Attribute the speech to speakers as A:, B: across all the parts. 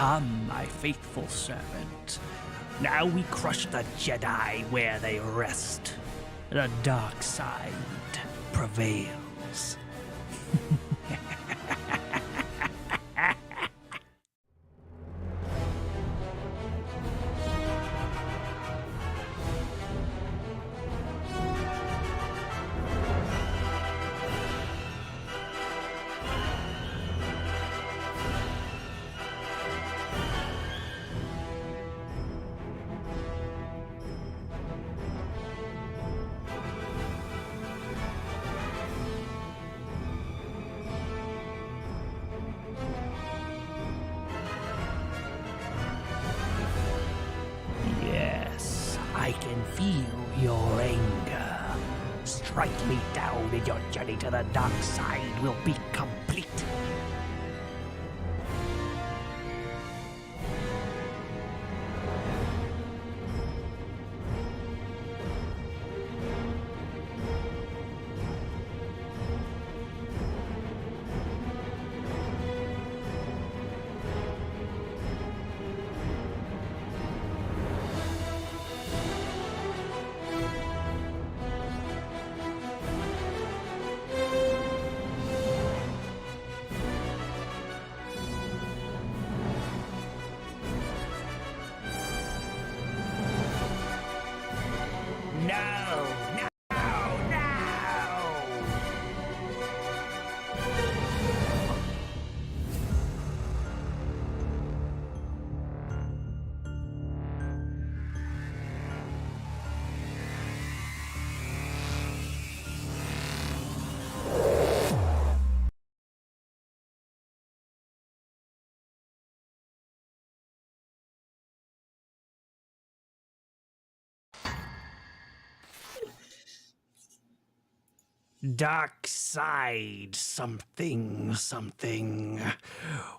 A: Come, my faithful servant. Now we crush the Jedi where they rest. The dark side prevails. I can feel your anger. Strike me down and your journey to the dark side will be complete. Dark side something.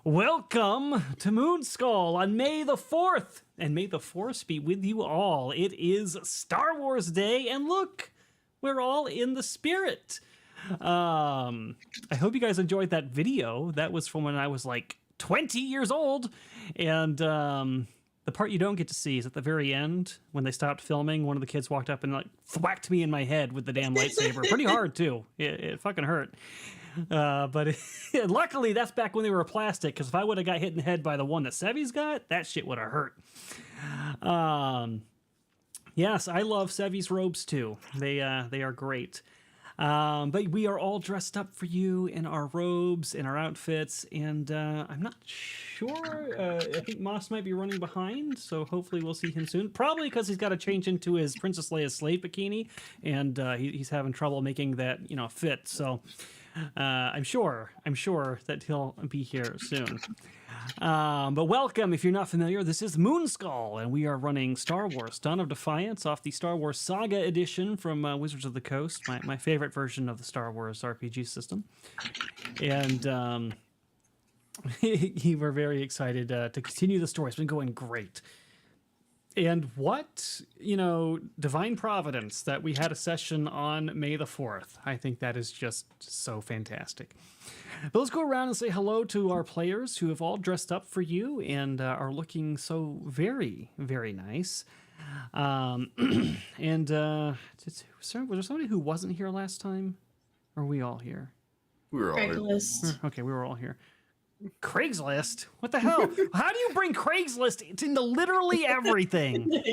A: Welcome to Moonskull on May the 4th. And may the Force be with you all. It is Star Wars Day, and look, we're all in the spirit. I hope you guys enjoyed that video. That was from when I was like 20 years old. And the part you don't get to see is at the very end when they stopped filming. One of the kids walked up and like thwacked me in my head with the damn lightsaber, pretty hard too. It fucking hurt. But luckily that's back when they were plastic. Because if I would have got hit in the head by the one that Sevvy's got, that shit would have hurt. Yes, I love Sevvy's robes too. They are great. But we are all dressed up for you in our robes, in our outfits, and I'm not sure. I think Moss might be running behind, so hopefully we'll see him soon. Probably because he's got to change into his Princess Leia slave bikini, and he's having trouble making that fit. So I'm sure that he'll be here soon. But welcome, if you're not familiar, this is Moonskull, and we are running Star Wars Dawn of Defiance off the Star Wars SAGA Edition from Wizards of the Coast, my favorite version of the Star Wars RPG system. And we're very excited to continue the story. It's been going great. And what, divine providence that we had a session on May the 4th. I think that is just so fantastic. But let's go around and say hello to our players who have all dressed up for you and are looking so very, very nice. Was there somebody who wasn't here last time? Or are we all here?
B: We were all
C: Craigslist.
B: here.
A: Okay, we were all here. Craigslist? What the hell? How do you bring Craigslist into literally everything?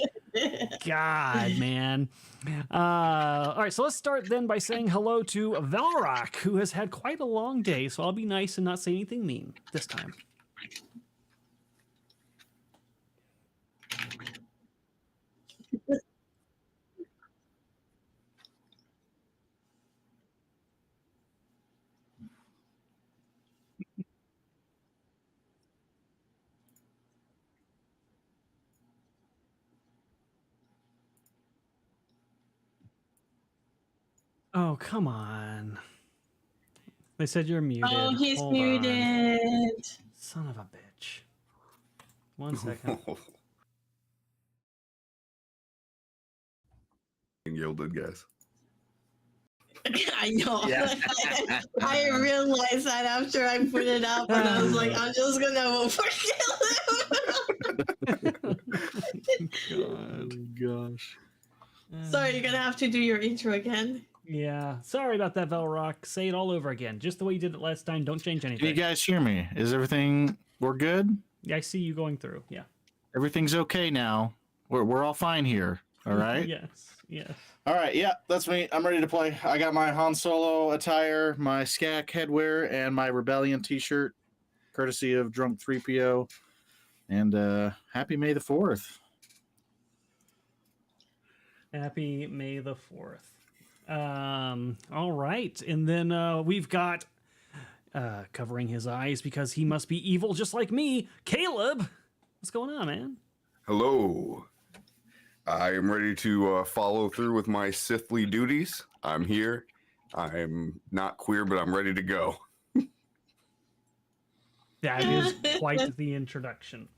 A: God, man. All right, so let's start then by saying hello to Velrock, who has had quite a long day, so I'll be nice and not say anything mean this time. Oh, come on. They said you're muted.
C: Oh, he's
A: Hold
C: muted.
A: on. Son of a bitch. 1 second.
B: Yielded, guys.
C: I know.
D: Yeah.
C: I realized that after I put it up, and I was like, I'm just gonna vote for Caleb.
A: God.
D: Gosh.
C: Sorry, you're gonna have to do your intro again.
A: Yeah. Sorry about that, Velrock. Say it all over again. Just the way you did it last time. Don't change
D: Can you
A: anything.
D: guys hear me? Is everything we're good?
A: I see you going through. Yeah.
D: Everything's okay now. We're all fine here. All right.
A: Yes. Yes.
D: All right. Yeah, that's me. I'm ready to play. I got my Han Solo attire, my SCAC headwear, and my Rebellion T-shirt, courtesy of Drunk 3PO. And happy May the 4th.
A: Happy May the 4th. All right. And then we've got covering his eyes because he must be evil just like me, Caleb. What's going on, man?
B: Hello. I am ready to follow through with my Sithly duties. I'm here. I'm not queer, but I'm ready to go.
A: That is quite the introduction.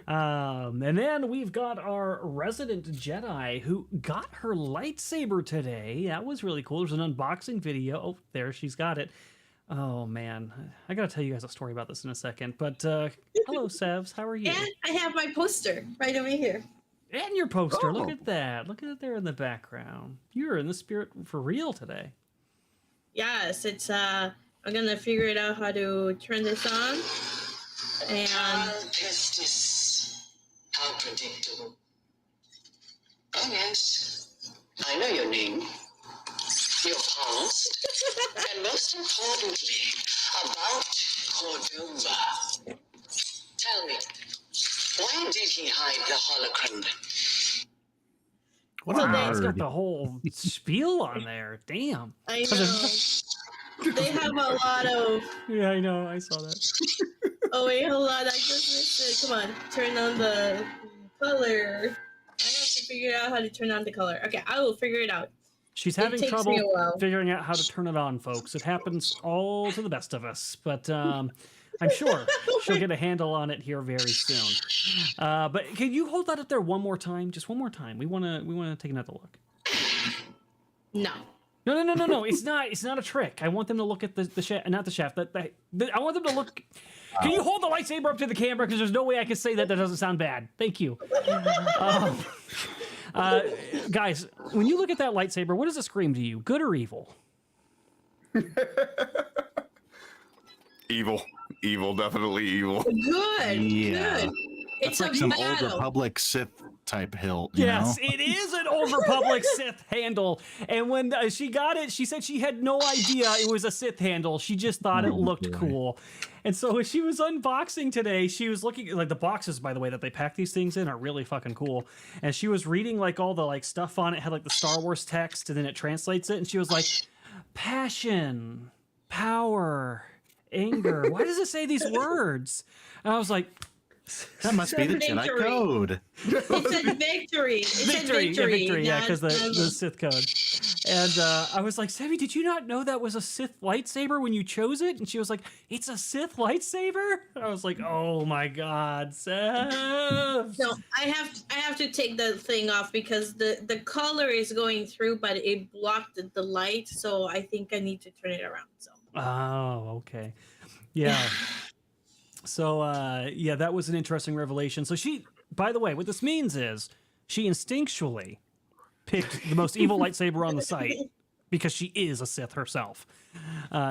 A: And then we've got our resident Jedi who got her lightsaber today. That was really cool. There's an unboxing video. Oh, there, she's got it. Oh, man. I got to tell you guys a story about this in a second. But hello, Sevs. How are you?
C: And I have my poster right over here.
A: And your poster. Look
B: Oh.
A: at that. Look at it there in the background. You're in the spirit for real today.
C: Yes, it's I'm gonna figure it out how to turn this on. And
E: Pestis. How predictable. Oh, yes. I know your name, your past, and most importantly, about Cordova. Tell me, where did he hide the holocron?
D: What
C: So
D: a
C: they-
A: It's got
D: nerd.
A: the whole spiel on there. Damn.
C: I know they have a lot of.
A: Yeah, I know. I saw that.
C: Oh wait, hold on. I just missed it. Come on, turn on the color. I have to figure out how to turn on the color. Okay, I will figure it out.
A: She's
C: It
A: having
C: takes
A: trouble
C: me a while.
A: figuring out how to turn it on, folks. It happens all to the best of us, but I'm sure she'll get a handle on it here very soon. But can you hold that up there one more time? Just one more time. We wanna take another look.
C: No.
A: No. It's not a trick. I want them to look at the shaft, not the shaft. I want them to look. Can you hold the lightsaber up to the camera? Because there's no way I can say that doesn't sound bad. Thank you. Guys, when you look at that lightsaber, what does it scream to you? Good or evil?
B: Evil, definitely evil.
C: Good.
D: Yeah.
C: Good.
D: It's
C: It's
D: like
C: a
D: some Old
C: battle.
D: Republic Sith type hilt. You
A: Yes,
D: know?
A: it is an Old Republic Sith handle. And when she got it, she said she had no idea it was a Sith handle. She just thought it looked
D: boy.
A: cool. And so when she was unboxing today, she was looking like the boxes, by the way, that they pack these things in are really fucking cool. And she was reading like all the like stuff on it, had like the Star Wars text, and then it translates it. And she was like, passion, power, anger. Why does it say these words? And I was like,
D: That must be the
C: Victory.
D: Jedi code.
C: It said victory. It said victory.
A: yeah, because the
C: not-
A: Sith code. And I was like, Sevvy, did you not know that was a Sith lightsaber when you chose it? And she was like, it's a Sith lightsaber? I was like, oh my god, Sev.
C: No, I have to take the thing off because the color is going through, but it blocked the light. So I think I need to turn it around. So
A: Oh, okay. Yeah. So, yeah, that was an interesting revelation. So she, by the way, what this means is she instinctually picked the most evil lightsaber on the site because she is a Sith herself,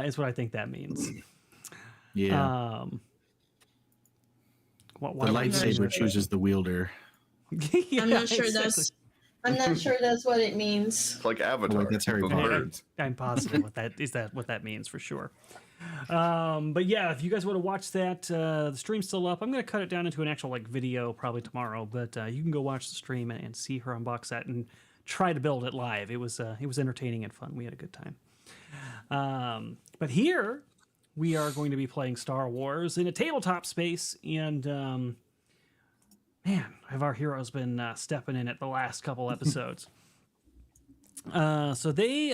A: is what I think that means.
D: Yeah.
A: Why
D: the
A: would you
D: lightsaber
A: do
D: chooses the wielder.
A: that? Yeah,
C: I'm not sure
A: exactly.
C: I'm not sure that's what it means.
B: It's like Avatar.
D: that's Harry
B: with the
D: Potter.
B: birds.
A: I'm positive what that means for sure. But yeah, if you guys want to watch that, the stream's still up. I'm going to cut it down into an actual like video probably tomorrow, but you can go watch the stream and see her unbox that and try to build it live. It was entertaining and fun. We had a good time. But here we are going to be playing Star Wars in a tabletop space, and man, have our heroes been stepping in it the last couple episodes. So they,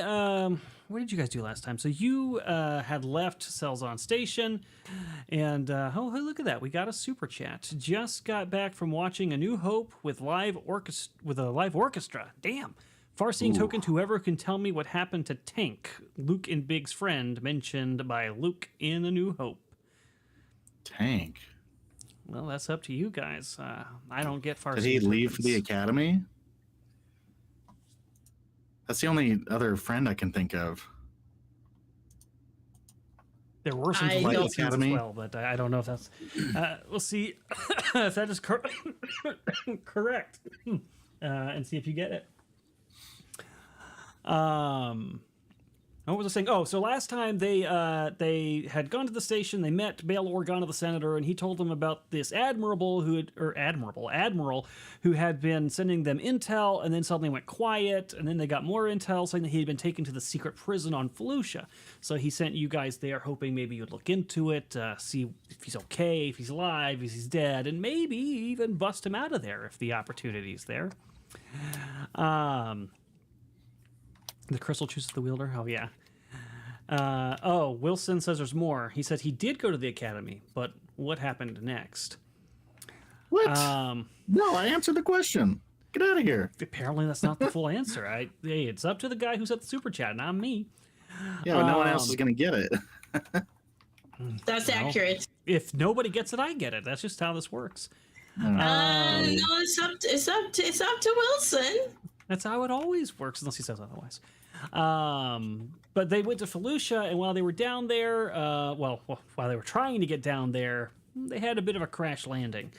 A: what did you guys do last time? So you had left Cells on Station, and oh, hey, look at that, we got a super chat. Just got back from watching A New Hope with a live orchestra. Damn. Far-seeing token to whoever can tell me what happened to Tank, Luke and Big's friend, mentioned by Luke in A New Hope.
D: Tank.
A: Well, that's up to you guys. I don't get far.
D: Did he leave for the academy? That's the only other friend I can think of.
A: There were some
C: I
A: flight
C: don't-
A: lessons as well, but I don't know if that's. We'll see if that is correct, and see if you get it. What was I saying? Oh, so last time they had gone to the station, they met Bail Organa, the senator, and he told them about this admiral who had been sending them intel, and then suddenly went quiet, and then they got more intel saying that he had been taken to the secret prison on Felucia. So he sent you guys there, hoping maybe you'd look into it, see if he's okay, if he's alive, if he's dead, and maybe even bust him out of there if the opportunity's there. The crystal chooses the wielder. Oh, yeah. Wilson says there's more. He said he did go to the academy, but what happened next?
D: What? No, I answered the question. Get out of here.
A: Apparently that's not the full answer. Hey, it's up to the guy who set the super chat, not me.
D: Yeah, but no one else is going to get it.
C: That's accurate.
A: If nobody gets it, I get it. That's just how this works.
C: No, it's up to Wilson.
A: That's how it always works, unless he says otherwise. But they went to Felucia, and while they were down there, while they were trying to get down there, they had a bit of a crash landing.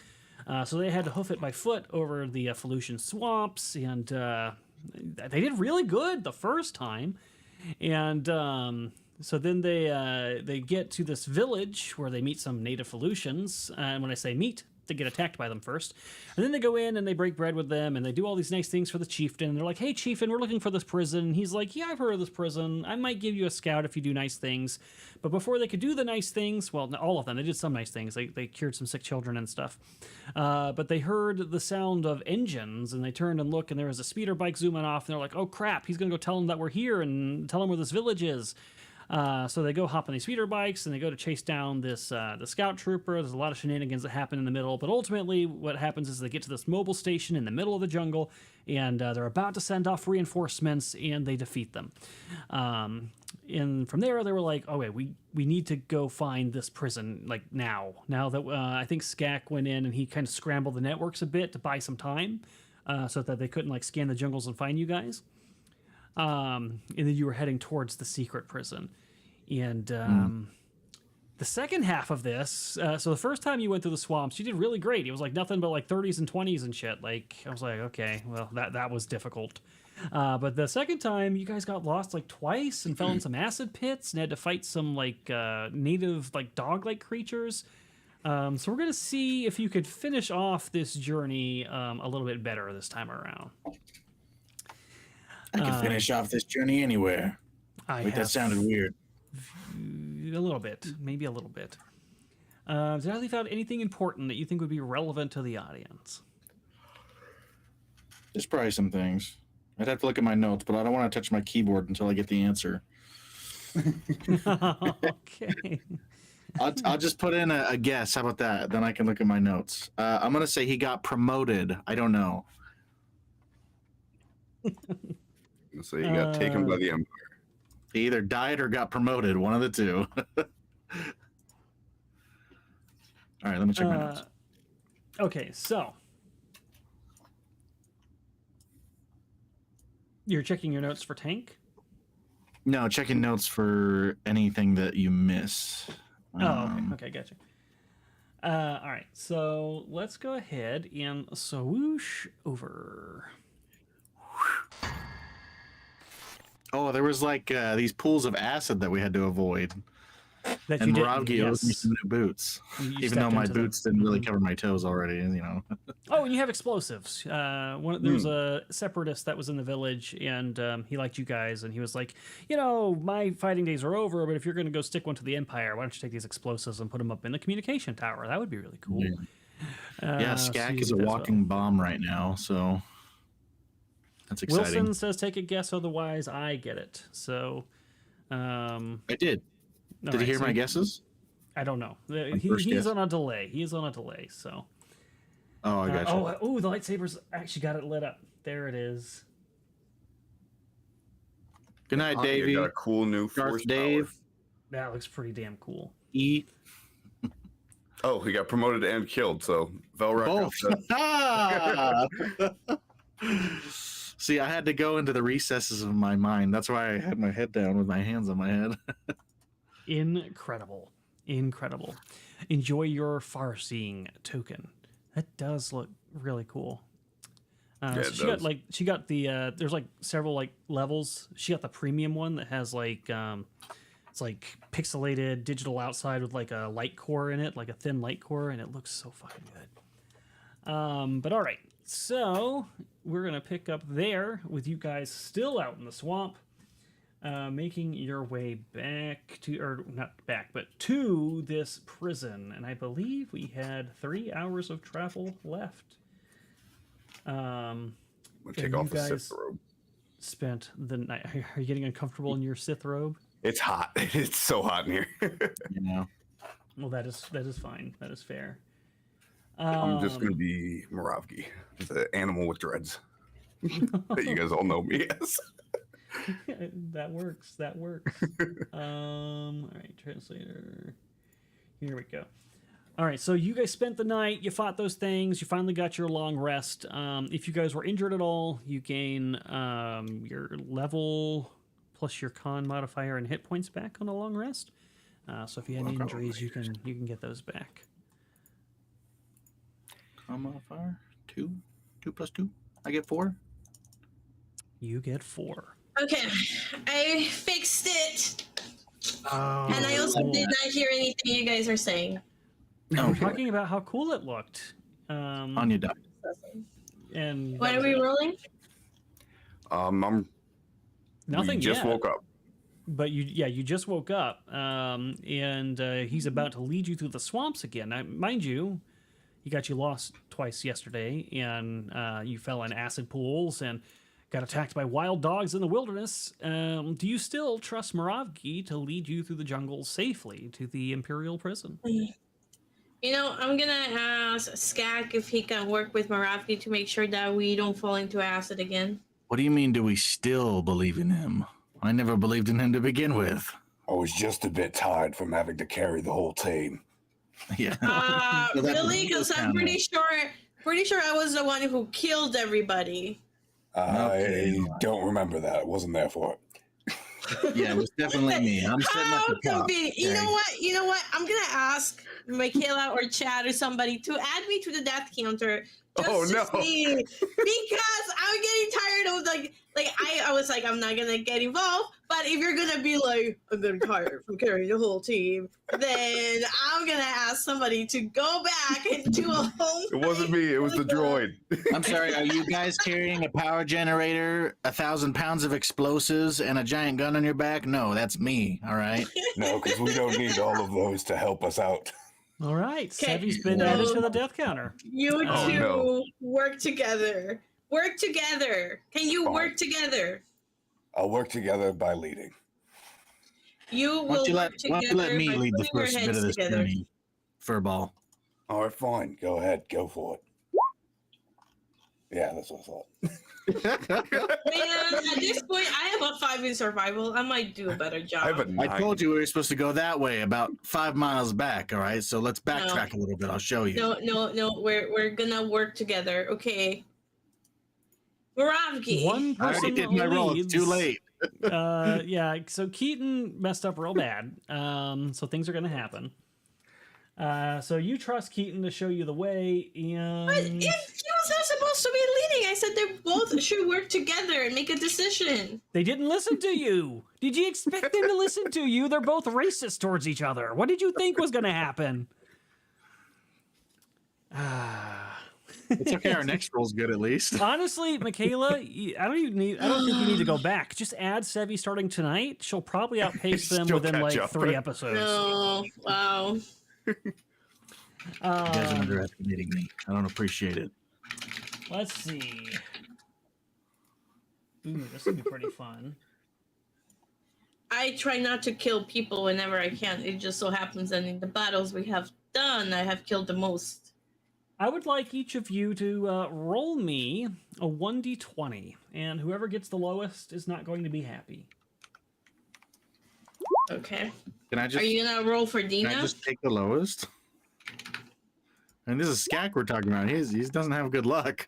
A: So they had to hoof it by foot over the Felucian swamps, and they did really good the first time. And so then they get to this village where they meet some native Felucians. And when I say meet, they get attacked by them first, and then they go in and they break bread with them, and they do all these nice things for the chieftain. They're like, "Hey, chieftain, we're looking for this prison." And he's like, "Yeah, I've heard of this prison. I might give you a scout if you do nice things." But before they could do the nice things, well, not all of them, they did some nice things. They cured some sick children and stuff. But they heard the sound of engines, and they turned and looked, and there was a speeder bike zooming off, and they're like, "Oh crap, he's gonna go tell them that we're here and tell them where this village is." So they go hop on these speeder bikes, and they go to chase down this the scout trooper. There's a lot of shenanigans that happen in the middle, but ultimately what happens is they get to this mobile station in the middle of the jungle, and they're about to send off reinforcements, and they defeat them. And from there, they were like, "Oh wait, we need to go find this prison like now." Now that I think Skak went in and he kind of scrambled the networks a bit to buy some time, so that they couldn't like scan the jungles and find you guys. And then you were heading towards the secret prison. And the second half of this, so the first time you went through the swamps, you did really great. It was like nothing but like 30s and 20s and shit. Like, I was like, okay, well, that was difficult. But the second time, you guys got lost like twice and fell in some acid pits and had to fight some like native like dog-like creatures. So we're going to see if you could finish off this journey a little bit better this time around.
D: I can finish off this journey anywhere. Wait, that sounded weird.
A: A little bit, maybe a little bit. Did I leave out anything important that you think would be relevant to the audience?
D: There's probably some things. I'd have to look at my notes, but I don't want to touch my keyboard until I get the answer.
A: Okay.
D: I'll just put in a guess. How about that? Then I can look at my notes. I'm going to say he got promoted. I don't know.
B: So you got taken by the Empire.
D: He either died or got promoted. One of the two. All right, let me check my notes.
A: Okay, so you're checking your notes for Tank?
D: No, checking notes for anything that you miss.
A: Okay, gotcha. All right, so let's go ahead and swoosh over.
D: Oh, there was like these pools of acid that we had to avoid.
A: That
D: And
A: you
D: Moravgi owes me some new boots,
A: You
D: even
A: stepped
D: though my
A: into them.
D: boots didn't really cover my toes already. You know.
A: Oh, and you have explosives. There was a separatist that was in the village, and he liked you guys, and he was like, my fighting days are over, but if you're going to go stick one to the Empire, why don't you take these explosives and put them up in the communication tower? That would be really cool.
D: Yeah,
A: so
D: Skak
A: you
D: is a
A: did that as
D: walking bomb right now, so that's exciting.
A: Wilson says take a guess, otherwise I get it. So,
D: I did.
A: all
D: Did you
A: right,
D: hear
A: so
D: my guesses?
A: I don't know.
D: first
A: He's
D: guess.
A: on a delay. He is on a delay. So.
D: Oh, I got you.
A: The lightsabers actually got it lit up. There it is.
D: Good night,
B: You
D: Davey.
B: got a cool new
D: Darth
B: force
D: Dave.
B: power.
A: That looks pretty damn cool.
D: Eat.
B: Oh, he got promoted and killed. So Velrock.
D: Both. See, I had to go into the recesses of my mind. That's why I had my head down with my hands on my head.
A: Incredible. Incredible. Enjoy your far-seeing token. That does look really cool.
B: Yeah,
A: so she got the there's like several like levels. She got the premium one that has like it's like pixelated digital outside with like a light core in it, like a thin light core, and it looks so fucking good. But all right, so we're gonna pick up there with you guys still out in the swamp, making your way back to, or not back, but to this prison. And I believe we had 3 hours of travel left.
B: We'll take off the Sith robe.
A: Spent the night. Are you getting uncomfortable in your Sith robe?
B: It's hot. It's so hot in here.
D: You know.
A: Well, that is fine. That is fair.
B: I'm just gonna be Moravgi, the animal with dreads that you guys all know me as.
A: That works. That works. All right, translator. Here we go. All right, so you guys spent the night. You fought those things. You finally got your long rest. If you guys were injured at all, you gain your level plus your con modifier and hit points back on a long rest. So if you had any injuries, you can get those back.
D: Con modifier 2 plus 2. I get 4.
A: You get 4.
C: Okay, I fixed it.
D: Oh,
C: And I also did not hear anything you guys are saying.
A: We're talking about how cool it looked.
D: On your die.
A: And
C: What are we rolling?
A: Nothing
B: we just
A: yet.
B: woke up.
A: But you just woke up, and he's about to lead you through the swamps again. Now, mind you, he got you lost twice yesterday, and you fell in acid pools and got attacked by wild dogs in the wilderness. Do you still trust Moravgi to lead you through the jungle safely to the Imperial prison?
C: You know, I'm gonna ask Skak if he can work with Moravgi to make sure that we don't fall into acid again.
D: What do you mean, do we still believe in him? I never believed in him to begin with.
B: I was just a bit tired from having to carry the whole team.
D: Yeah. So that
C: Really? Because I'm
D: does
C: pretty sure I was the one who killed everybody.
B: I don't remember that. I wasn't there for it.
D: Yeah, it was definitely me. I'm sitting
C: How
D: at the top.
C: convenient. You know what? I'm gonna ask Michaela or Chad or somebody to add me to the death counter. Just to see, because I'm getting tired of I was like, I'm not gonna get involved, but if you're gonna be like, I'm getting tired from carrying the whole team, then I'm gonna ask somebody to go back and do a whole.
B: It wasn't me. It was the droid.
D: I'm sorry, are you guys carrying a power generator, 1,000 pounds of explosives, and a giant gun on your back? No, that's me, all right?
B: No, because we don't need all of those to help us out.
A: All right,
C: Okay.
A: Sevvy's been added to the death counter.
C: You
B: Oh,
C: two
B: no.
C: work together. Work together. Can you
B: Fine.
C: work together?
B: I'll work together by leading.
C: You
D: Why
C: will
D: don't you
C: work
D: let
C: together
D: me
C: by
D: lead the
C: putting your
D: first bit
C: heads
D: of this
C: together.
D: journey, Furball?
B: All right, fine. Go ahead. Go for it. Yeah, that's what I thought.
C: Man, at this point, I have a 5 in survival. I might do a better job.
B: I have a 9.
D: I told you we were supposed to go that way, about 5 miles back, all right? So let's backtrack a little bit. I'll show you.
C: No. We're gonna work together, okay? Moravgi.
A: One
D: I already
A: person
D: did my roll. It's
A: leads.
D: too late.
A: Yeah, so Keaton messed up real bad. So things are going to happen. So you trust Keaton to show you the way, and
C: But if he was not supposed to be leading, I said they both should work together and make a decision.
A: they didn't listen to you. Did you expect them to listen to you? They're both racist towards each other. What did you think was going to happen?
D: It's okay. Our next roll's good, at least.
A: Honestly, Michaela, I don't think you need to go back. Just add Sevvy starting tonight. She'll probably outpace them
B: She'll
A: within
B: catch
A: like
B: up.
A: 3 episodes.
C: No, wow.
D: You guys are underestimating me. I don't appreciate it.
A: Let's see. Ooh, this would be pretty fun.
C: I try not to kill people whenever I can. It just so happens that in the battles we have done, I have killed the most.
A: I would like each of you to roll me a 1d20, and whoever gets the lowest is not going to be happy.
C: Okay.
D: Can I just?
C: Are you gonna roll for
D: Can
C: Dina?
D: I just take the lowest? And this is Skak we're talking about. He doesn't have good luck.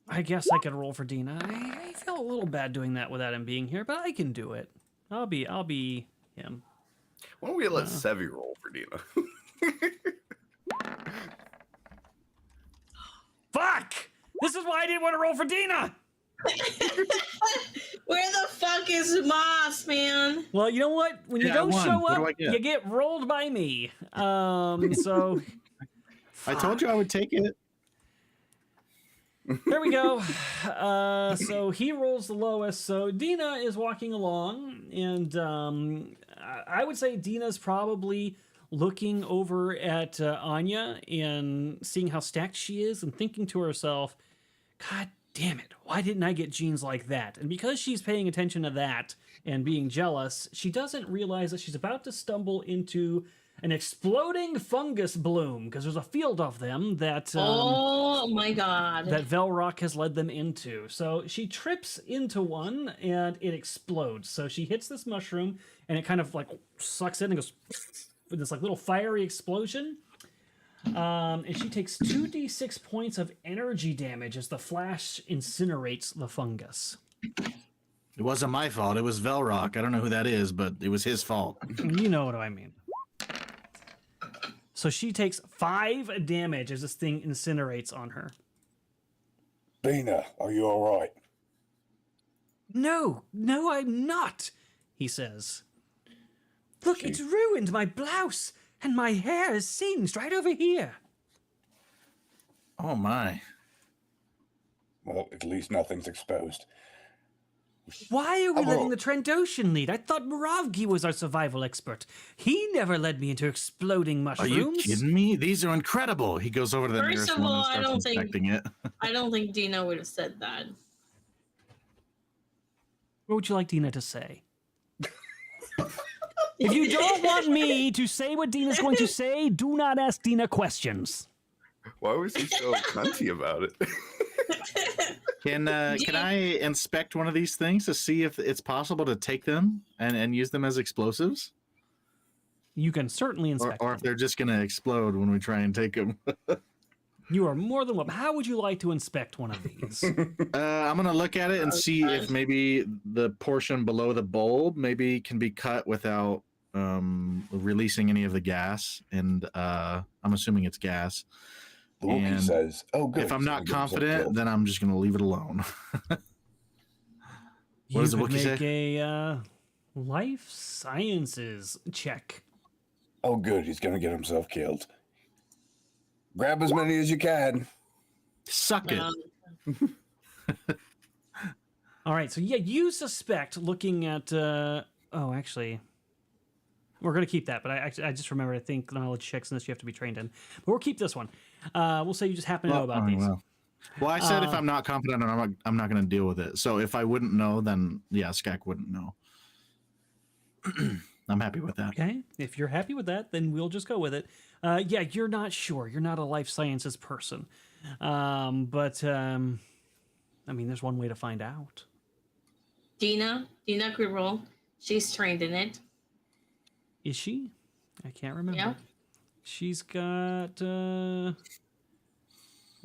A: I guess I could roll for Dina. I feel a little bad doing that without him being here, but I can do it. I'll be him.
B: Why don't we let Sevvy roll for Dina?
A: Fuck! This is why I didn't want to roll for Dina!
C: Where the fuck is Moss, man?
A: Well, you know what? When you don't show
D: What do
A: up,
D: I get?
A: you get rolled by me. So
D: I told you I would take it.
A: there we go. So he rolls the lowest. So Dina is walking along, and I would say Dina's probably looking over at Anya and seeing how stacked she is and thinking to herself, God damn it, why didn't I get genes like that? And because she's paying attention to that and being jealous, she doesn't realize that she's about to stumble into an exploding fungus bloom, because there's a field of them that
C: Oh my god.
A: that Velrock has led them into. So she trips into one and it explodes. So she hits this mushroom and it kind of like sucks in and goes with this like little fiery explosion. And she takes 2d6 points of energy damage as the flash incinerates the fungus.
D: It wasn't my fault. It was Velrock. I don't know who that is, but it was his fault.
A: You know what I mean. So she takes 5 damage as this thing incinerates on her.
B: Dina, are you all right?
A: No, I'm not, he says. Look, it's ruined my blouse, and my hair is singed right over here.
D: Oh my.
B: Well, at least nothing's exposed.
A: Why are we
B: Hello.
A: letting the Trandoshan lead? I thought Muravgi was our survival expert. He never led me into exploding
D: Are
A: mushrooms.
D: you kidding me? These are incredible. He goes over to the
C: First
D: nearest
C: of
D: one
C: all, I
D: and
C: don't
D: starts
C: think-
D: inspecting it.
C: I don't think Dina would have said that.
A: What would you like Dina to say? If you don't want me to say what Dina's going to say, do not ask Dina questions.
B: Why was he so cunty about it?
D: Can I inspect one of these things to see if it's possible to take them and use them as explosives?
A: You can certainly inspect
D: Or if
A: them.
D: they're just going to explode when we try and take them?
A: You are more than welcome. How would you like to inspect one of these?
D: I'm going to look at it and see if maybe the portion below the bulb maybe can be cut without releasing any of the gas. And I'm assuming it's gas.
B: The Wookiee
D: And
B: says, "Oh, good."
D: If I'm
B: he's
D: not
B: gonna get himself
D: confident,
B: killed."
D: then I'm just going to leave it alone. What
A: You
D: does the
A: could
D: Wookiee
A: make
D: say?
A: a life sciences check.
B: Oh, good. He's going to get himself killed. Grab as many as you can.
D: Suck it.
A: All right, so yeah, you suspect looking at. Oh, actually, we're gonna keep that. But I just remembered. I think knowledge checks in this you have to be trained in. But we'll keep this one. We'll say you just happen to know about these.
D: Well, I said if I'm not confident, I'm not going to deal with it. So if I wouldn't know, then yeah, Skak wouldn't know. I'm happy with that.
A: Okay, if you're happy with that, then we'll just go with it. Yeah, you're not sure. You're not a life sciences person. But I mean, there's one way to find out.
C: Dina could roll. She's trained in it.
A: Is she? I can't remember.
C: Yeah.
A: She's got.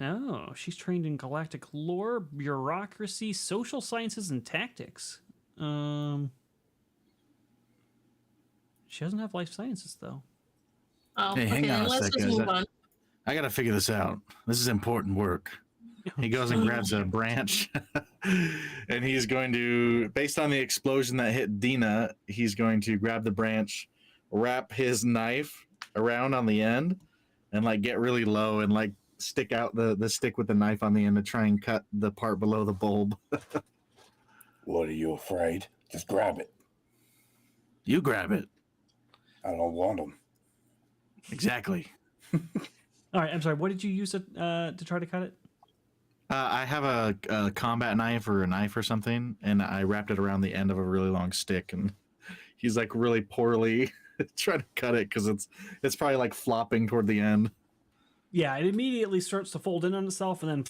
A: Oh, she's trained in galactic lore, bureaucracy, social sciences, and tactics. She doesn't have life sciences though.
C: Oh,
D: Hey,
C: okay,
D: hang on
C: then
D: a
C: let's
D: second.
C: just move on.
D: I got to figure this out. This is important work. He goes and grabs a branch and he's going to, based on the explosion that hit Dina, he's going to grab the branch, wrap his knife around on the end and like get really low and like stick out the stick with the knife on the end to try and cut the part below the bulb.
B: What are you afraid? Just grab it.
D: You grab it.
B: I don't want them.
D: Exactly.
A: All right, I'm sorry. What did you use to try to cut it?
D: I have a combat knife or a knife or something, and I wrapped it around the end of a really long stick, and he's like really poorly trying to cut it because it's probably like flopping toward the end.
A: Yeah, it immediately starts to fold in on itself and then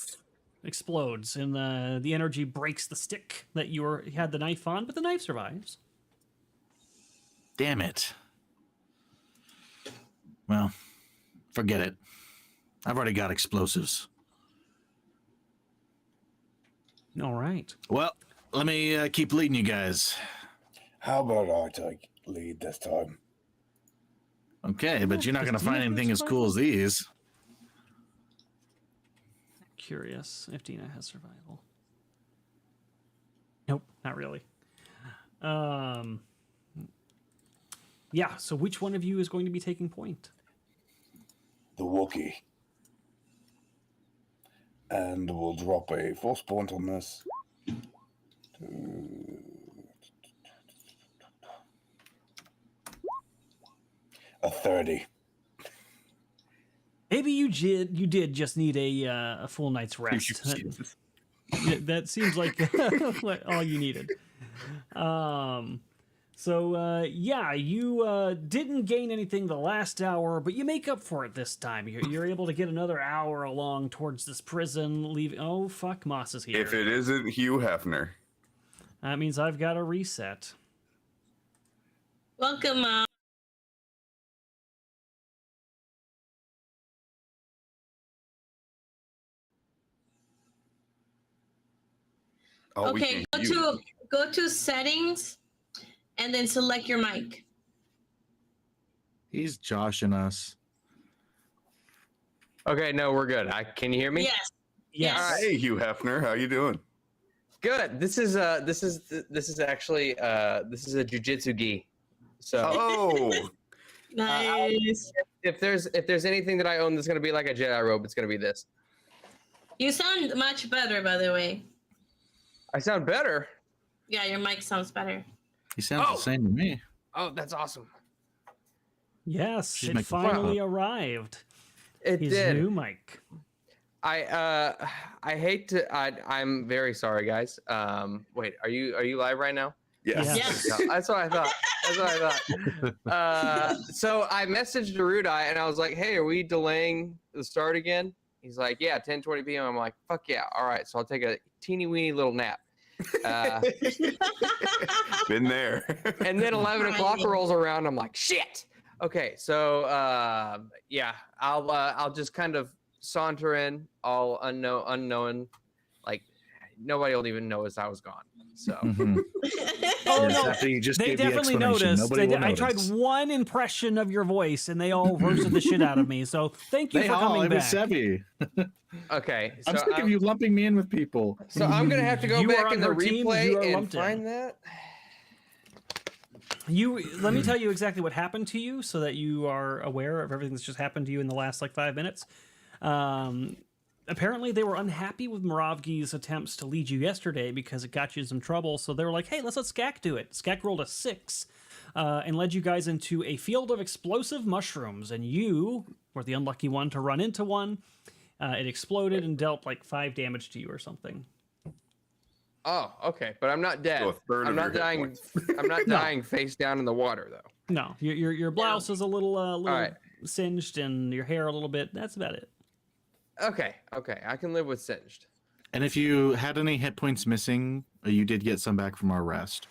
A: explodes, and the energy breaks the stick that you had the knife on, but the knife survives.
D: Damn it. Well, forget it. I've already got explosives.
A: All right.
D: Well, let me keep leading you guys.
B: How about I take lead this time?
D: Okay, but you're not going to
A: Does Dina
D: find
A: have
D: anything as cool as
A: survival?
D: these.
A: Curious if Dina has survival. Nope, not really. Yeah, so which one of you is going to be taking point?
B: The Wookiee. And we'll drop a force point on this. A 30.
A: Maybe you did just need a full night's rest. That seems like all you needed. Yeah, you didn't gain anything the last hour, but you make up for it this time. You're able to get another hour along towards this prison. Oh, fuck, Moss is here.
B: If it isn't Hugh Hefner.
A: That means I've got to reset.
C: Welcome, Mom.
B: Oh,
C: Okay, go to settings, and then select your mic.
D: He's joshing us.
F: Okay, no, we're good. Can you hear me?
C: Yes.
A: Yes.
C: Yes.
B: Hey, Hugh Hefner, how you doing?
F: Good. This is actually this is a jujitsu gi. So
B: Oh,
C: Nice.
F: if there's anything that I own that's gonna be like a Jedi robe, it's gonna be this.
C: You sound much better, by the way.
F: I sound better.
C: Yeah, your mic sounds better.
D: He sounds
F: Oh.
D: the same to me.
F: Oh, that's awesome.
A: Yes,
D: She's
A: it
D: making fun.
A: finally arrived.
F: It
A: His
F: did.
A: new mic.
F: I hate to. I'm very sorry, guys. Wait, are you live right now?
B: yes.
A: Yeah.
C: Yes.
F: No, that's what I thought. That's what I thought. So I messaged Erudi and I was like, "Hey, are we delaying the start again?" He's like, "Yeah, 10:20 p.m." I'm like, "Fuck yeah! All right." So I'll take a teeny weeny little nap.
B: Been there.
F: And then 11 o'clock rolls around. I'm like, "Shit." Okay, so yeah, I'll just kind of saunter in, all unknown, like nobody will even notice I was gone. So.
D: Mhm.
A: Oh
D: Yes,
A: no,
D: after you just
A: they
D: gave the
A: definitely
D: explanation,
A: noticed.
D: nobody will
A: I tried
D: notice.
A: one impression of your voice, and they all roasted the shit out of me. So thank you
D: They
A: for
D: all,
A: coming
D: it was
A: back.
D: Sevvy.
F: Okay, so
D: I'm sick of you lumping me in with people.
F: So I'm gonna have to go
A: You are
F: back
A: on
F: in the
A: her team, you are
F: replay and
A: lumped in.
F: find that.
A: Let me tell you exactly what happened to you, so that you are aware of everything that's just happened to you in the last like 5 minutes. Apparently, they were unhappy with Moravgi's attempts to lead you yesterday because it got you in some trouble. So they were like, "Hey, let's let Skak do it." Skak rolled a 6 and led you guys into a field of explosive mushrooms, and you were the unlucky one to run into one. It exploded and dealt like 5 damage to you or something.
F: Oh, okay, but I'm not dead.
B: So a third
F: I'm
B: of
F: not
B: your hit
F: dying.
B: points.
F: I'm not dying face down in the water though.
A: No, your blouse is a little
F: right.
A: singed, and your hair a little bit. That's about it.
F: Okay, I can live with singed.
D: And if you had any hit points missing, you did get some back from our rest.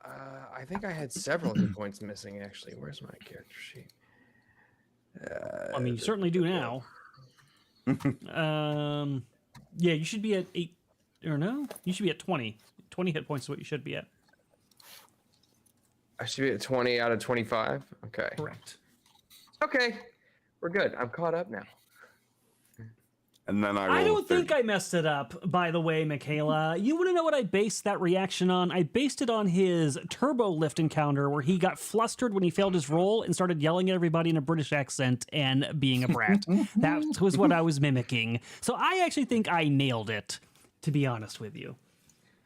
F: I think I had several hit points missing actually. Where's my character sheet?
A: I mean, you certainly do now. Yeah, you should be at 8, or no? You should be at 20. 20 hit points is what you should be at.
F: I should be at 20 out of 25. Okay.
A: Correct.
F: Okay, we're good. I'm caught up now.
B: And then
A: I don't think I messed it up, by the way, Michaela. You want to know what I based that reaction on? I based it on his turbo lift encounter where he got flustered when he failed his roll and started yelling at everybody in a British accent and being a brat. That was what I was mimicking. So I actually think I nailed it, to be honest with you.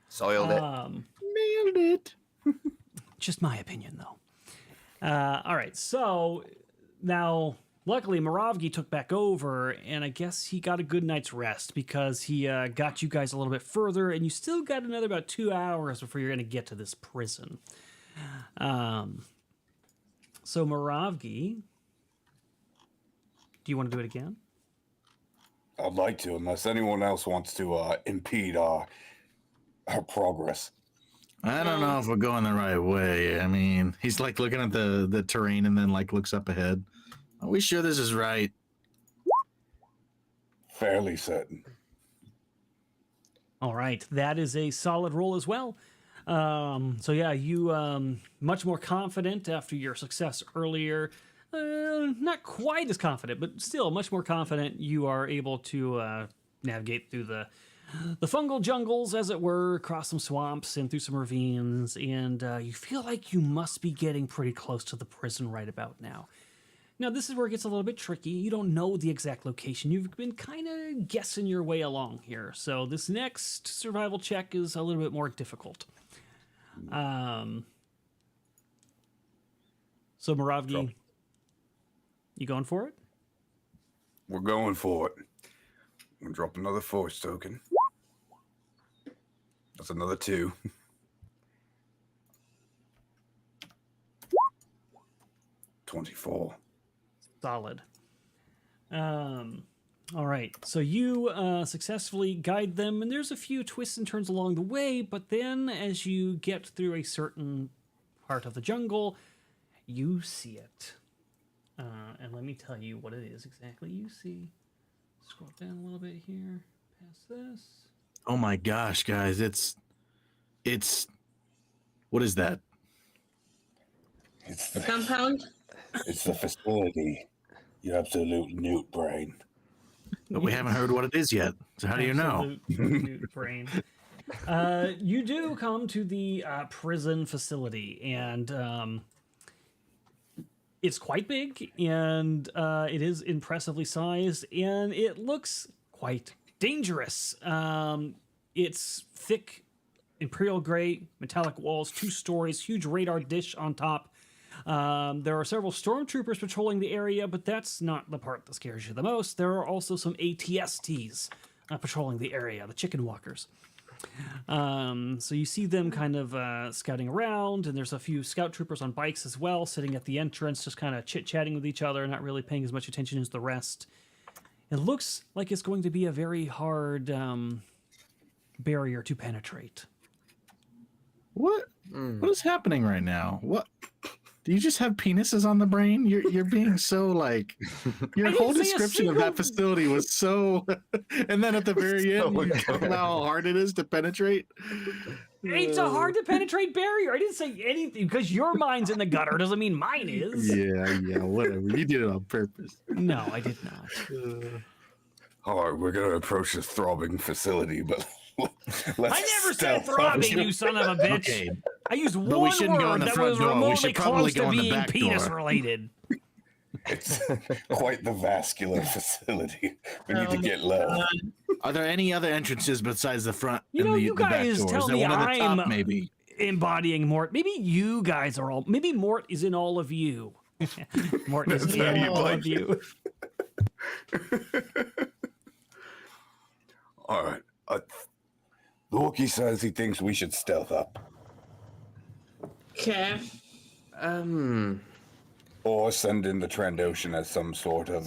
B: soiled it.
D: Nailed it.
A: Just my opinion, though. All right, so now, luckily, Moravgi took back over, and I guess he got a good night's rest because he got you guys a little bit further, and you still got another about 2 hours before you're going to get to this prison. So, Moravgi, do you want to do it again?
B: I'd like to, unless anyone else wants to impede our progress.
D: I don't know if we're going the right way. I mean, he's like looking at the terrain and then like looks up ahead. Are we sure this is right?
B: Fairly certain.
A: All right, that is a solid roll as well. So yeah, you much more confident after your success earlier. Not quite as confident, but still much more confident. You are able to navigate through the fungal jungles, as it were, across some swamps and through some ravines, and you feel like you must be getting pretty close to the prison right about now. Now, this is where it gets a little bit tricky. You don't know the exact location. You've been kind of guessing your way along here. So this next survival check is a little bit more difficult. So Moravgi, you going for it?
B: We're going for it. I'm going to drop another force token. That's another 2. $24.
A: Solid. All right, so you successfully guide them, and there's a few twists and turns along the way, but then as you get through a certain part of the jungle, you see it. And let me tell you what it is exactly you see. Scroll down a little bit here, past this.
D: Oh my gosh, guys, it's what is that?
B: It's the
C: Compound?
B: It's the facility. You absolute newt brain.
D: But we haven't heard what it is yet. So how do you know?
A: Absolute newt brain. You do come to the prison facility, and it's quite big, and it is impressively sized, and it looks quite dangerous. It's thick, imperial gray, metallic walls, 2 stories, huge radar dish on top. There are several stormtroopers patrolling the area, but that's not the part that scares you the most. There are also some ATSTs patrolling the area, the chicken walkers. So you see them kind of scouting around, and there's a few scout troopers on bikes as well, sitting at the entrance, just kind of chit-chatting with each other, not really paying as much attention as the rest. It looks like it's going to be a very hard barrier to penetrate.
D: What is happening right now? What? Do you just have penises on the brain? You're being so like your whole description of that facility was so, and then at the very end, you talk about how hard it is to penetrate.
A: It's a hard to penetrate barrier. I didn't say anything because your mind's in the gutter doesn't mean mine is.
D: Yeah, whatever. You did it on purpose.
A: No, I did not.
B: All right, we're going to approach this throbbing facility, but let's
A: I never said throbbing, you son of a bitch.
D: Okay.
A: I used
D: But we
A: one
D: shouldn't go in
A: word
D: the
A: that
D: front
A: was
D: door. We
A: remotely
D: should probably
A: close
D: go
A: to
D: in the
A: being
D: back
A: penis
D: door.
A: related.
B: It's quite the vascular facility. We need to get low.
D: Are there any other entrances besides the front?
A: You
D: and
A: know,
D: the,
A: you
D: the back
A: guys
D: door?
A: tell
D: Is there
A: me
D: one at the top,
A: I'm
D: maybe?
A: embodying Mort. Maybe you guys are all. Maybe Mort is in all of you. Mort is
B: That's how
A: in
B: you
A: all
B: like
A: of you.
B: All right. The Wookiee says he thinks we should stealth up.
C: Okay.
B: Or send in the Trandoshan as some sort of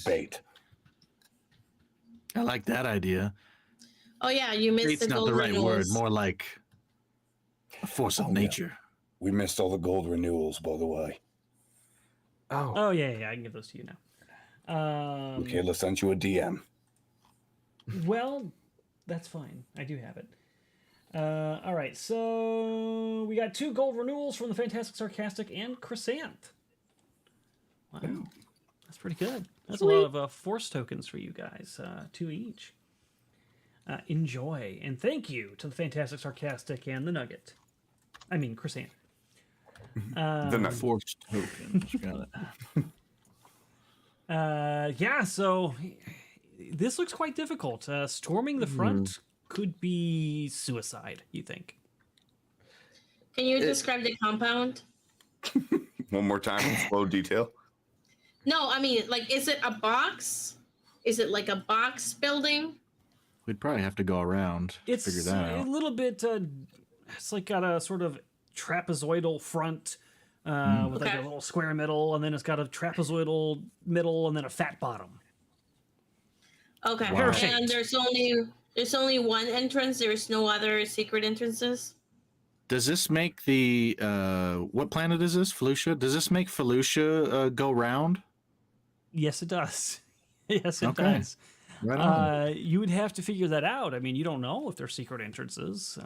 B: bait.
D: I like that idea.
C: Oh yeah, you missed
D: Bait's
C: the
D: not
C: gold
D: the right word.
C: renewals.
D: More like a force of
B: Oh, yeah.
D: nature.
B: We missed all the gold renewals, by the way.
A: Oh yeah, I can give those to you now.
B: Michaela sent you a DM.
A: Well, that's fine. I do have it. All right, so we got 2 gold renewals from the Fantastic Sarcastic and Crescent. Wow, that's pretty good. That's a lot of force tokens for you guys, 2 each. Enjoy, and thank you to the Fantastic Sarcastic and the Nugget. I mean, Crescent.
B: The
D: Force tokens. Got it.
A: Yeah, so this looks quite difficult. Storming the front could be suicide, you think?
C: Can you describe the compound?
B: One more time in slow detail.
C: No, I mean, like, is it a box? Is it like a box building?
D: We'd probably have to go around to
A: It's
D: figure that
A: a
D: out.
A: little bit. It's like got a sort of trapezoidal front with like a
C: Okay.
A: little square middle, and then it's got a trapezoidal middle, and then a fat bottom.
C: Okay.
D: Wow.
C: And there's only one entrance. There's no other secret entrances.
D: Does this make the what planet is this? Felucia? Does this make Felucia go round?
A: Yes, it does. Yes, it
D: Okay.
A: does.
D: Right on.
A: You would have to figure that out. I mean, you don't know if there's secret entrances.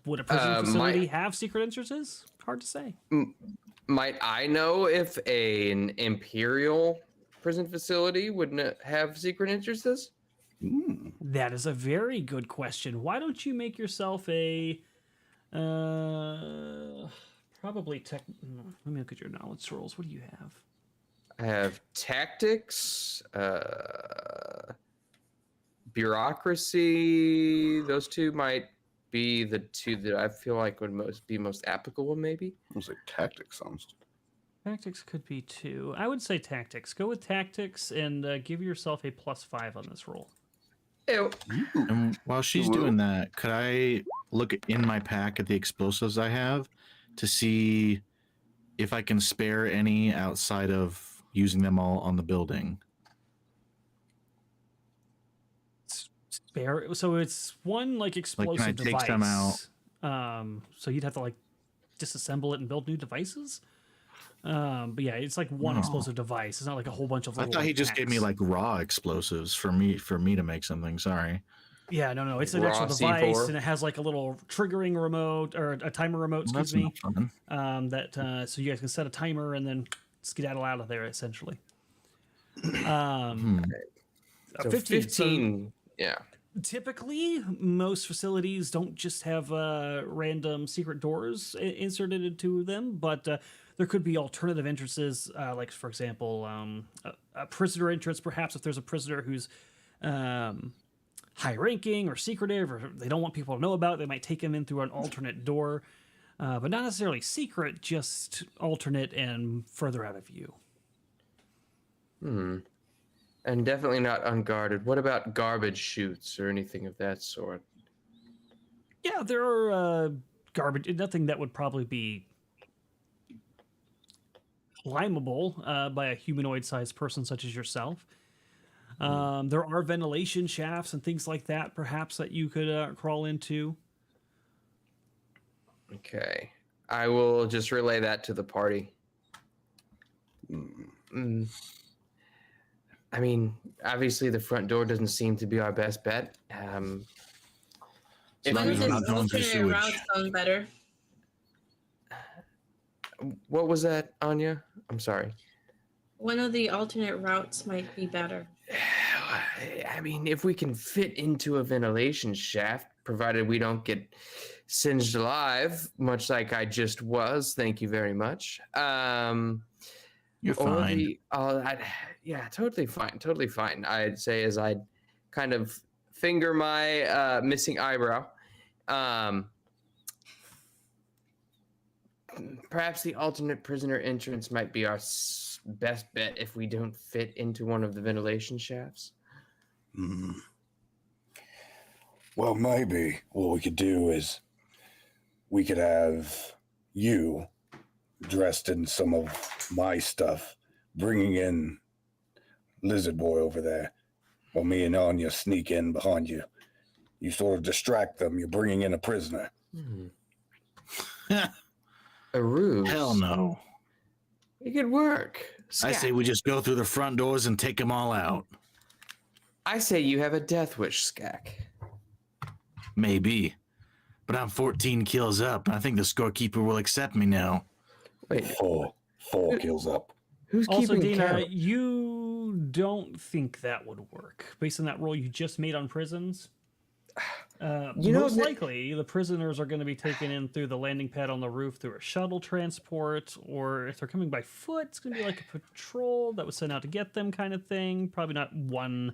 A: Would a prison facility have secret entrances? Hard to say.
F: Might I know if an Imperial prison facility would have secret entrances?
A: That is a very good question. Why don't you make yourself a probably tech? Let me look at your knowledge rolls. What do you have?
F: I have tactics, bureaucracy. Those two might be the two that I feel like would be most applicable. Maybe.
B: I was like, tactics sounds.
A: Tactics could be 2. I would say tactics. Go with tactics and give yourself a +5 on this roll.
F: Ew.
D: And while she's doing that, could I look in my pack at the explosives I have to see if I can spare any outside of using them all on the building?
A: Spare. So it's one like explosive
D: can I
A: device.
D: take some out?
A: So you'd have to like disassemble it and build new devices. But yeah, it's like one explosive device. It's not like a whole bunch of.
D: I thought he just gave me like raw explosives for me to make something. Sorry.
A: Yeah, no. It's an
F: Raw
A: actual device,
F: C4.
A: and it has like a little triggering remote or a timer remote.
D: Well,
A: Excuse me.
D: that's not fun.
A: So you guys can set a timer and then skedaddle out of there essentially.
F: So 15. Yeah.
A: Typically, most facilities don't just have random secret doors inserted into them, but there could be alternative entrances, like, for example, a prisoner entrance, perhaps if there's a prisoner who's high-ranking or secretive, or they don't want people to know about it, they might take him in through an alternate door, but not necessarily secret, just alternate and further out of view.
F: And definitely not unguarded. What about garbage chutes or anything of that sort?
A: Yeah, there are garbage, nothing that would probably be climbable by a humanoid-sized person such as yourself. There are ventilation shafts and things like that, perhaps, that you could crawl into.
F: Okay. I will just relay that to the party. I mean, obviously the front door doesn't seem to be our best bet.
D: As
F: If
D: long
C: One
D: as
C: of
D: we're
C: the
D: not going through
C: alternate
D: sewage.
C: routes sound better.
F: What was that, Anya? I'm sorry.
C: One of the alternate routes might be better.
F: I mean, if we can fit into a ventilation shaft, provided we don't get singed alive, much like I just was. Thank you very much.
D: You're fine.
F: Yeah, totally fine. Totally fine. I'd say as I'd kind of finger my missing eyebrow. Perhaps the alternate prisoner entrance might be our best bet if we don't fit into one of the ventilation shafts.
B: Well, maybe what we could do is we could have you dressed in some of my stuff, bringing in Lizard Boy over there, while me and Anya sneak in behind you. You sort of distract them. You're bringing in a prisoner.
F: A ruse.
D: Hell no.
F: It could work.
D: I say we just go through the front doors and take them all out.
F: I say you have a death wish, Skak.
D: Maybe. But I'm 14 kills up. I think the scorekeeper will accept me now.
F: Wait,
B: Four kills up.
F: who's
A: Also,
F: keeping
A: Dina,
F: count?
A: you don't think that would work based on that roll you just made on prisons. Most likely, the prisoners are going to be taken in through the landing pad on the roof through a shuttle transport, or if they're coming by foot, it's going to be like a patrol that was sent out to get them, kind of thing. Probably not one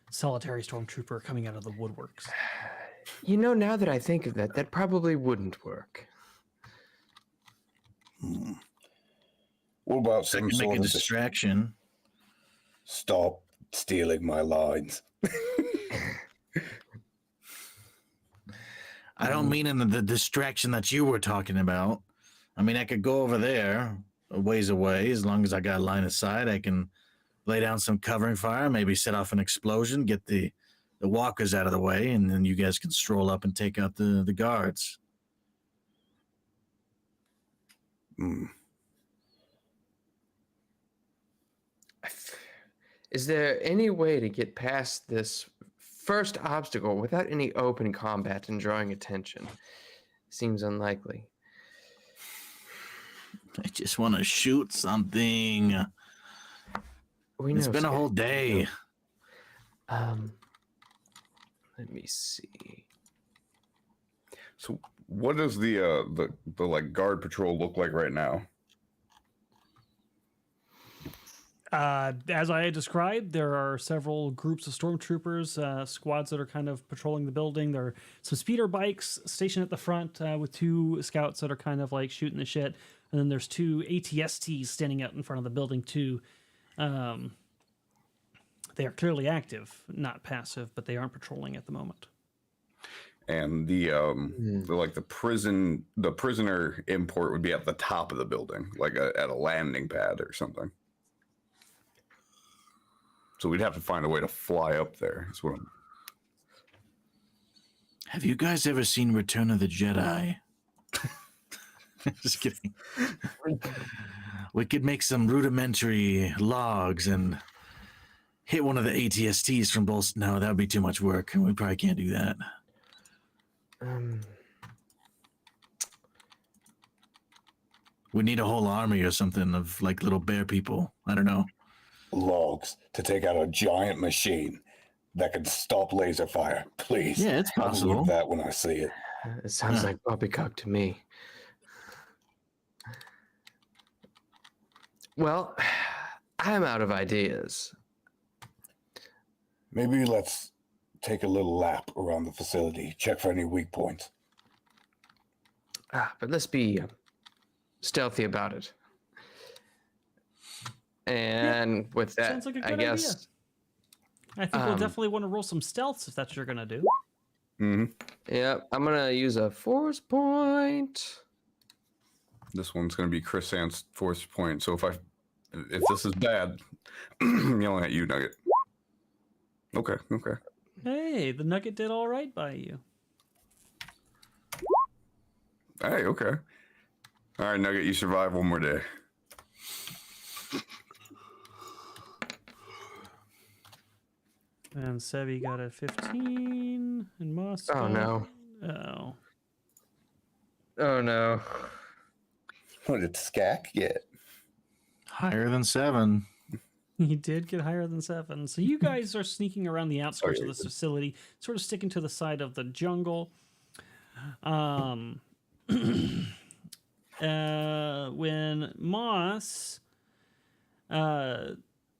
A: solitary stormtrooper coming out of the woodworks.
F: You know, now that I think of that, that probably wouldn't work.
B: What about
D: I
B: some
D: can make
B: sort
D: a
B: of
D: distraction.
B: stop stealing my lines?
D: I don't mean in the distraction that you were talking about. I mean, I could go over there a ways away. As long as I got a line of sight, I can lay down some covering fire, maybe set off an explosion, get the walkers out of the way, and then you guys can stroll up and take out the guards.
F: Is there any way to get past this first obstacle without any open combat and drawing attention? Seems unlikely.
D: I just want to shoot something. It's been a whole day.
F: Let me see.
G: So, what does the like guard patrol look like right now?
A: As I had described, there are several groups of stormtroopers, squads that are kind of patrolling the building. There are some speeder bikes stationed at the front with 2 scouts that are kind of like shooting the shit. And then there's 2 ATSTs standing out in front of the building too. They are clearly active, not passive, but they aren't patrolling at the moment.
G: And the prisoner import would be at the top of the building, like at a landing pad or something. So we'd have to find a way to fly up there. That's what I'm...
D: Have you guys ever seen Return of the Jedi? Just kidding. We could make some rudimentary logs and hit one of the ATSTs from both. No, that would be too much work. We probably can't do that. We need a whole army or something of like little bear people. I don't know.
B: Logs to take out a giant machine that can stop laser fire. Please.
D: Yeah, it's
B: I
D: possible.
B: believe that when I see it.
F: It sounds like poppycock to me. Well, I'm out of ideas.
B: Maybe let's take a little lap around the facility, check for any weak points.
F: But let's be stealthy about it. And with that,
A: Sounds like a
F: I
A: good
F: guess.
A: idea. I think we'll definitely want to roll some stealths if that's what you're going to do.
G: Mm-hmm.
F: Yeah, I'm gonna use a force point.
G: This one's going to be Chris Ant's force point. So if this is bad, I'm yelling at you, Nugget. Okay.
A: Hey, the Nugget did all right by you.
G: Hey, okay. All right, Nugget, you survive one more day.
A: And Sevvy got a 15 in Moscow.
F: Oh no.
A: Oh.
F: Oh no.
B: What did Skak get?
D: Higher than 7.
A: He did get higher than 7. So you guys are sneaking around the outskirts of this facility, sort of sticking to the side of the jungle. When Moss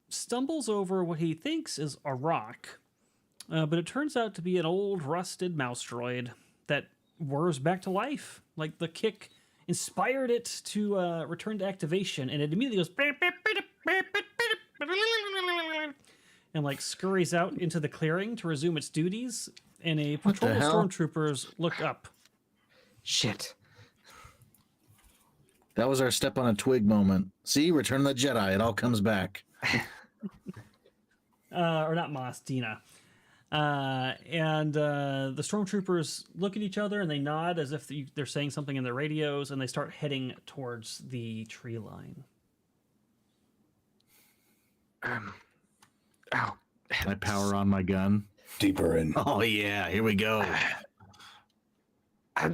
A: stumbles over what he thinks is a rock, but it turns out to be an old rusted mouse droid that whirs back to life. Like the kick inspired it to return to activation, and it immediately goes and like scurries out into the clearing to resume its duties. And a patrol of stormtroopers look up.
F: Shit.
D: That was our step on a twig moment. See, Return of the Jedi. It all comes back.
A: Or not Moss, Dina. And the stormtroopers look at each other and they nod as if they're saying something in their radios, and they start heading towards the tree line.
F: Ow.
D: I power on my gun.
B: Deeper in.
D: Oh yeah, here we go.
F: I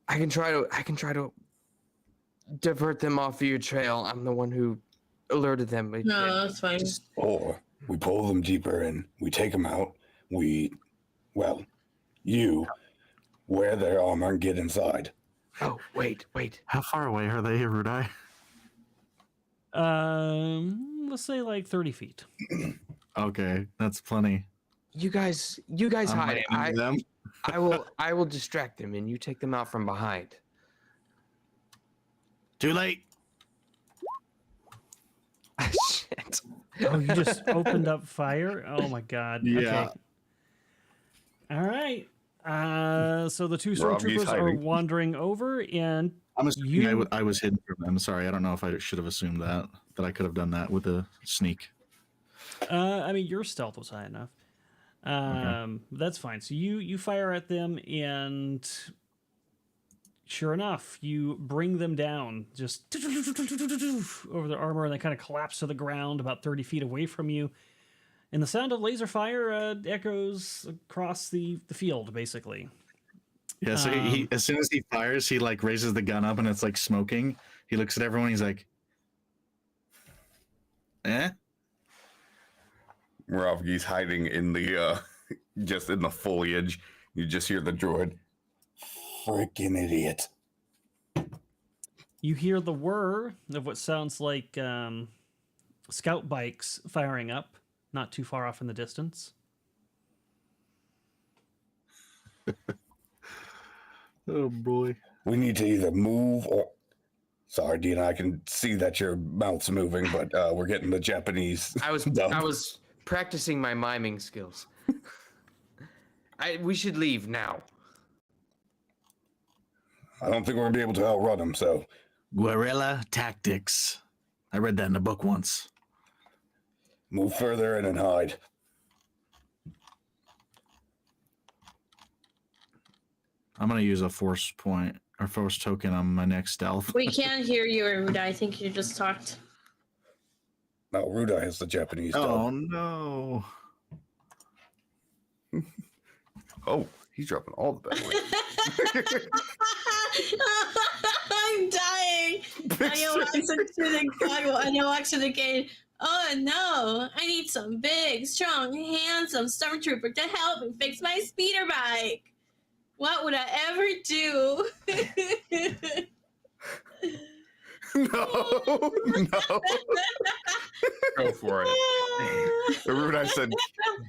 F: can try to divert them off of your trail. I'm the one who alerted them.
C: No, that's fine.
B: Or we pull them deeper in. We take them out. You wear their armor and get inside.
F: Oh, wait.
D: How far away are they, Erudi?
A: Let's say like 30 feet.
D: Okay, that's plenty.
F: You guys hide.
D: Them.
F: I will distract them, and you take them out from behind.
D: Too late.
F: Shit.
A: Oh, you just opened up fire? Oh my god.
D: Yeah.
A: Okay. All right. So the 2
G: Robbie's
A: stormtroopers are
G: hiding.
A: wandering over, and
D: I'm assuming I was hidden from them. Sorry, I don't know if I should have assumed that I could have done that with a sneak.
A: I mean, your stealth was high enough. That's fine. So you fire at them, and sure enough, you bring them down just over their armor, and they kind of collapse to the ground about 30 feet away from you. And the sound of laser fire echoes across the field, basically.
D: Yeah, so he as soon as he fires, he like raises the gun up and it's like smoking. He looks at everyone, he's like, eh?
G: Ravgi's hiding in the just in the foliage. You just hear the droid.
B: Freaking idiot.
A: You hear the whir of what sounds like scout bikes firing up, not too far off in the distance.
D: Oh boy.
B: We need to either move or... Sorry, Dina, I can see that your mouth's moving, but we're getting the Japanese.
F: I was practicing my miming skills. We should leave now.
B: I don't think we're going to be able to outrun them, so...
D: Guerrilla tactics. I read that in a book once.
B: Move further in and hide.
D: I'm going to use a force point or force token on my next stealth.
C: We can't hear you, Erudi. I think you just talked.
B: No, Ruda has the Japanese
D: Oh,
B: dog.
D: no.
G: Oh, he's dropping all the bad words.
C: I'm dying. I know again. Oh no, I need some big, strong, handsome stormtrooper to help me fix my speeder bike. What would I ever do?
G: No.
F: Go for it.
G: Rude, I said,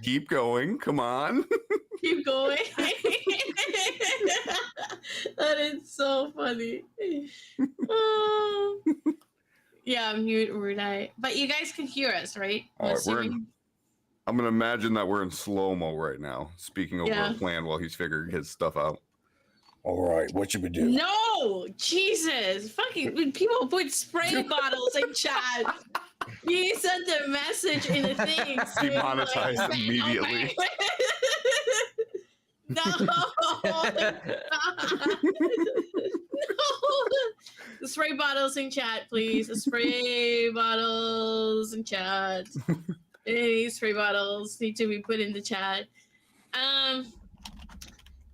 G: keep going. Come on.
C: Keep going. That is so funny. Oh. Yeah, mute Erudi. But you guys can hear us, right?
G: All right, I'm gonna imagine that we're in slow-mo right now, speaking over a plan while he's figuring his stuff out.
B: All right, what should we do?
C: No, Jesus, fucking people put spray bottles in chat. You sent a message in the thing.
G: Demonetized immediately.
C: No. No. The spray bottles in chat, please. The spray bottles in chat. Any spray bottles need to be put in the chat.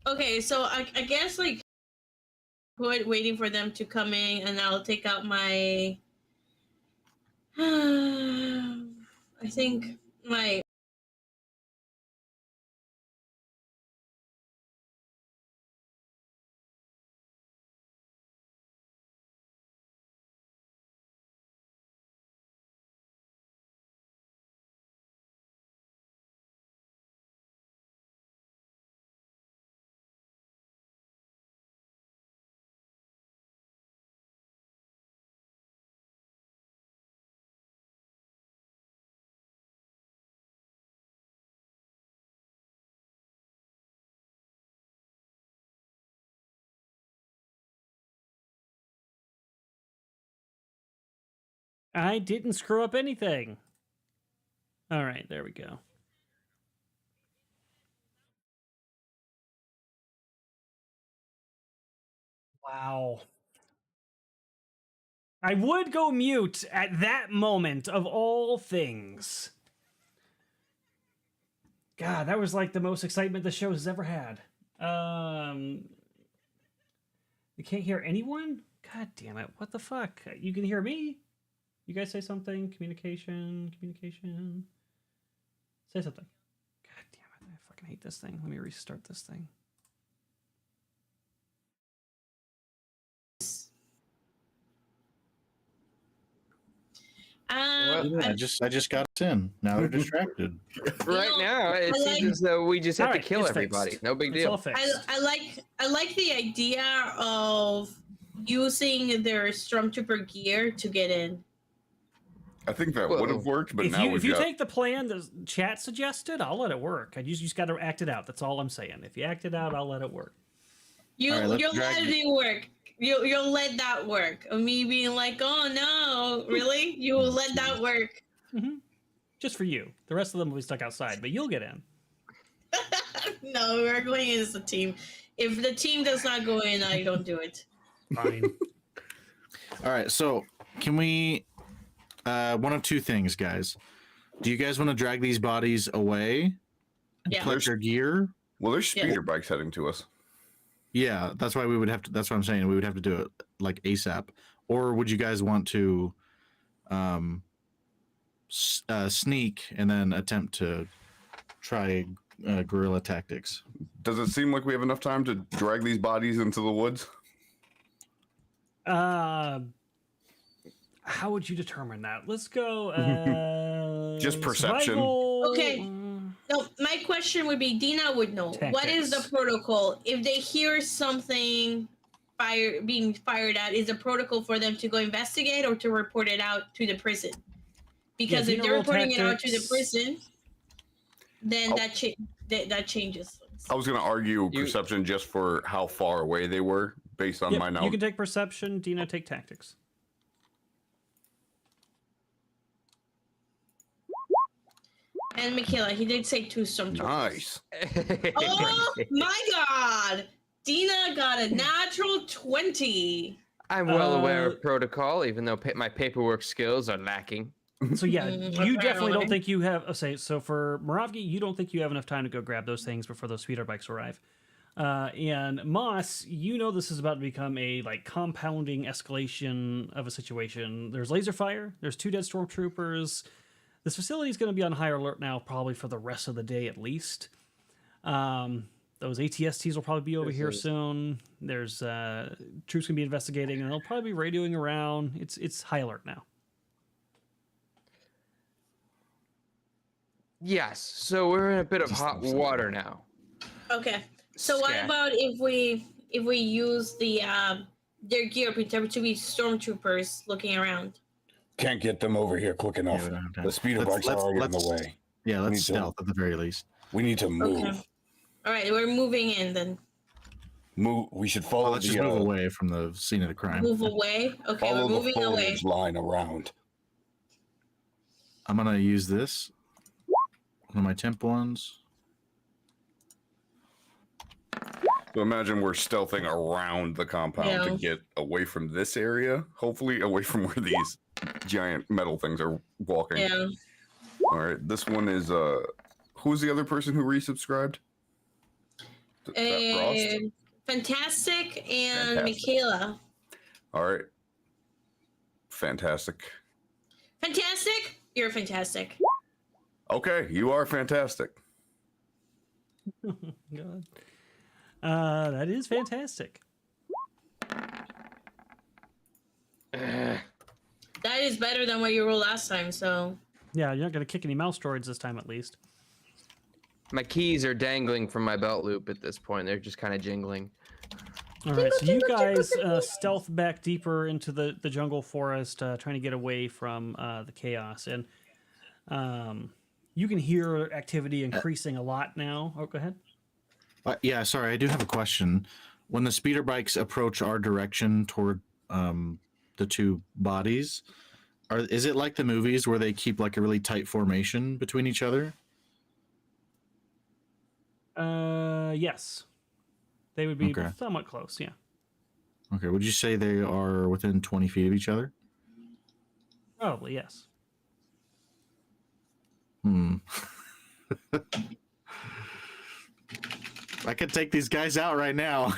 C: Okay, so I guess like waiting for them to come in, and I'll take out my. I think my.
A: I didn't screw up anything. All right, there we go. Wow. I would go mute at that moment of all things. God, that was like the most excitement the show has ever had. You can't hear anyone? God damn it. What the fuck? You can hear me? You guys say something? Communication. Say something. God damn it. I fucking hate this thing. Let me restart this thing.
D: I just got in. Now they're distracted.
F: Right now, it seems as though we just have to
A: Alright,
F: kill
A: it's
F: everybody.
A: fixed.
F: No big
A: It's all
F: deal.
A: fixed.
C: I like the idea of using their stormtrooper gear to get in.
G: I think that would have worked, but now
A: if you take the plan the chat suggested, I'll let it work. You just got to act it out. That's all I'm saying. If you act it out, I'll let it work.
C: You'll let it work. You'll let that work. Of me being like, oh no, really? You will let that work.
A: Mm-hmm. Just for you. The rest of them will be stuck outside, but you'll get in.
C: No, we're going in as a team. If the team does not go in, I don't do it.
A: Fine.
D: All right, so can we one of two things, guys? Do you guys want to drag these bodies away and
C: Yeah.
D: collect their gear?
G: Well, there's
C: Yeah.
G: speeder bikes heading to us.
D: Yeah, that's why we would have to. That's what I'm saying. We would have to do it like ASAP. Or would you guys want to sneak and then attempt to try guerrilla tactics?
G: Does it seem like we have enough time to drag these bodies into the woods?
A: How would you determine that? Let's go.
G: Just perception.
A: Survival.
C: Okay. No, my question would be, Dina would know. What is the
A: Tactics.
C: protocol? If they hear something being fired at, is the protocol for them to go investigate or to report it out to the prison? Because
A: Yeah,
C: if
A: Dina
C: they're
A: roll
C: reporting it out to the
A: tactics.
C: prison, then
G: Oh.
C: that changes things.
G: I was going to argue
F: You-
G: perception just for how far away they were based on
A: Yep,
G: my
A: you
G: knowledge.
A: can take perception. Dina, take tactics.
C: And Michaela, he did say 2 stormtroopers.
G: Nice.
C: Oh my god! Dina got a natural 20.
F: I'm well aware
A: Uh,
F: of protocol, even though my paperwork skills are lacking.
A: So yeah, you definitely don't
C: apparently.
A: think you have. So for Moravgi, you don't think you have enough time to go grab those things before those speeder bikes arrive. And Moss, you know this is about to become a like compounding escalation of a situation. There's laser fire. There's 2 dead stormtroopers. This facility is going to be on high alert now, probably for the rest of the day at least. Those ATSTs will probably be over here soon. There's troops going to be investigating, and they'll probably be radioing around. It's high alert now.
F: Yes, so we're in a bit of hot water now.
C: Okay. So what
F: Scat.
C: about if we use the their gear pretend to be stormtroopers looking around?
B: Can't get them over here quick enough.
D: we don't have time.
B: The speeder bikes are already in the way.
D: Yeah, let's
B: Me too.
D: stealth at the very least.
B: We need to move.
C: Okay. All right, we're moving in then.
B: Move. We should follow
D: Well, let's just
B: the
D: move away from the scene of the crime.
C: Move away. Okay,
B: follow
C: we're
B: the
C: moving away.
B: foliage line around.
D: I'm gonna use this. One of my temp ones.
G: So imagine we're stealthing around the compound to
C: Yeah.
G: get away from this area. Hopefully away from where these giant metal things are walking.
C: Yeah.
G: All right. This one is who's the other person who resubscribed? Is that Frost?
C: Fantastic and
G: Fantastic.
C: Michaela.
G: All right. Fantastic.
C: Fantastic? You're fantastic.
G: Okay, you are fantastic.
A: God. That is fantastic.
C: That is better than what you rolled last time, so
A: Yeah, you're not going to kick any mouse droids this time, at least.
F: My keys are dangling from my belt loop at this point. They're just kind of jingling.
A: All right, so you guys stealth back deeper into the jungle forest, trying to get away from the chaos. And you can hear activity increasing a lot now. Oh, go ahead.
D: Yeah, sorry, I do have a question. When the speeder bikes approach our direction toward the 2 bodies, is it like the movies where they keep like a really tight formation between each other?
A: Yes. They would be
D: Okay.
A: somewhat close, yeah.
D: Okay, would you say they are within 20 feet of each other?
A: Probably, yes.
D: I could take these guys out right now.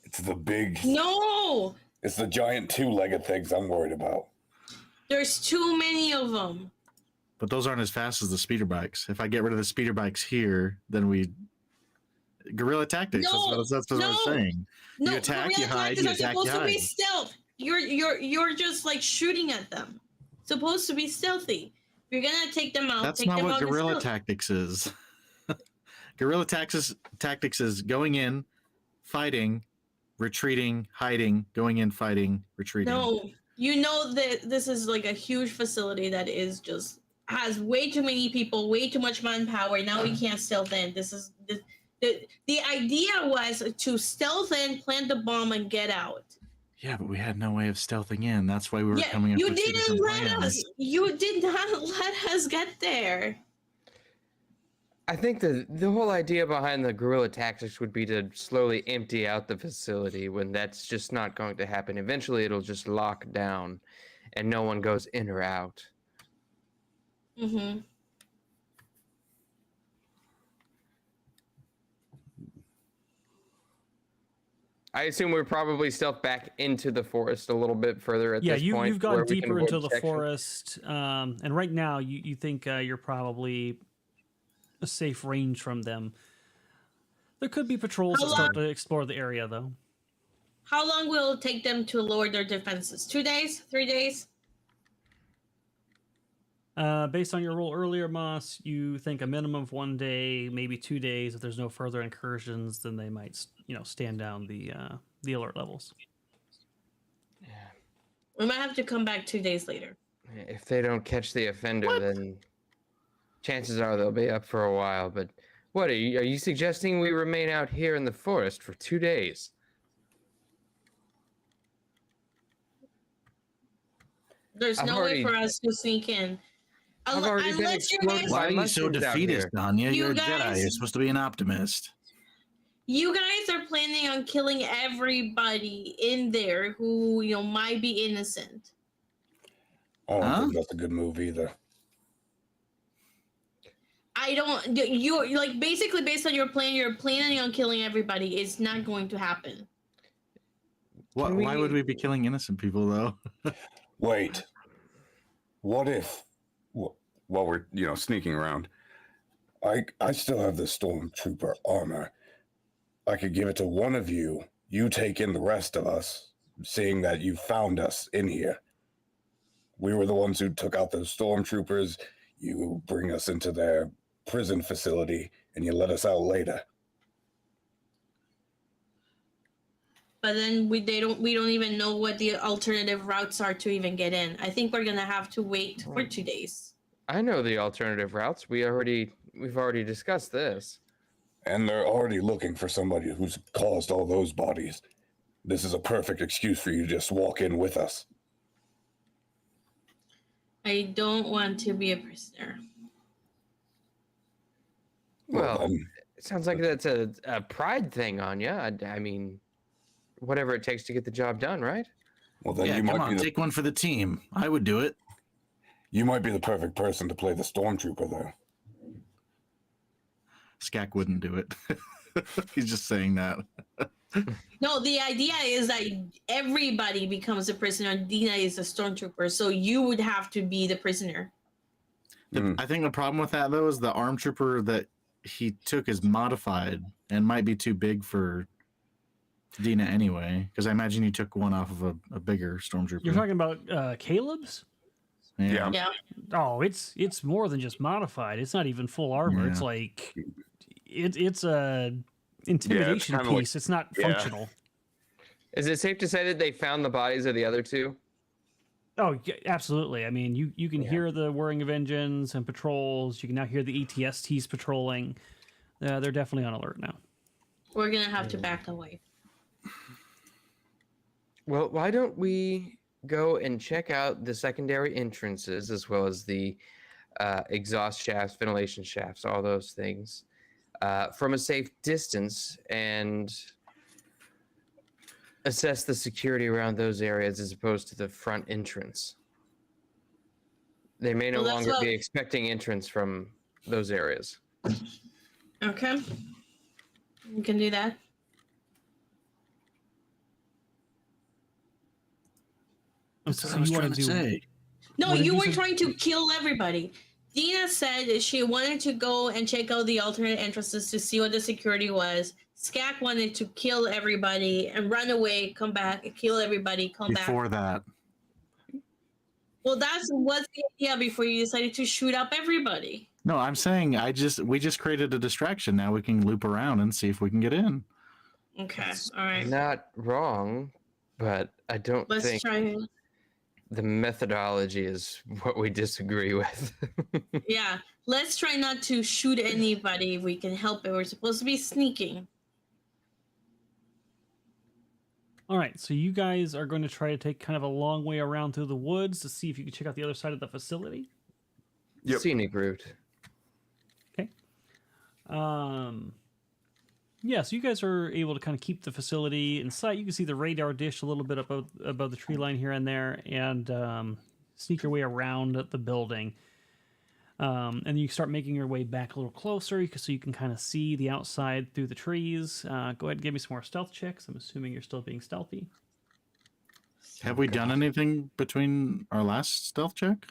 B: It's the big.
C: no,
B: It's the giant 2-legged things I'm worried about.
C: there's too many of them.
D: But those aren't as fast as the speeder bikes. If I get rid of the speeder bikes here, then we guerrilla tactics.
C: No,
D: That's what I was
C: no.
D: saying.
C: No,
D: You attack,
C: guerrilla
D: you hide,
C: tactics
D: you
C: are
D: attack,
C: supposed
D: you
C: to be
D: hide.
C: stealth. You're just like shooting at them. Supposed to be stealthy. If you're gonna take them out,
D: That's
C: take
D: not
C: them
D: what
C: out in
D: guerrilla
C: stealth.
D: tactics is. Guerrilla tactics is going in, fighting, retreating, hiding, going in, fighting, retreating.
C: No, you know that this is like a huge facility that is just has way too many people, way too much manpower. Now we can't stealth in. The idea was to stealth in, plant the bomb, and get out.
D: Yeah, but we had no way of stealthing in. That's why we were
C: Yeah,
D: coming up
C: you
D: with 2
C: didn't
D: different
C: let
D: plans.
C: us. You did not let us get there.
F: I think the whole idea behind the guerrilla tactics would be to slowly empty out the facility when that's just not going to happen. Eventually, it'll just lock down, and no one goes in or out.
C: Mm-hmm.
F: I assume we're probably stealth back into the forest a little bit further at this point.
A: You've gone
F: where we can
A: deeper
F: avoid
A: into the
F: detection.
A: forest, and right now you think you're probably a safe range from them. There could be patrols
C: How
A: that start to explore the area, though.
C: How long will it take them to lower their defenses? 2 days? 3 days?
A: Based on your roll earlier, Moss, you think a minimum of 1 day, maybe 2 days. If there's no further incursions, then they might, stand down the alert levels.
C: We might have to come back 2 days later.
F: If they don't catch the offender, then chances are they'll be up for a while. But what are you suggesting we remain out here in the forest for 2 days?
C: There's
F: I've
C: no
F: already-
C: way for us to sneak in.
F: I've already been
C: Unless you
F: exploded
C: guys,
D: Why are you so
F: mushrooms out
D: defeatist,
F: here.
D: Anya?
C: You
D: You're a
C: guys-
D: Jedi. You're supposed to be an optimist.
C: you guys are planning on killing everybody in there who, might be innocent.
B: I don't
D: Huh?
B: think that's a good move either.
C: I don't. You like basically based on your plan. You're planning on killing everybody. It's not going to happen.
D: What,
F: Can
D: why
F: we-
D: would we be killing innocent people, though?
B: Wait. What if
G: While we're sneaking around.
B: I still have the stormtrooper armor? I could give it to one of you. You take in the rest of us, seeing that you found us in here. We were the ones who took out those stormtroopers. You bring us into their prison facility, and you let us out later.
C: But then we don't even know what the alternative routes are to even get in. I think we're gonna have to wait for 2 days.
F: I know the alternative routes. We've already discussed this.
B: And they're already looking for somebody who's caused all those bodies. This is a perfect excuse for you to just walk in with us.
C: I don't want to be a prisoner.
F: Well,
B: then,
F: it sounds like that's a pride thing on you. I mean, whatever it takes to get the job done, right?
B: then
D: Yeah,
B: you
D: come
B: might
D: on,
B: be the,
D: take one for the team. I would do it.
B: you might be the perfect person to play the stormtrooper there.
D: Skak wouldn't do it. He's just saying that.
C: No, the idea is that everybody becomes a prisoner. Dina is a stormtrooper, so you would have to be the prisoner.
D: I think the problem with that, though, is the arm trooper that he took is modified and might be too big for Dina anyway. Because I imagine you took one off of a bigger stormtrooper.
A: You're talking about Caleb's?
D: Yeah.
C: Yeah.
A: Oh, it's more than just modified. It's not even full armor. It's
D: Yeah.
A: like it's a intimidation
G: kinda like-
A: piece. It's not
G: yeah.
A: functional.
F: Is it safe to say that they found the bodies of the other two?
A: Oh, yeah, absolutely. I mean, you can
F: Yeah.
A: hear the whirring of engines and patrols. You can now hear the ATSTs patrolling. They're definitely on alert now.
C: We're gonna have to back away.
F: Well, why don't we go and check out the secondary entrances as well as the exhaust shafts, ventilation shafts, all those things from a safe distance and assess the security around those areas as opposed to the front entrance. They may no
C: Well, that's
F: longer
C: what-
F: be expecting entrance from those areas.
C: Okay. We can do that.
D: That's what
A: So
D: I was
A: you wanna
D: trying to
A: do-
D: say.
C: No,
A: What did
C: you
A: you
C: were
A: say?
C: trying to kill everybody. Dina said that she wanted to go and check out the alternate entrances to see what the security was. Skak wanted to kill everybody and run away, come back, kill everybody, come back.
D: Before that.
C: Well, what's the idea before you decided to shoot up everybody.
D: No, I'm saying we just created a distraction. Now we can loop around and see if we can get in.
C: Okay, all right.
F: Not wrong, but I don't
C: Let's
F: think
C: try.
F: the methodology is what we disagree with.
C: Yeah, let's try not to shoot anybody if we can help it. We're supposed to be sneaking.
A: All right, so you guys are going to try to take kind of a long way around through the woods to see if you can check out the other side of the facility.
G: Yep.
F: Scenic route.
A: Yeah, so you guys are able to kind of keep the facility in sight. You can see the radar dish a little bit above the tree line here and there, and sneak your way around the building. And you start making your way back a little closer so you can kind of see the outside through the trees. Go ahead and give me some more stealth checks. I'm assuming you're still being stealthy.
D: Have we done anything between our last stealth check?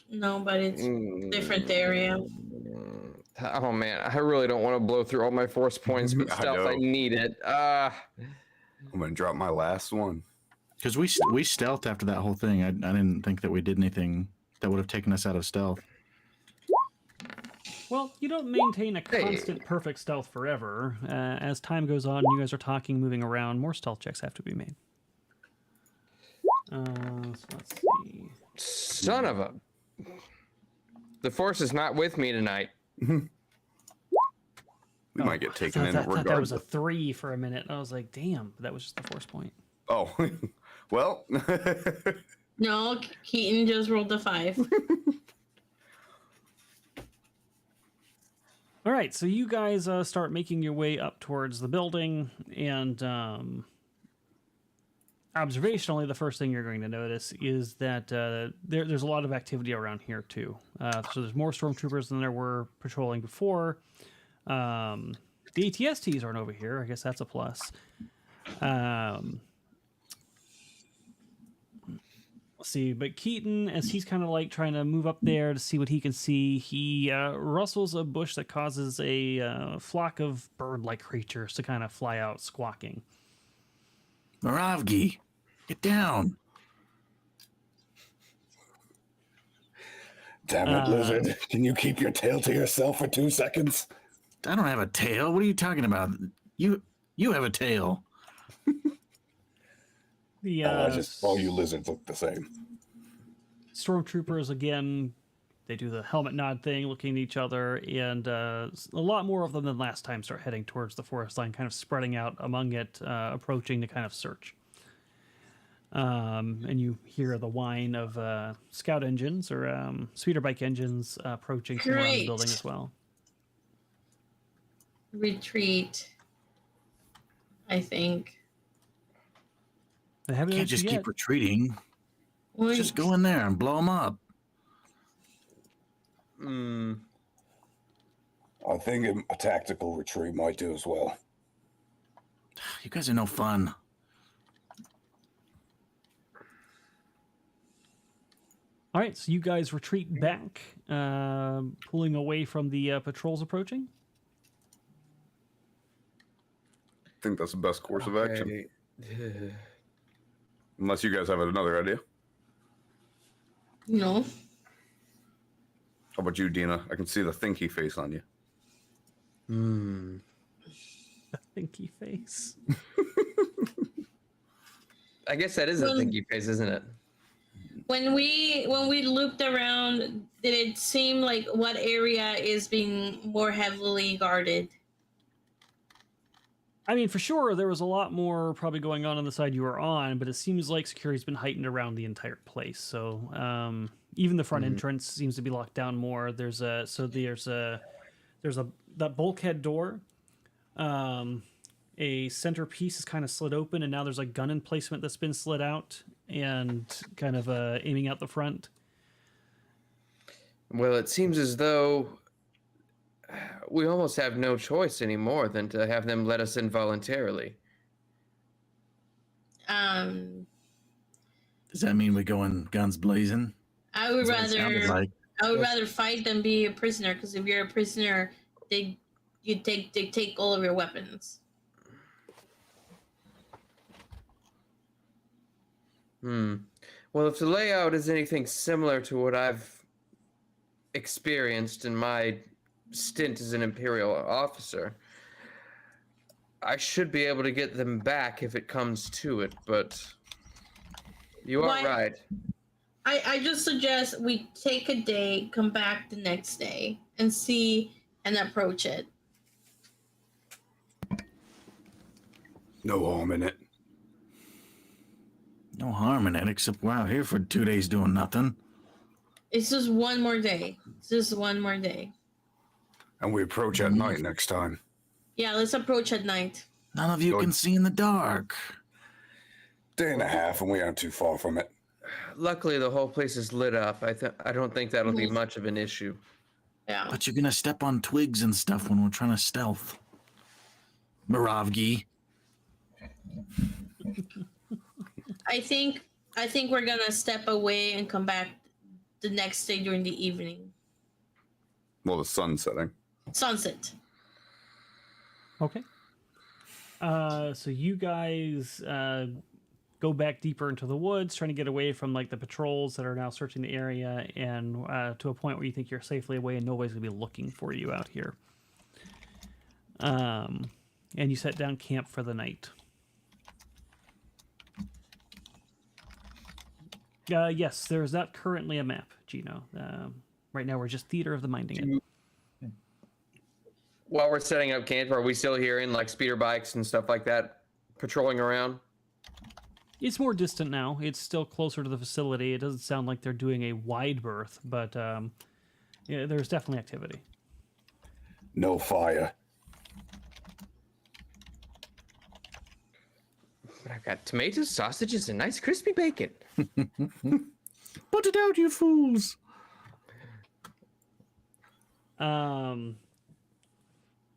C: No, but it's different area.
F: Oh man, I really don't want to blow through all my force points, but stealth, I need it.
G: I'm gonna drop my last one.
D: Because we stealthed after that whole thing. I didn't think that we did anything that would have taken us out of stealth.
A: Well, you don't maintain a constant perfect stealth forever. As time goes on, you guys are talking, moving around, more stealth checks have to be made. So let's see.
F: Son of a... The force is not with me tonight.
G: We might get taken in
A: I thought that was
G: regardless.
A: a 3 for a minute. I was like, damn, that was just the force point.
G: Oh, well.
C: No, Keaton just rolled a 5.
A: All right, so you guys start making your way up towards the building, and observationally, the first thing you're going to notice is that there's a lot of activity around here, too. So there's more stormtroopers than there were patrolling before. The ATSTs aren't over here. I guess that's a plus. Let's see, but Keaton, as he's kind of like trying to move up there to see what he can see, he rustles a bush that causes a flock of bird-like creatures to kind of fly out squawking.
D: Moravgi, get down.
B: Damn it, lizard. Can you keep your tail to yourself for 2 seconds?
D: I don't have a tail. What are you talking about? You have a tail.
B: All you lizards look the same.
A: Stormtroopers, again, they do the helmet nod thing, looking at each other, and a lot more of them than last time start heading towards the forest line, kind of spreading out among it, approaching to kind of search. And you hear the whine of scout engines or speeder bike engines approaching from around the building as well.
C: Retreat, I think.
A: They haven't
D: Can't just
A: yet.
D: keep retreating.
C: Wait.
D: Just go in there and blow them up.
B: I think a tactical retreat might do as well.
D: You guys are no fun.
A: All right, so you guys retreat back, pulling away from the patrols approaching.
G: I think that's the best course of action. Unless you guys have another idea.
C: No.
G: How about you, Dina? I can see the thinky face on you.
A: A thinky face.
F: I guess that is a thinky face, isn't it?
C: When we looped around, did it seem like what area is being more heavily guarded?
A: I mean, for sure, there was a lot more probably going on the side you were on, but it seems like security's been heightened around the entire place. So even the front entrance seems to be locked down more. There's that bulkhead door. A centerpiece is kind of slid open, and now there's a gun emplacement that's been slid out and kind of aiming out the front.
F: Well, it seems as though we almost have no choice anymore than to have them let us in voluntarily.
D: Does that mean we go in guns blazing?
C: I would
D: That's what it sounded like.
C: rather fight than be a prisoner, because if you're a prisoner, they take all of your weapons.
F: Well, if the layout is anything similar to what I've experienced in my stint as an Imperial officer, I should be able to get them back if it comes to it, but you are right.
C: I just suggest we take a day, come back the next day, and see and approach it.
B: No harm in it.
D: No harm in it, except we're out here for 2 days doing nothing.
C: It's just one more day. It's just one more day.
B: And we approach at night next time.
C: Yeah, let's approach at night.
D: None of you
B: Good.
D: can see in the dark.
B: Day and a half, and we aren't too far from it.
F: Luckily, the whole place is lit up. I don't think that'll be
C: Mhm.
F: much of an issue.
C: Yeah.
D: But you're gonna step on twigs and stuff when we're trying to stealth. Maravgi.
C: I think we're gonna step away and come back the next day during the evening.
G: Well, the sun's setting.
C: Sunset.
A: Okay. So you guys go back deeper into the woods, trying to get away from like the patrols that are now searching the area, and to a point where you think you're safely away and nobody's gonna be looking for you out here. And you set down camp for the night. Yes, there is not currently a map, Gino. Right now, we're just theater of the minding it.
F: While we're setting up camp, are we still hearing like speeder bikes and stuff like that patrolling around?
A: It's more distant now. It's still closer to the facility. It doesn't sound like they're doing a wide berth, but yeah, there's definitely activity.
B: No fire.
F: But I've got tomatoes, sausages, and nice crispy bacon.
D: Put it out, you fools!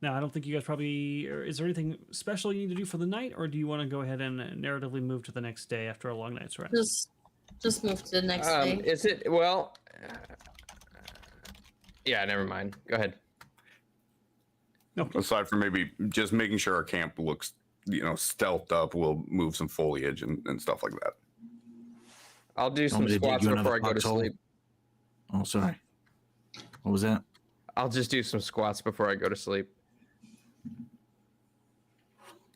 A: Now, I don't think you guys probably... Is there anything special you need to do for the night, or do you want to go ahead and narratively move to the next day after a long night's rest?
C: Just move to the next day.
F: Is it... Well... yeah, never mind. Go ahead.
A: Okay.
G: Aside from maybe just making sure our camp looks, stealthed up, we'll move some foliage and stuff like that.
F: I'll do some
D: me to dig
F: squats
D: you
F: before
D: another
F: I go to
D: foxhole?
F: sleep.
D: Oh, sorry. What was that?
F: I'll just do some squats before I go to sleep.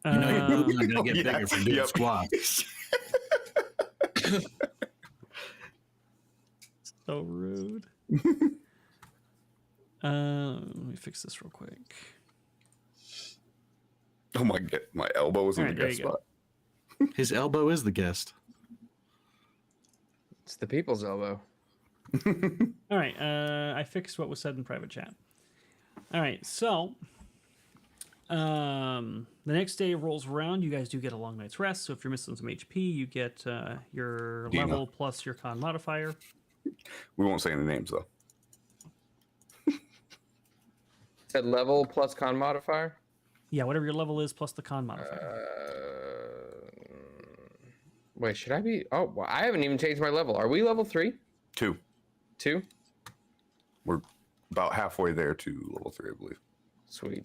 D: You know your boobs are gonna get
G: Yeah,
D: bigger from doing
G: yep.
D: squats.
A: So rude. Let me fix this real quick.
G: Oh my elbow was in
A: Alright,
G: the
A: there
G: guest
A: you go.
G: spot.
D: His elbow is the guest.
F: It's the people's elbow.
A: All right, I fixed what was said in private chat. All right, so the next day rolls around. You guys do get a long night's rest. So if you're missing some HP, you get your
G: Dina.
A: level plus your con modifier.
G: We won't say any names though.
F: Said level plus con modifier.
A: Yeah, whatever your level is plus the con modifier.
F: Wait, should I be? Oh, well, I haven't even changed my level. Are we level 3?
G: 2.
F: 2?
G: We're about halfway there to level 3, I believe.
F: Sweet.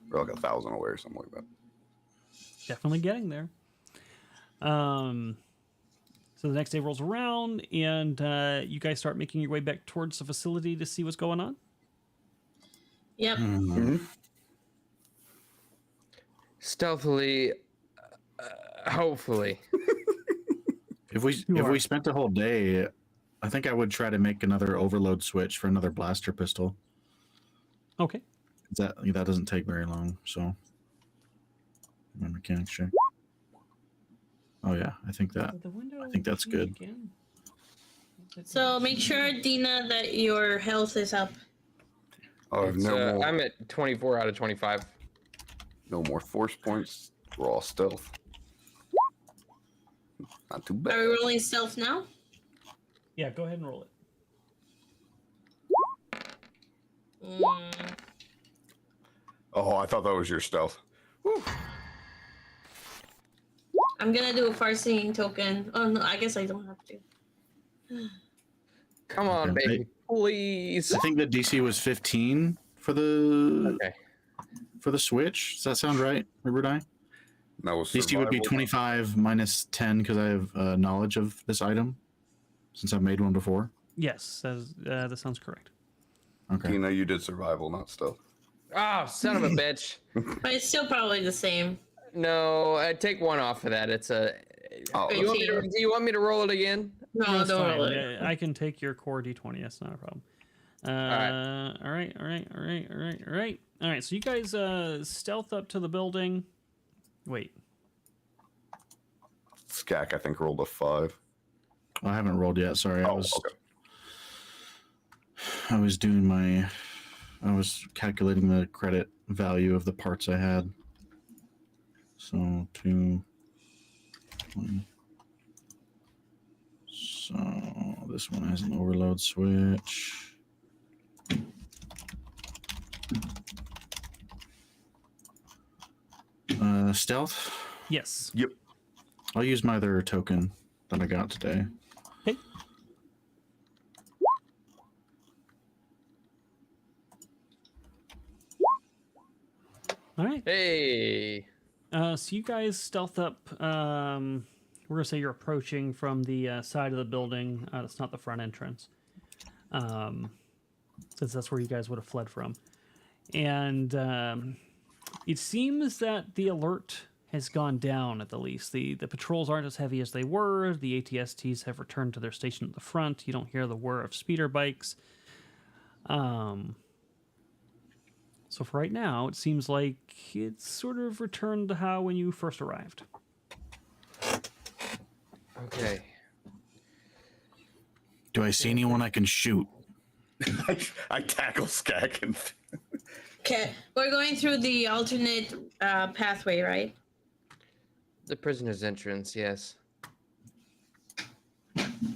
G: We're like 1,000 away or something like that.
A: Definitely getting there. So the next day rolls around, and you guys start making your way back towards the facility to see what's going on.
C: Yep.
G: Mm-hmm.
F: Stealthily, hopefully.
D: If we spent the whole day, I think I would try to make another overload switch for another blaster pistol.
A: Okay.
D: That doesn't take very long, so my mechanics check. Oh yeah, I think that's good.
C: So make sure, Dina, that your health is up.
G: Oh, I've no more,
F: I'm at 24 out of 25.
G: no more force points. We're all stealth. Not too
C: Are
G: bad.
C: we rolling stealth now?
A: Yeah, go ahead and roll it.
G: Oh, I thought that was your stealth.
C: I'm gonna do a far seeing token. Oh no, I guess I don't have to.
F: Come on,
D: Okay.
F: baby. Please.
D: I think the DC was 15 for the
F: Okay.
D: switch. Does that sound right, Erudi?
G: That was
D: DC would be
G: survival.
D: 25 minus 10 because I have knowledge of this item since I've made one before.
A: Yes, that sounds correct.
D: Okay.
G: Tina, you did survival, not stealth.
F: Oh, son of a bitch.
C: But it's still probably the same.
F: No, I take one off of that. It's a.
G: Oh,
F: Do you want me to roll it again?
C: No,
A: That's
C: don't
A: fine.
C: roll it.
A: I can take your core d20. That's not a problem.
F: right.
A: All right. So you guys stealth up to the building. Wait.
G: Skak, I think, rolled a 5.
D: I haven't rolled yet. Sorry, I
G: Oh,
D: was.
G: okay.
D: I was calculating the credit value of the parts I had. So 220. So this one has an overload switch. Stealth?
A: Yes.
G: Yep.
D: I'll use my other token that I got today.
A: Okay. All right.
F: Hey.
A: So you guys stealth up. We're gonna say you're approaching from the side of the building. That's not the front entrance, since that's where you guys would have fled from. And it seems that the alert has gone down at the least. The patrols aren't as heavy as they were. The ATSTs have returned to their station at the front. You don't hear the whir of speeder bikes. So for right now, it seems like it's sort of returned to how when you first arrived.
F: Okay.
D: Do I see anyone I can shoot?
G: I tackle Skak and
C: Okay, we're going through the alternate pathway, right?
F: The prisoner's entrance, yes.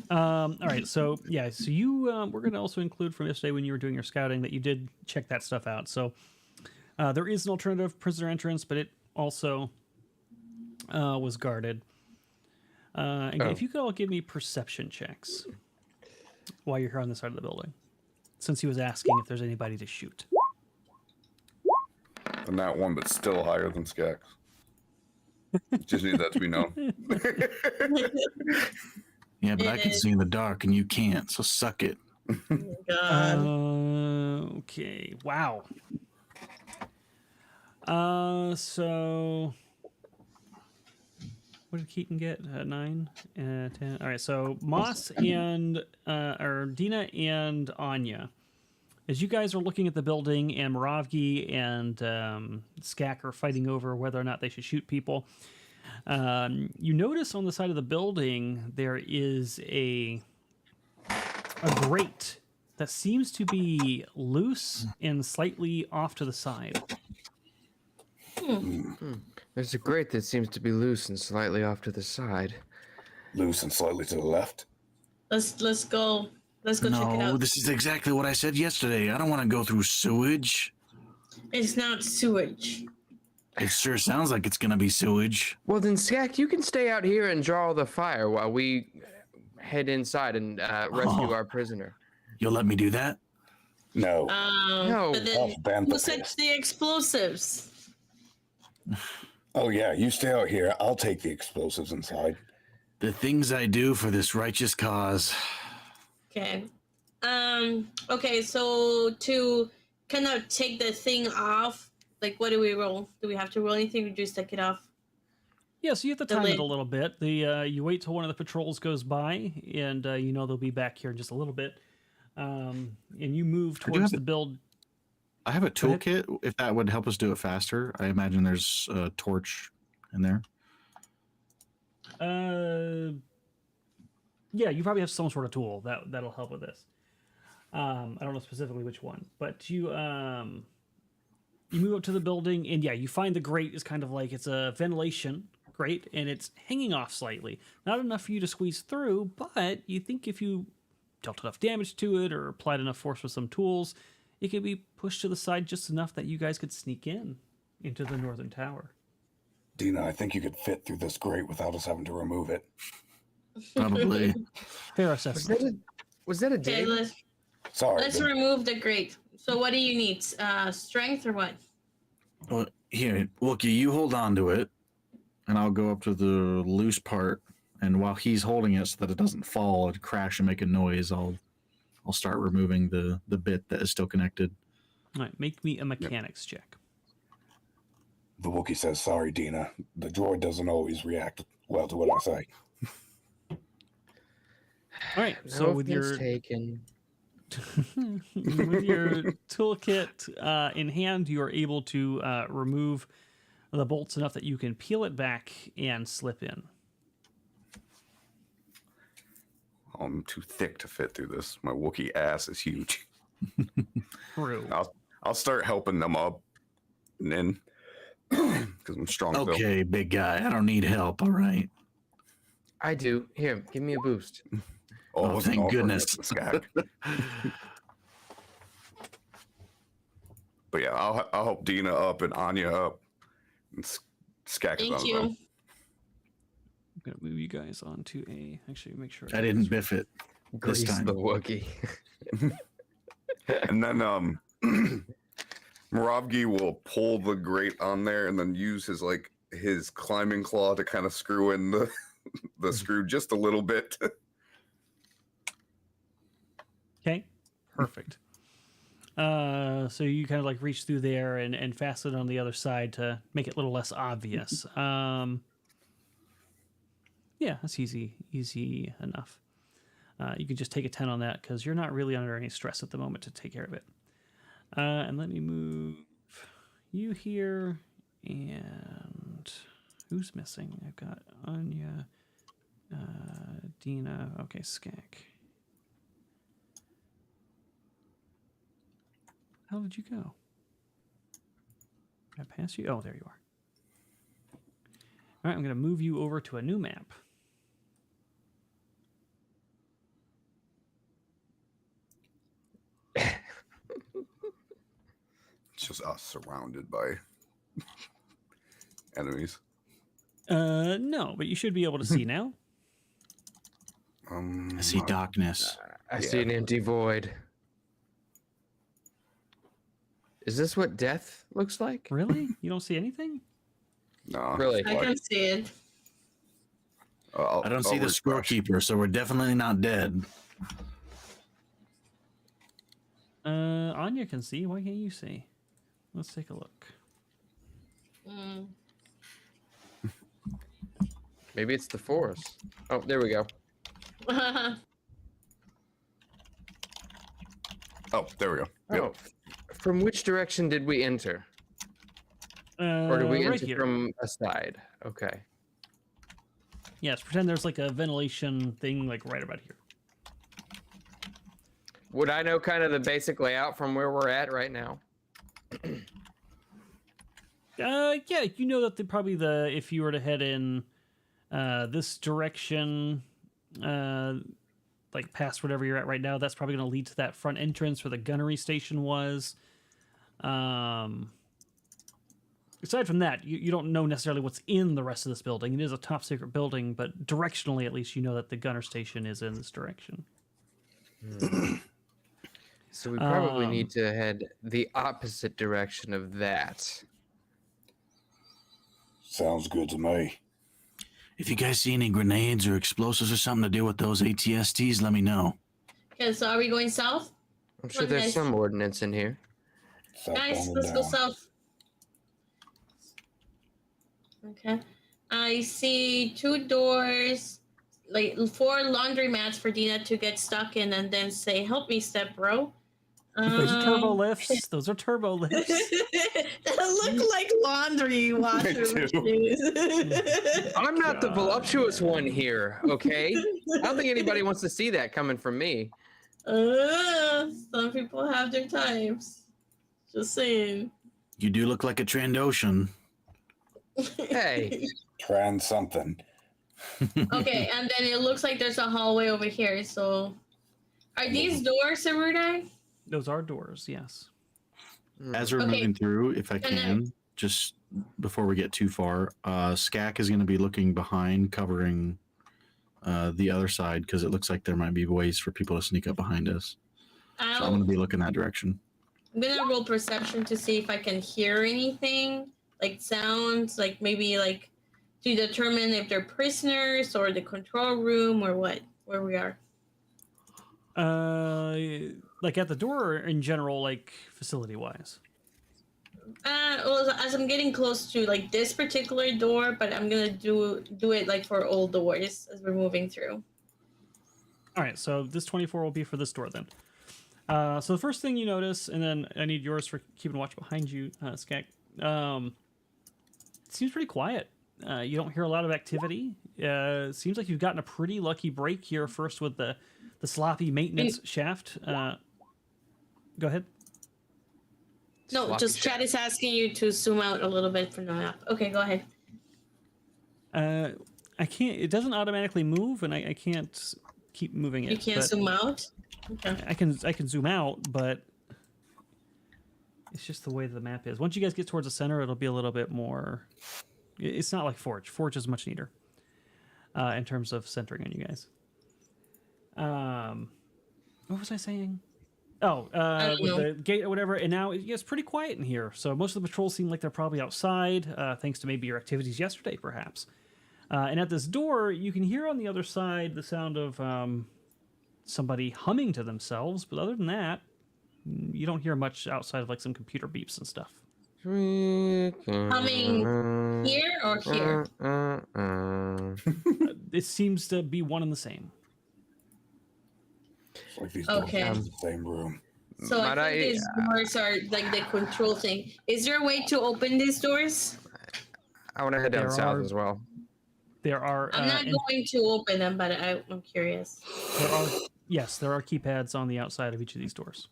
A: All right, so yeah, so you we're going to also include from yesterday when you were doing your scouting that you did check that stuff out. So there is an alternative prisoner entrance, but it also was guarded. And if you could all give me perception checks while you're here on the side of the building, since he was asking if there's anybody to shoot.
G: and that one, but still higher than Skak's. Just need that to be known.
D: Yeah, but I can see in the dark and you can't, so suck it.
C: God.
A: Okay. Wow. So what did Keaton get? 9, 10. All right. So Moss and or Dina and Anya, as you guys are looking at the building, and Moravgi and Skak are fighting over whether or not they should shoot people. You notice on the side of the building there is a grate that seems to be loose and slightly off to the side.
F: There's a grate that seems to be loose and slightly off to the side.
B: Loose and slightly to the left.
C: Let's go. Let's go check it
D: No,
C: out.
D: this is exactly what I said yesterday. I don't want to go through sewage.
C: It's not sewage.
D: It sure sounds like it's gonna be sewage.
F: Well, then, Skak, you can stay out here and draw the fire while we head inside and rescue our prisoner.
D: You'll let me do that?
B: No.
F: No.
C: But then
B: Off band
C: who sets the explosives?
B: Oh yeah, you stay out here. I'll take the explosives inside.
D: The things I do for this righteous cause.
C: Okay. Okay, so to kind of take the thing off, like what do we roll? Do we have to roll anything or just take it off?
A: Yeah, so you have to
C: The
A: time it
C: lid.
A: a little bit. You wait till one of the patrols goes by, and you know they'll be back here in just a little bit. And you move
D: do
A: towards
D: have
A: the
D: it.
A: build.
D: I have a
A: Go ahead.
D: toolkit, if that would help us do it faster. I imagine there's a torch in there.
A: Yeah, you probably have some sort of tool that'll help with this. I don't know specifically which one, but you move up to the building, and yeah, you find the grate is kind of like it's a ventilation grate, and it's hanging off slightly. Not enough for you to squeeze through, but you think if you dealt enough damage to it or applied enough force with some tools, it could be pushed to the side just enough that you guys could sneak into the northern tower.
B: Dina, I think you could fit through this grate without us having to remove it.
D: Probably.
A: Fair assessment.
F: Was that a
C: Okay,
F: dig?
B: Sorry.
C: let's
B: but
C: remove the grate. So what do you need? Strength or what?
D: Well, here, Wookie, you hold on to it, and I'll go up to the loose part. And while he's holding it so that it doesn't fall and crash and make a noise, I'll start removing the bit that is still connected.
A: All right, make me a mechanics check.
B: the Wookiee says, "Sorry, Dina. The droid doesn't always react well to what I say."
A: All right, so
F: No
A: with
F: offense
A: your
F: taken.
A: with your toolkit in hand, you are able to remove the bolts enough that you can peel it back and slip in.
G: I'm too thick to fit through this. My Wookiee ass is huge.
A: True.
G: I'll start helping them up, and then because I'm strong.
D: Okay, big guy. I don't need help. All right.
F: I do. Here, give me a boost.
D: Oh, thank goodness.
G: Skak. But yeah, I'll help Dina up and Anya up. And Skak is on
C: Thank
G: his
C: you.
G: own.
A: I'm gonna move you guys onto a. Actually, make sure
D: I didn't biff it this
F: Grease
D: time.
F: the Wookiee.
G: And then Moravgi will pull the grate on there and then use his climbing claw to kind of screw in the screw just a little bit.
A: Okay, perfect. So you kind of like reach through there and fasten it on the other side to make it a little less obvious. Yeah, that's easy enough. You can just take a 10 on that because you're not really under any stress at the moment to take care of it. And let me move you here. And who's missing? I've got Anya, Dina. Okay, Skak. How did you go? Did I pass you? Oh, there you are. All right, I'm going to move you over to a new map.
G: It's just us surrounded by enemies.
A: No, but you should be able to see now.
D: I see darkness.
F: I see an empty void. Is this what death looks like?
A: Really? You don't see anything?
G: No,
F: Really?
C: I can see it.
D: I don't see the scorekeeper, so we're definitely not dead.
A: Anya can see. Why can't you see? Let's take a look.
C: Mm.
F: Maybe it's the forest. Oh, there we go.
G: Oh, there we go. Yep.
F: Oh, from which direction did we enter? Or did we
A: right
F: enter
A: here.
F: from a side? Okay.
A: Yes, pretend there's like a ventilation thing like right about here.
F: Would I know kind of the basic layout from where we're at right now?
A: Yeah, you know that if you were to head in this direction, like past whatever you're at right now, that's probably going to lead to that front entrance where the gunnery station was. Aside from that, you don't know necessarily what's in the rest of this building. It is a top secret building, but directionally, at least, you know that the gunner station is in this direction.
F: So we probably need to head the opposite direction of that.
B: Sounds good to me.
D: If you guys see any grenades or explosives or something to deal with those ATSTs, let me know.
C: Okay, so are we going south?
F: I'm sure
C: Come on,
F: there's
C: guys.
F: some ordnance in here.
C: Guys,
B: Southbound
C: let's
B: and
C: go
B: down.
C: south. Okay. I see 2 doors, like 4 laundry mats for Dina to get stuck in and then say, "Help me, step bro."
A: Those are turbo lifts. Those are turbo lifts.
C: That look like laundry washer
G: too.
C: machines.
F: I'm not the
A: God.
F: voluptuous one here, okay? I don't think anybody wants to see that coming from me.
C: Some people have their types. Just saying.
D: You do look like a Trandoshan.
F: Hey,
B: Trying something.
C: Okay, and then it looks like there's a hallway over here. So, are these doors, Erudi?
A: Those are doors, yes.
D: As we're
C: Okay.
D: moving through, if I
C: And then-
D: can, just before we get too far, Skak is going to be looking behind, covering the other side, because it looks like there might be ways for people to sneak up behind us. So I'm going to be looking that direction.
C: I'm gonna roll perception to see if I can hear anything, like sounds, like maybe like to determine if they're prisoners or the control room or what, where we are.
A: Like at the door or in general, like facility wise.
C: Well, as I'm getting close to like this particular door, but I'm gonna do it like for all doors as we're moving through.
A: All right, so this 24 will be for this door then. So the first thing you notice, and then I need yours for keeping watch behind you, Skak. It seems pretty quiet. You don't hear a lot of activity. It seems like you've gotten a pretty lucky break here first with the sloppy maintenance shaft. Go ahead.
C: No,
F: Sloppy
C: just chat is asking you to zoom out a little bit from the map. Okay, go ahead.
A: I can't. It doesn't automatically move, and I can't keep moving it.
C: You can't
A: but
C: zoom out. Okay.
A: I can zoom out, but it's just the way the map is. Once you guys get towards the center, it'll be a little bit more. It's not like Forge. Forge is much neater in terms of centering on you guys. What was I saying? Oh, with the gate or whatever, and now it's pretty quiet in here. So most of the patrols seem like they're probably outside, thanks to maybe your activities yesterday, perhaps. And at this door, you can hear on the other side the sound of somebody humming to themselves. But other than that, you don't hear much outside of like some computer beeps and stuff.
C: Humming here or here?
A: It seems to be one and the same.
B: It's like these
C: Okay.
B: doors are in the same room.
C: So I think these doors are like the control thing. Is there a way to open these doors?
F: I want to head down
A: There
F: south
A: are-
F: as well.
A: There are.
C: I'm not going to open them, but I'm curious.
A: There are. Yes, there are keypads on the outside of each of these doors.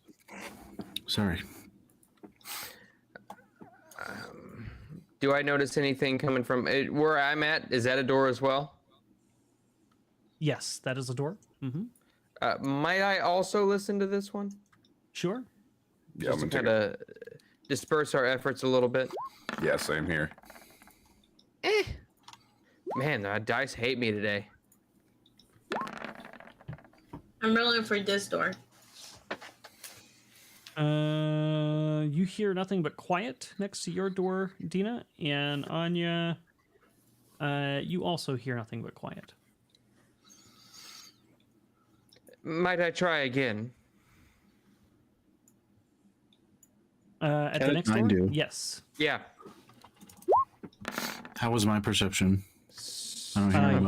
D: Sorry.
F: Do I notice anything coming from where I'm at? Is that a door as well?
A: Yes, that is a door. Mm-hmm.
F: Might I also listen to this one?
A: Sure.
G: Yeah, I'm
F: Just to
G: gonna
F: kind of disperse our efforts a little bit.
G: Yeah, same here.
F: Man, the dice hate me today.
C: I'm rolling for this door.
A: You hear nothing but quiet next to your door, Dina, and Anya. You also hear nothing but quiet.
F: Might I try again?
A: At the
D: Can
A: next
D: I
A: door,
D: do?
A: yes.
F: Yeah.
D: How was my perception? I don't hear anything.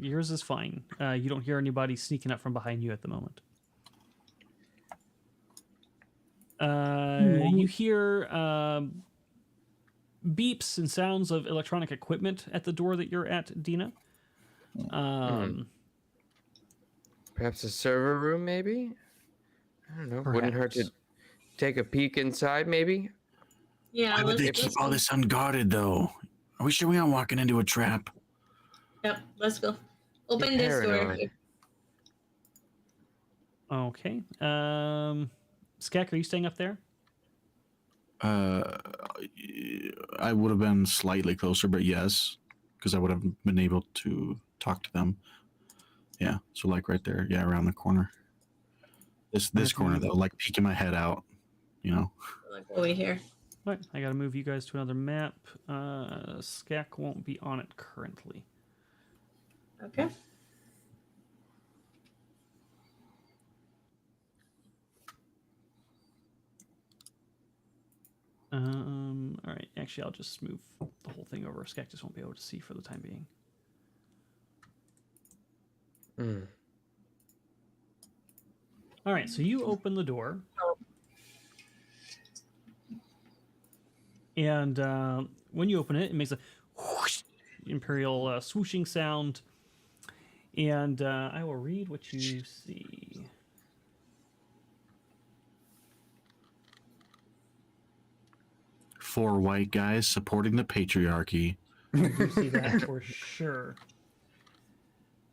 A: Yours is fine. You don't hear anybody sneaking up from behind you at the moment. You hear beeps and sounds of electronic equipment at the door that you're at, Dina.
F: Perhaps a server room, maybe? I don't know. Wouldn't hurt to
A: Perhaps.
F: take a peek inside, maybe?
C: Yeah,
D: Why would they keep all this unguarded, though? Are we sure we aren't walking into a trap?
C: Yep, let's go. Open this door.
F: Paranoid.
A: Okay. Skek, are you staying up there?
D: I would have been slightly closer, but yes, because I would have been able to talk to them. Yeah, so like right there, yeah, around the corner. This corner though, like peeking my head out, you know.
C: Like over here.
A: Right, I gotta move you guys to another map. Skek won't be on it currently.
C: Okay.
A: All right. Actually, I'll just move the whole thing over. Skek just won't be able to see for the time being. All right. So you open the door, and when you open it, it makes a whoosh, imperial swooshing sound. And I will read what you see.
D: Four white guys supporting the patriarchy.
A: You see that for sure.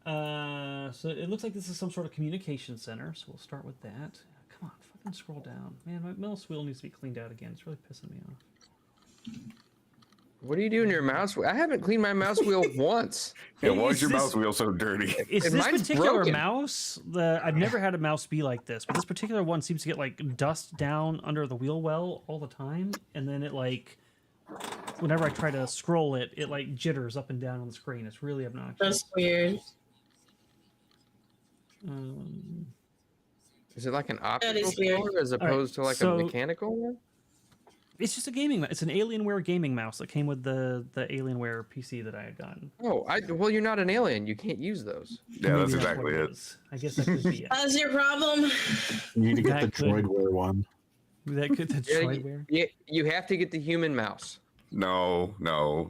A: So it looks like this is some sort of communication center. So we'll start with that. Come on, fucking scroll down, man. My mouse wheel needs to be cleaned out again. It's really pissing me off.
F: What are you doing to your mouse? I haven't cleaned my mouse wheel once.
G: Yeah, why
A: Is
G: is your
A: this-
G: mouse wheel so dirty?
A: It's
F: And
A: this
F: mine's
A: particular
F: broken.
A: mouse. I've never had a mouse be like this, but this particular one seems to get like dust down under the wheel well all the time, and then it like, whenever I try to scroll it, it like jitters up and down on the screen. It's really obnoxious.
C: That's weird.
F: Is it like an
C: is
F: optical
C: weird.
F: controller as opposed to like
A: so-
F: a mechanical one?
A: It's just a gaming. It's an Alienware gaming mouse that came with the Alienware PC that I had gotten.
F: Oh, well, you're not an alien. You can't use those.
G: Yeah,
A: Maybe
G: that's
A: what
G: exactly it.
A: is. I guess that could be it.
C: That's your problem.
D: You need to get the
A: That could-
D: droidware one.
A: That could the
F: Yeah,
A: Droidware.
F: you have to get the human mouse.
G: No,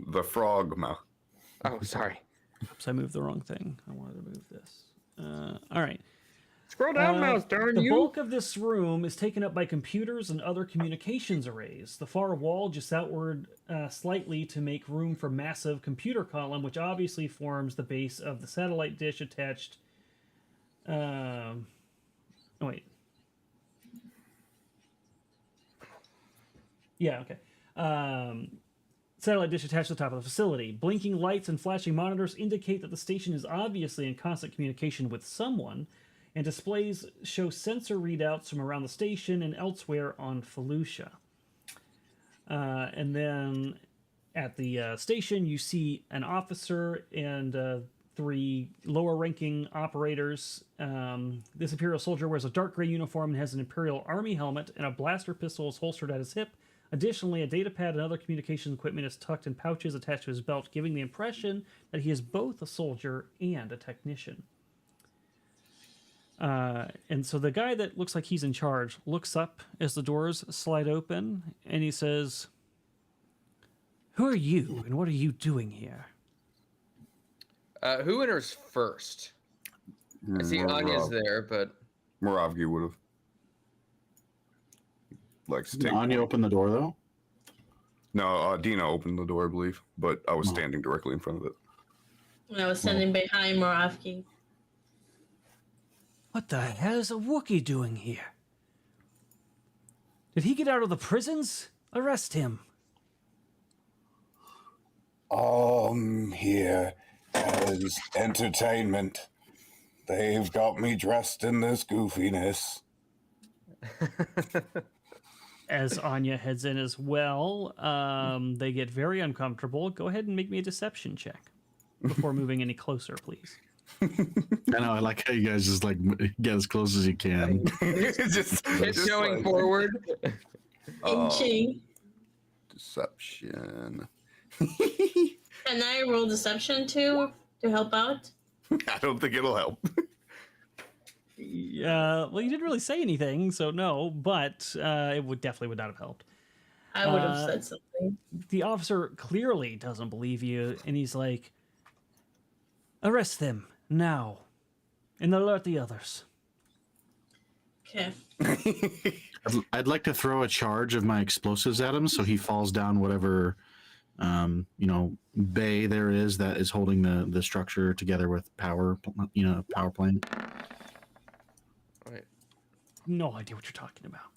G: the frog mouse.
F: Oh, sorry.
A: Oops, I moved the wrong thing. I wanted to move this. All right.
F: Scroll down, mouse, darn
A: The
F: you.
A: bulk of this room is taken up by computers and other communications arrays. The far wall just outward slightly to make room for massive computer column, which obviously forms the base of the satellite dish attached. Oh wait. Yeah. Okay. Satellite dish attached to the top of the facility. Blinking lights and flashing monitors indicate that the station is obviously in constant communication with someone, and displays show sensor readouts from around the station and elsewhere on Felucia. And then at the station, you see an officer and 3 lower-ranking operators. This Imperial soldier wears a dark gray uniform and has an Imperial Army helmet, and a blaster pistol is holstered at his hip. Additionally, a datapad and other communications equipment is tucked in pouches attached to his belt, giving the impression that he is both a soldier and a technician. And so the guy that looks like he's in charge looks up as the doors slide open, and he says, "Who are you, and what are you doing here?"
F: Who enters first? I see Anya's there, but
G: Moravgi would have. Likes to
D: Did
G: take.
D: Anya open the door though?
G: No, Dina opened the door, I believe, but I was standing directly in front of it.
C: I was standing behind Moravki.
A: What the hell is a Wookiee doing here? Did he get out of the prisons? Arrest him.
B: Here as entertainment. They've got me dressed in this goofiness.
A: As Anya heads in as well, they get very uncomfortable. Go ahead and make me a deception check before moving any closer, please.
D: I know. I like how you guys just like get as close as you can.
G: just
F: going
G: like,
F: forward.
C: Inching.
G: Deception.
C: Can I roll deception too to help out?
G: I don't think it'll help.
A: Well, you didn't really say anything, so no, but it would not have helped.
C: I would have said something.
A: The officer clearly doesn't believe you, and he's like, "Arrest them now, and alert the others."
C: Okay.
D: I'd like to throw a charge of my explosives at him, so he falls down whatever, bay there is that is holding the structure together with power plant.
F: Right.
A: No idea what you're talking about.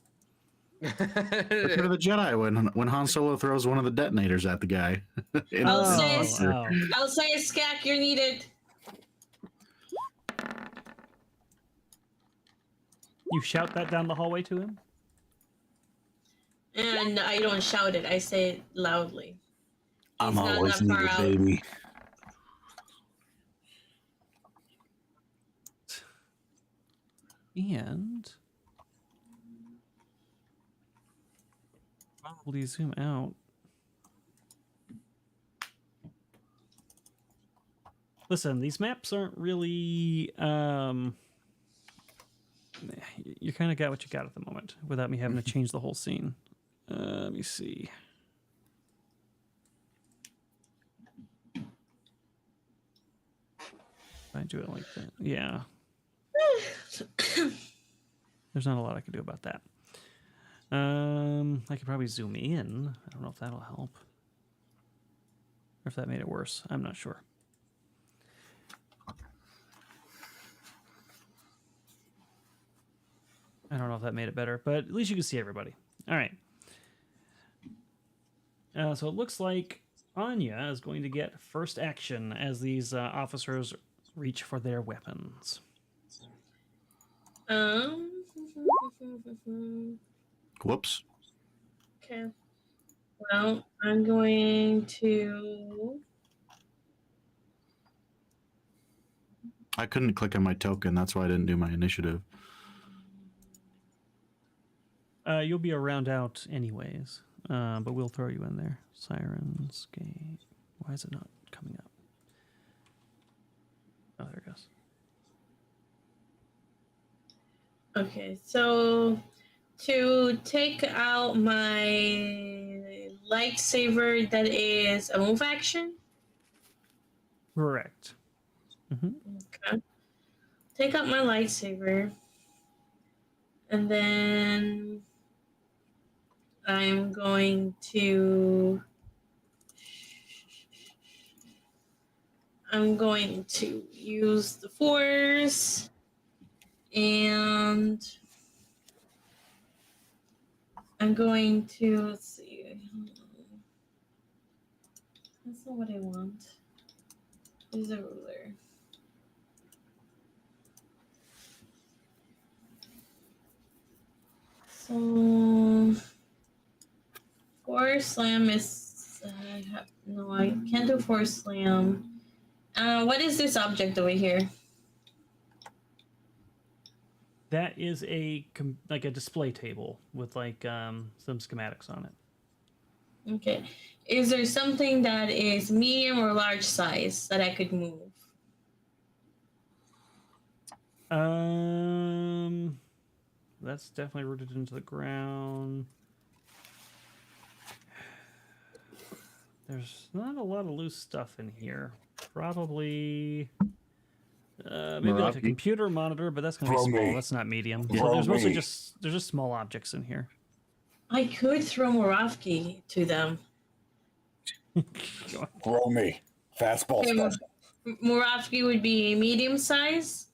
D: Look at the Jedi when Han Solo throws one of the detonators at the guy.
C: I'll say,
A: Oh.
C: I'll say, Skak, you're needed.
A: You shout that down the hallway to him?
C: And I don't shout it. I say it loudly.
B: I'm
C: He's not
B: always
C: that far
B: needed,
C: out.
B: baby.
A: And probably zoom out. Listen, these maps aren't really you kind of got what you got at the moment without me having to change the whole scene. Let me see. If I do it like that. Yeah. There's not a lot I can do about that. I could probably zoom in. I don't know if that'll help. Or if that made it worse. I'm not sure. I don't know if that made it better, but at least you can see everybody. All right. So it looks like Anya is going to get first action as these officers reach for their weapons.
D: Whoops.
C: Okay. Well, I'm going to.
D: I couldn't click on my token. That's why I didn't do my initiative.
A: You'll be a round out anyways, but we'll throw you in there. Sirens Gate. Why is it not coming up? Oh, there it goes.
C: Okay, so to take out my lightsaber, that is a move action.
A: Correct.
C: Okay. Take out my lightsaber. And then I'm going to use the Force, and I'm going to, let's see. That's not what I want. There's a ruler. So, Force Slam is, no, I can't do Force Slam. What is this object over here?
A: That is like a display table with like some schematics on it.
C: Okay. Is there something that is medium or large size that I could move?
A: That's definitely rooted into the ground. There's not a lot of loose stuff in here. Probably maybe like a computer monitor, but that's gonna be small. That's not medium. So there's mostly there's just small objects in here.
C: I could throw Moravki to them.
B: Throw me. Fastball special.
C: Moravki would be medium size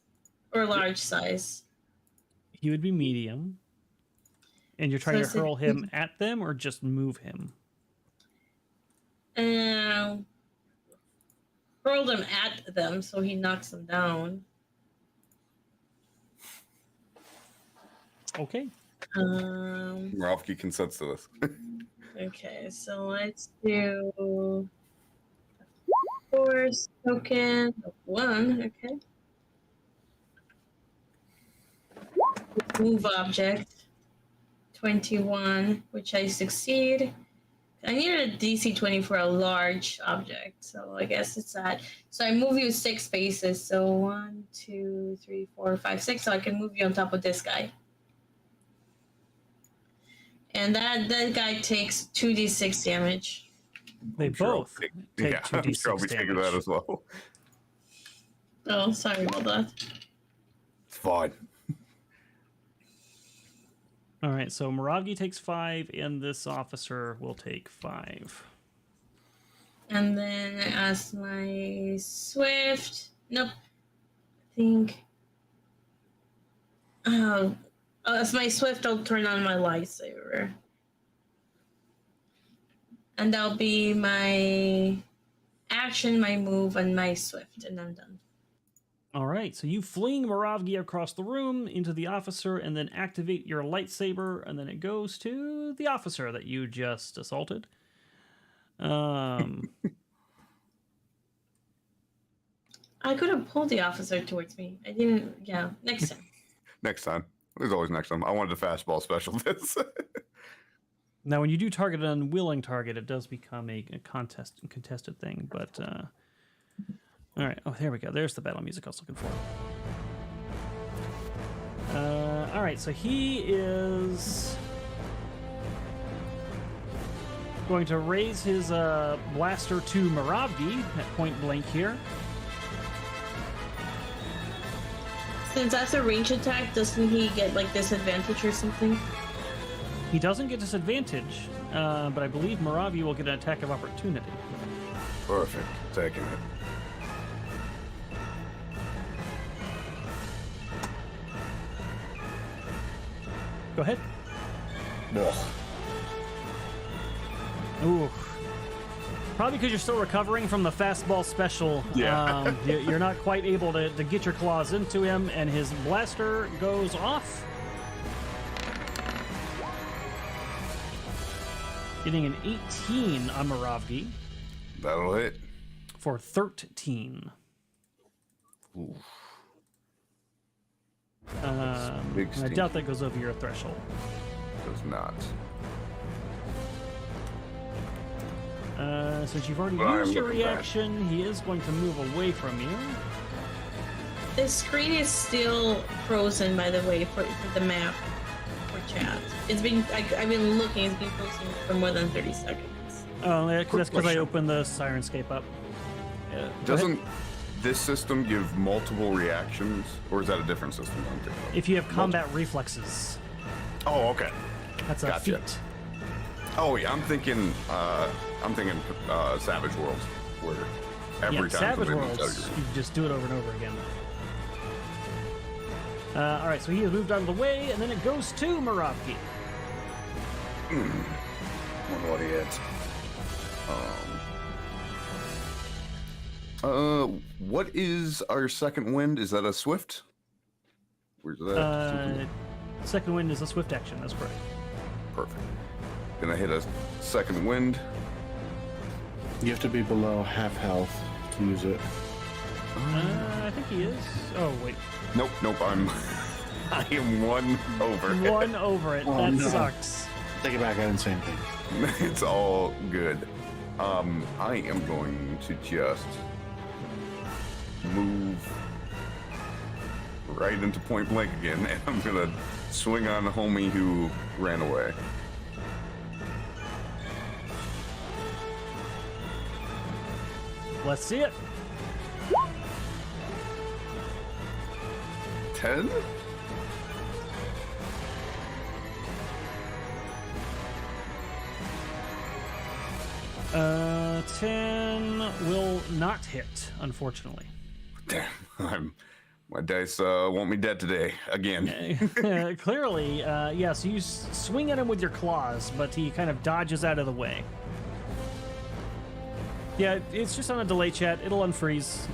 C: or large size?
A: He would be medium. And you're trying to hurl him at them or just move him?
C: Hurl them at them so he knocks them down.
A: Okay.
G: Ralphke consents to this.
C: Okay, so let's do Force token of 1. Okay. Move object 21, which I succeed. I needed a DC 20 for a large object, so I guess it's that. So I move you 6 spaces. So 1, 2, 3, 4, 5, 6. So I can move you on top of this guy. And that guy takes 2d6 damage.
A: They both take 2d6
G: I'm sure I'll be taking that as well.
C: Oh, sorry about that.
B: It's fine.
A: All right, so Moravgi takes 5, and this officer will take 5.
C: And then as my swift, nope. I think. As my swift, I'll turn on my lightsaber. And that'll be my action, my move, and my swift, and I'm done.
A: All right, so you fling Moravgi across the room into the officer and then activate your lightsaber, and then it goes to the officer that you just assaulted.
C: I could have pulled the officer towards me. I didn't, yeah, next time.
G: Next time. There's always next time. I wanted a fastball special this.
A: Now, when you do target an unwilling target, it does become a contested thing, but... all right. Oh, there we go. There's the battle music I was looking for. All right. So he is going to raise his blaster to Moravgi at point blank here.
C: Since that's a range attack, doesn't he get like disadvantage or something?
A: He doesn't get disadvantage, but I believe Moravgi will get an attack of opportunity.
B: Perfect. Taking it.
A: Go ahead.
B: Ugh.
A: Ooh. Probably because you're still recovering from the fastball special.
G: Yeah.
A: You're not quite able to get your claws into him, and his blaster goes off. Getting an 18 on Moravgi
G: That'll hit.
A: for 13.
G: Ooh.
A: And
G: Big
A: I
G: stink.
A: doubt that goes over your threshold.
G: Does not.
A: Since you've already
G: Well, I'm
A: used your
G: looking back.
A: reaction, he is going to move away from you.
C: The screen is still frozen, by the way, for the map for chat. It's been I've been looking. It's been frozen for more than 30 seconds.
A: Oh, that's because I
G: question.
A: opened the Sirenscape up. Go ahead.
G: Doesn't this system give multiple reactions, or is that a different system?
A: If you have combat reflexes.
G: Oh, okay.
A: That's a
G: Gotcha.
A: feat.
G: Oh yeah, I'm thinking Savage Worlds, where every time
A: Savage
G: somebody
A: Worlds,
G: moves out of
A: you just do it over and over again. All right, so he has moved out of the way, and then it goes to Moravki.
B: Wonder what he hits.
G: What is our second wind? Is that a swift? Where's that?
A: Second wind is a swift action. That's correct.
G: Perfect. Gonna hit a second wind.
D: You have to be below half health to use it.
A: I think he is. Oh wait,
G: Nope. I am one over.
A: one over it.
D: Oh,
A: That
D: no.
A: sucks.
D: Take it back. I didn't say anything.
G: It's all good. I am going to just move right into point blank again, and I'm gonna swing on the homie who ran away.
A: Let's see it.
G: 10?
A: Uh, 10 will not hit, unfortunately.
G: Damn, my dice want me dead today again.
A: Clearly, yeah, so you swing at him with your claws, but he kind of dodges out of the way. Yeah, it's just on a delay chat. It'll unfreeze.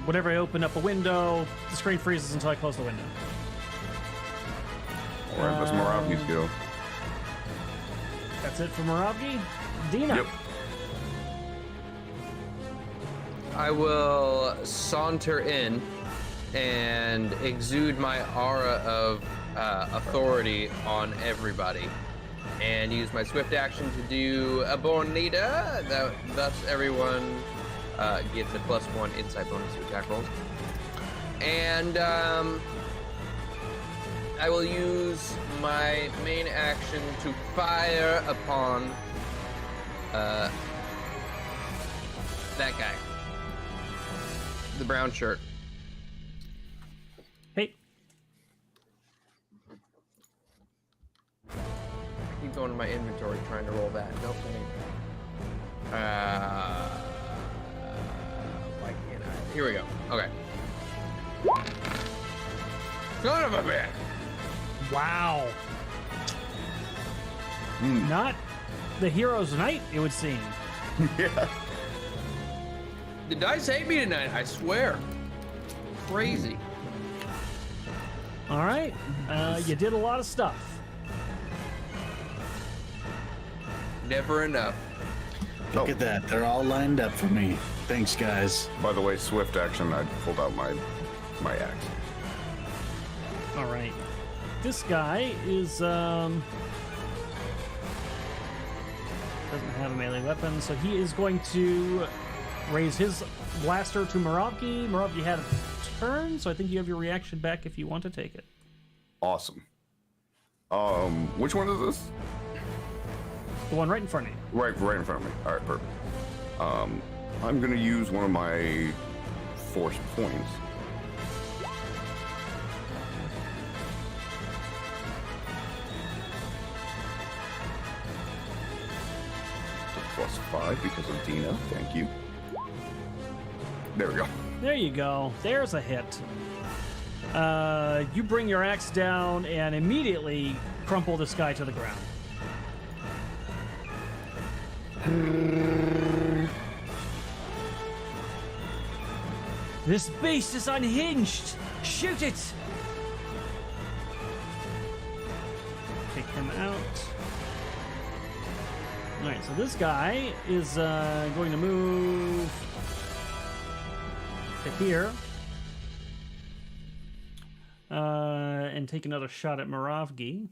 A: Whenever I open up a window, the screen freezes until I close the window.
G: All right, let's Moravgi's go.
A: That's it for Moravgi. Dina.
G: Yep.
F: I will saunter in and exude my aura of authority on everybody, and use my swift action to do a Bonita. Thus, everyone gets a +1 insight bonus to attack rolls. And I will use my main action to fire upon that guy. The brown shirt.
A: Hey.
F: I keep going to my inventory trying to roll that. Nope. Why can't I? Here we go. Okay. Son of a bitch!
A: Wow.
G: Hmm.
A: Not the hero's night, it would seem.
G: Yeah.
F: The dice hate me tonight, I swear. Crazy.
A: All right. You did a lot of stuff.
F: Never enough.
D: Look at that. They're all lined up for me. Thanks, guys.
G: By the way, swift action, I pulled out my axe.
A: All right. This guy is doesn't have a melee weapon, so he is going to raise his blaster to Moravgi. Moravgi had a turn, so I think you have your reaction back if you want to take it.
G: Awesome. Which one is this?
A: The one right in front of you.
G: Right in front of me. All right, perfect. I'm gonna use one of my force points. +5 because of Dina. Thank you. There we go.
A: There you go. There's a hit. You bring your axe down and immediately crumple this guy to the ground. This beast is unhinged! Shoot it! Take him out. Alright, so this guy is going to move to here. And take another shot at Moravgi.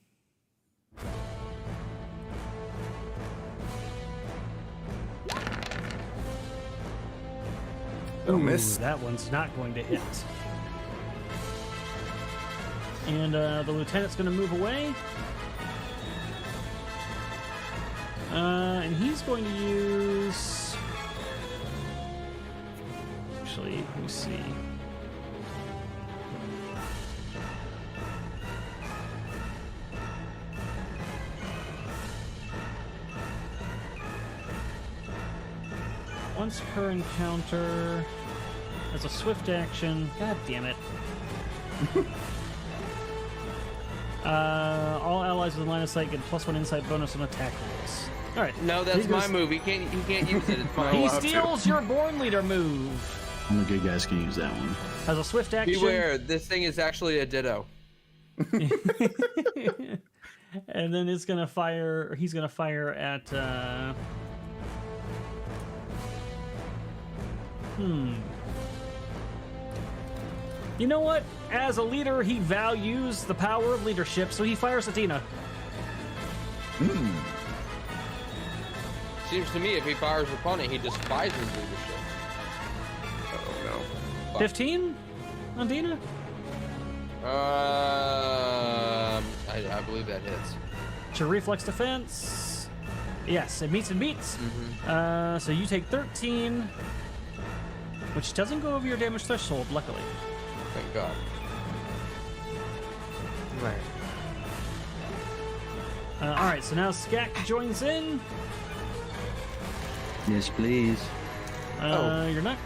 G: Don't miss.
A: That one's not going to hit. And the lieutenant's going to move away. And he's going to use... Actually, let me see. once per encounter as a swift action. God damn it. All allies within line of sight get +1 insight bonus on attack rolls. All right.
F: No, that's my move. He can't use it. It's mine.
A: He steals your Born Leader move.
D: Only good guys can use that one.
A: As a swift action.
F: Beware, this thing is actually a ditto.
A: And then it's gonna fire. Or he's gonna fire at. You know what? As a leader, he values the power of leadership, so he fires at Dina.
F: Seems to me if he fires upon it, he despises leadership.
G: Oh no.
A: 15 on Dina?
F: I believe that hits.
A: To reflex defense. Yes, it meets and beats. So you take 13, which doesn't go over your damage threshold, luckily.
F: Thank God. Right.
A: All right, so now Skak joins in.
H: Yes, please.
A: You're not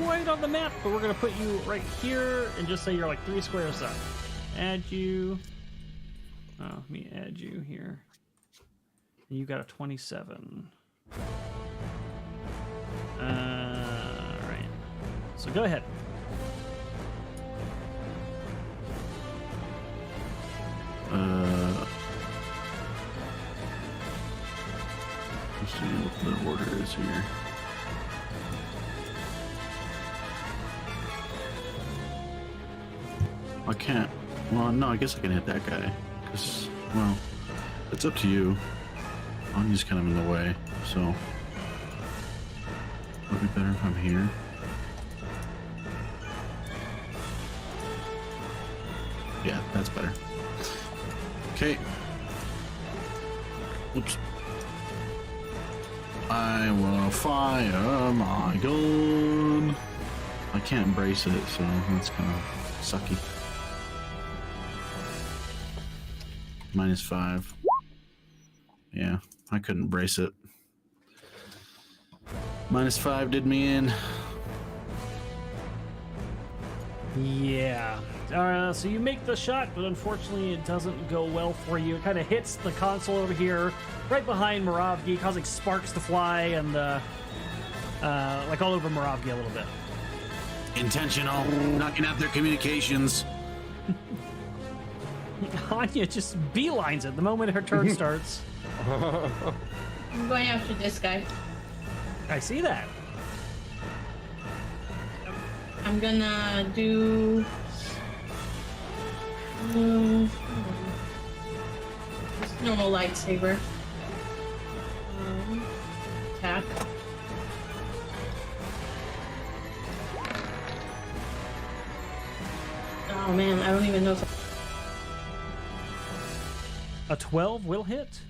A: quite on the map, but we're gonna put you right here and just say you're like 3 squares up. Add you. Oh, let me add you here. You got a 27. All right. So go ahead.
D: Let's see what the order is here. I can't. Well, no, I guess I can hit that guy. Cause, well, it's up to you. I'm just kind of in the way, so it'll be better if I'm here. Yeah, that's better. Okay. Oops. I will fire my gun. I can't brace it, so that's kind of sucky. -5. Yeah, I couldn't brace it. -5 did me in.
A: Yeah. So you make the shot, but unfortunately it doesn't go well for you. It kind of hits the console over here, right behind Moravgi, causing sparks to fly and like all over Moravgi a little bit.
D: Intentional, knocking out their communications.
A: Anya just beelines it the moment her turn starts.
C: I'm going after this guy.
A: I see that.
C: I'm gonna do just normal lightsaber. Attack. Oh man, I don't even know if
A: A 12 will hit.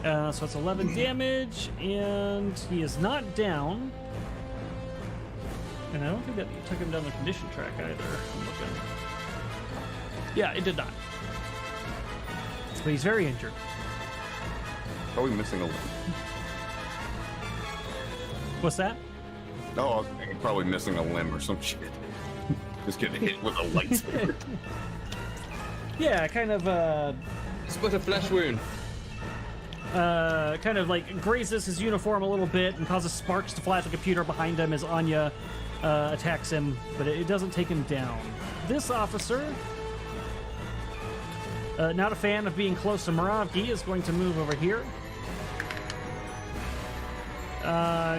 A: So it's 11 damage, and he is not down. And I don't think that took him down the condition track either. I'm looking. Yeah, it did not. But he's very injured.
G: Probably missing a limb.
A: What's that?
G: No, I was probably missing a limb or some shit. Just getting hit with a lightsaber.
A: Yeah, kind of,
F: Split a flesh wound.
A: kind of like grazes his uniform a little bit and causes sparks to fly at the computer behind him as Anya attacks him, but it doesn't take him down. This officer, not a fan of being close to Moravgi, is going to move over here.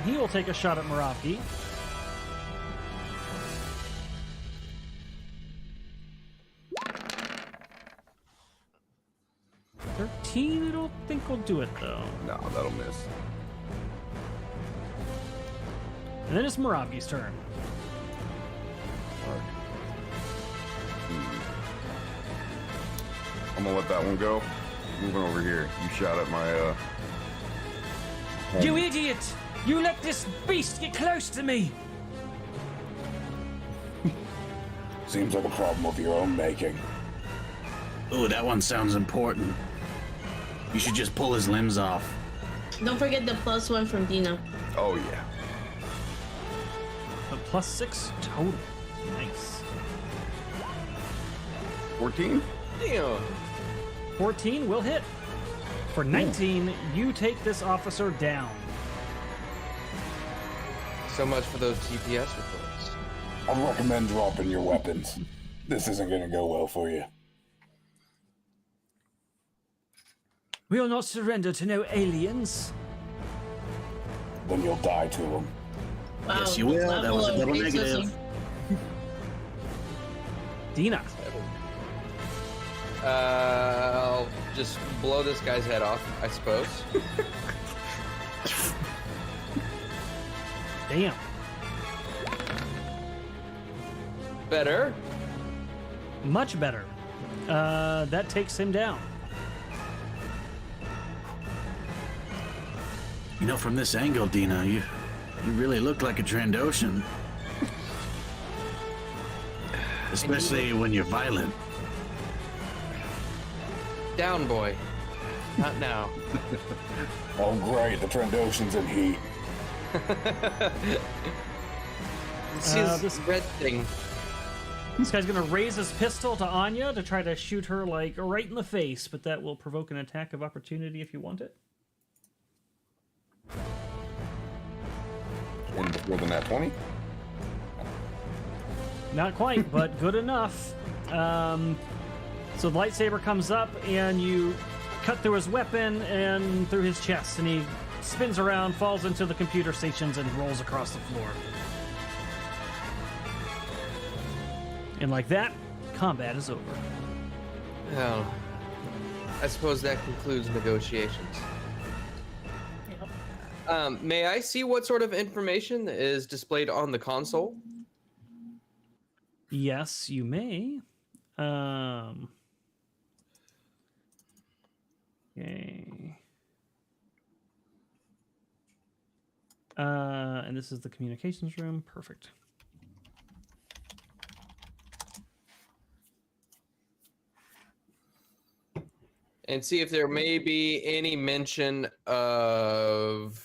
A: He will take a shot at Moravgi. I don't think will do it though.
G: No, that'll miss.
A: And then it's Moravgi's turn.
G: I'm gonna let that one go. Moving over here. You shot at my
A: You idiot! You let this beast get close to me!
B: Seems like a problem of your own making.
D: Oh, that one sounds important. You should just pull his limbs off.
C: Don't forget the +1 from Dina.
G: Oh yeah.
A: A +6 total. Nice.
G: 14.
F: Damn.
A: 14 will hit. For 19, you take this officer down.
F: So much for those GPS reports.
B: I'd recommend dropping your weapons. This isn't going to go well for you.
A: We will not surrender to no aliens.
B: Then you'll die to them.
C: Wow,
D: Yes, you will. That was a double
C: racism.
D: negative.
A: Dina.
F: I'll just blow this guy's head off, I suppose.
A: Damn.
F: Better.
A: Much better. That takes him down.
D: You know, from this angle, Dina, you really look like a Trandoshan. Especially when you're violent.
F: Down, boy. Not now.
B: Oh, great. The Trandoshan's in heat.
F: See this
A: this-
F: red thing.
A: This guy's gonna raise his pistol to Anya to try to shoot her like right in the face, but that will provoke an attack of opportunity if you want it.
G: One before the nat 20.
A: Not quite, but good enough. So the lightsaber comes up and you cut through his weapon and through his chest, and he spins around, falls into the computer stations, and rolls across the floor. And like that, combat is over.
F: Oh. I suppose that concludes negotiations. May I see what sort of information is displayed on the console?
A: Yes, you may. Okay. And this is the communications room. Perfect.
F: And see if there may be any mention of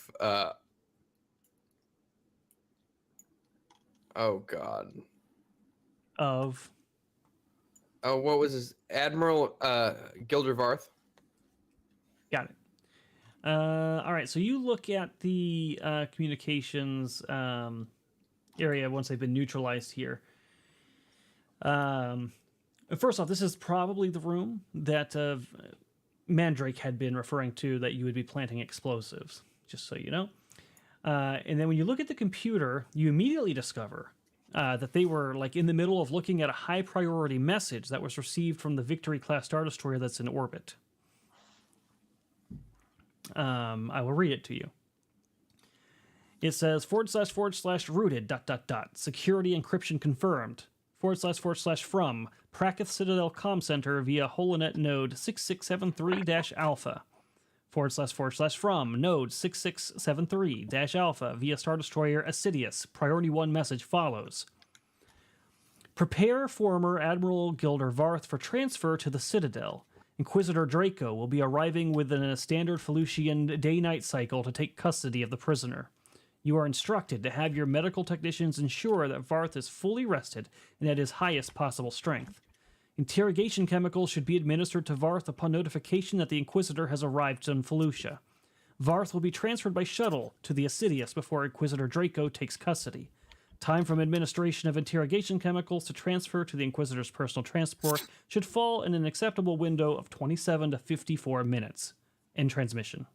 F: oh god.
A: Of
F: Oh, what was his Admiral Gilder Varth?
A: got it. All right, so you look at the communications area once they've been neutralized here. First off, this is probably the room that Mandrake had been referring to that you would be planting explosives, just so you know. And then when you look at the computer, you immediately discover that they were like in the middle of looking at a high priority message that was received from the Victory class Star Destroyer that's in orbit. I will read it to you. It says //rooted ... security encryption confirmed // from Prakith Citadel Com Center via Holonet node 6673-alpha // from node 6673-alpha via Star Destroyer Assidious. Priority 1 message follows. Prepare former Admiral Gilder Varth for transfer to the Citadel. Inquisitor Draco will be arriving within a standard Felucian day-night cycle to take custody of the prisoner. You are instructed to have your medical technicians ensure that Varth is fully rested and at his highest possible strength. Interrogation chemicals should be administered to Varth upon notification that the Inquisitor has arrived in Felucia. Varth will be transferred by shuttle to the Assidious before Inquisitor Draco takes custody. Time from administration of interrogation chemicals to transfer to the Inquisitor's personal transport should fall in an acceptable window of 27 to 54 minutes. End transmission.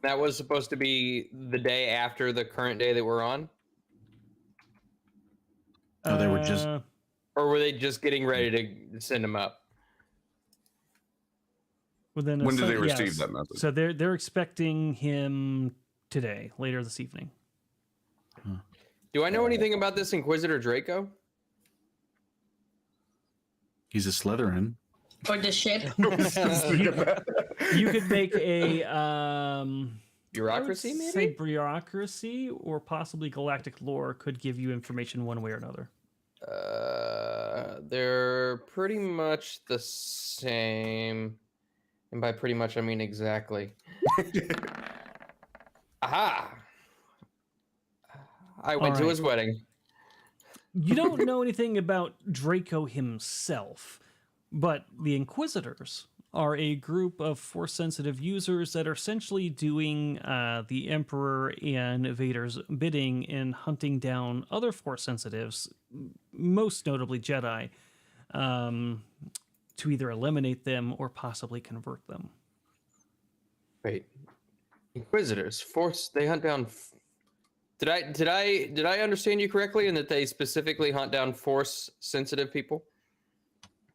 F: That was supposed to be the day after the current day that we're on?
D: Oh, they were just-
F: Or were they just getting ready to send him up?
A: Within a
G: When did they
A: yes.
G: receive that message?
A: So they're expecting him today, later this evening.
F: Do I know anything about this Inquisitor Draco?
D: He's a Slytherin.
C: Or the ship.
A: You could make a
F: bureaucracy,
A: I would
F: maybe?
A: say bureaucracy or possibly galactic lore could give you information one way or another.
F: They're pretty much the same. And by pretty much, I mean exactly. Aha! I went to
A: right.
F: his wedding.
A: You don't know anything about Draco himself, but the Inquisitors are a group of Force-sensitive users that are essentially doing the Emperor and Vader's bidding in hunting down other Force-sensitives, most notably Jedi, to either eliminate them or possibly convert them.
F: Wait, Inquisitors, Force. They hunt down. Did I understand you correctly in that they specifically hunt down Force-sensitive people?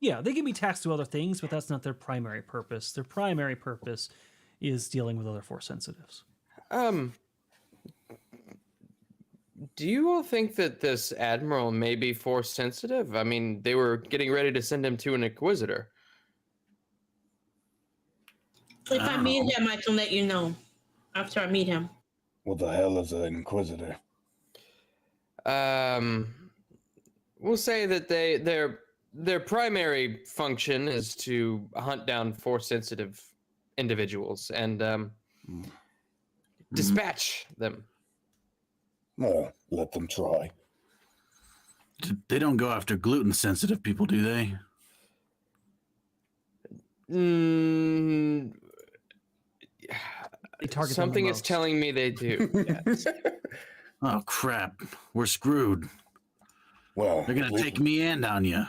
A: Yeah, they can be tasked to other things, but that's not their primary purpose. Their primary purpose is dealing with other Force sensitives.
F: Do you all think that this admiral may be Force sensitive? I mean, they were getting ready to send him to an Inquisitor.
C: If I meet him, I can let you know after I meet him.
B: What the hell is an Inquisitor?
F: We'll say that their primary function is to hunt down Force-sensitive individuals and dispatch them.
B: Well, let them try.
H: They don't go after gluten-sensitive people, do they?
A: They target
F: Something
A: them the
F: is
A: most.
F: telling me they do. Yes.
H: Oh, crap. We're screwed.
B: Well,
H: They're going to take me and on you.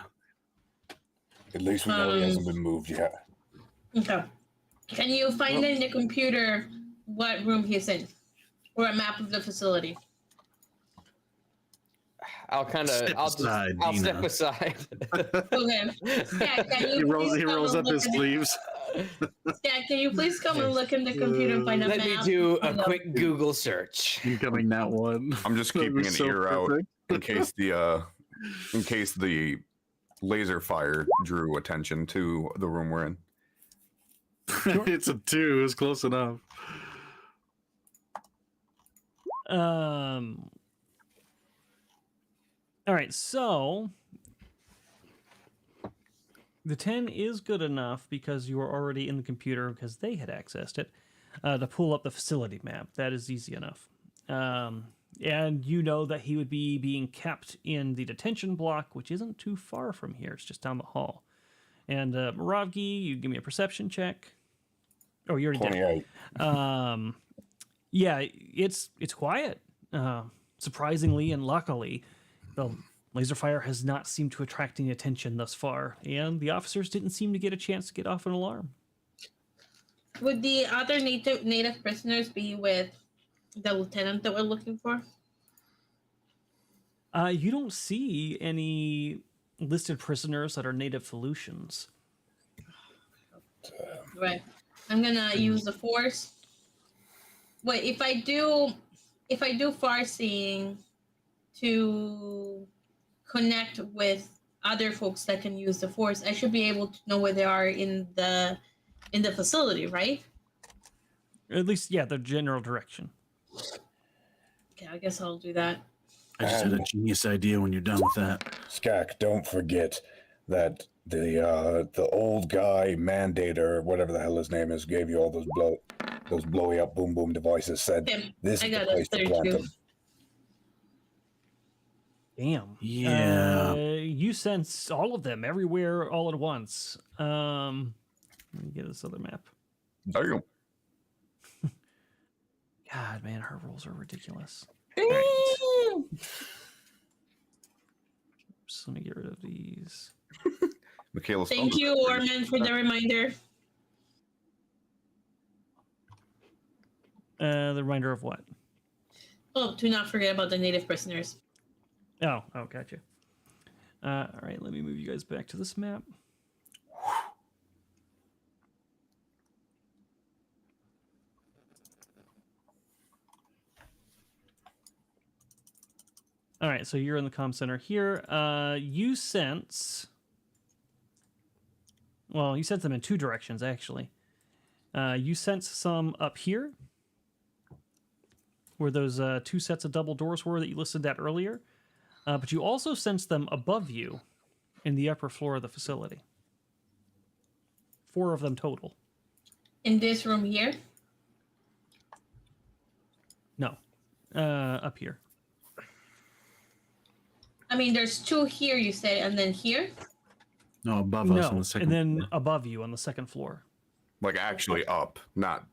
B: At least we know he hasn't been moved yet.
C: Okay. Can you find in the computer what room he's in? Or a map of the facility?
F: I'll step aside.
C: Okay. Scat, can you
D: He rolls
C: please come
D: rolls
C: and
D: up
C: look
D: his
C: in the-
D: sleeves.
C: Scat, can you please come and look in the computer and find a
F: Let
C: map?
F: me do a
C: of the-
F: quick Google search.
D: Incoming that one.
G: I'm just
D: That
G: keeping
D: was
G: an
D: so
G: ear
D: perfect.
G: out in case the laser fire drew attention to the room we're in.
D: It's a 2. It's close enough.
A: All right, so the 10 is good enough because you were already in the computer because they had accessed it to pull up the facility map. That is easy enough. And you know that he would be being kept in the detention block, which isn't too far from here. It's just down the hall. And Moravgi, you give me a perception check. Oh, you already did.
B: 28.
A: Yeah, it's quiet. Surprisingly and luckily, the laser fire has not seemed to attract any attention thus far, and the officers didn't seem to get a chance to get off an alarm.
C: Would the other native prisoners be with the lieutenant that we're looking for?
A: You don't see any listed prisoners that are native Felucians.
C: Right. I'm gonna use the force. Wait, if I do far seeing to connect with other folks that can use the force, I should be able to know where they are in the facility, right?
A: At least, yeah, the general direction.
C: Okay, I guess I'll do that.
H: I just had a genius idea when you're done with that.
B: Skak, don't forget that the old guy mandator, whatever the hell his name is, gave you all those blowy up boom boom devices. Said
C: Okay,
B: this
C: I
B: is the
C: got a
B: place to plant
C: 32.
B: them.
A: Damn.
H: Yeah.
A: You sense all of them everywhere all at once. Let me get this other map.
G: Damn.
A: God, man, her rolls are ridiculous. Just let me get rid of these.
G: Michaela.
C: Thank you, Orman, for the reminder.
A: The reminder of what?
C: Oh, do not forget about the native prisoners.
A: Oh, gotcha. All right, let me move you guys back to this map. All right, so you're in the comm center here. You sense... Well, you sense them in two directions, actually. You sense some up here, where those 2 sets of double doors were that you listed that earlier. But you also sense them above you in the upper floor of the facility. 4 of them total.
C: In this room here?
A: No. Up here.
C: I mean, there's 2 here, you said, and then here?
H: No, above us on
A: No,
H: the second.
A: and then
H: floor.
A: above you on the second floor.
G: Like actually up, not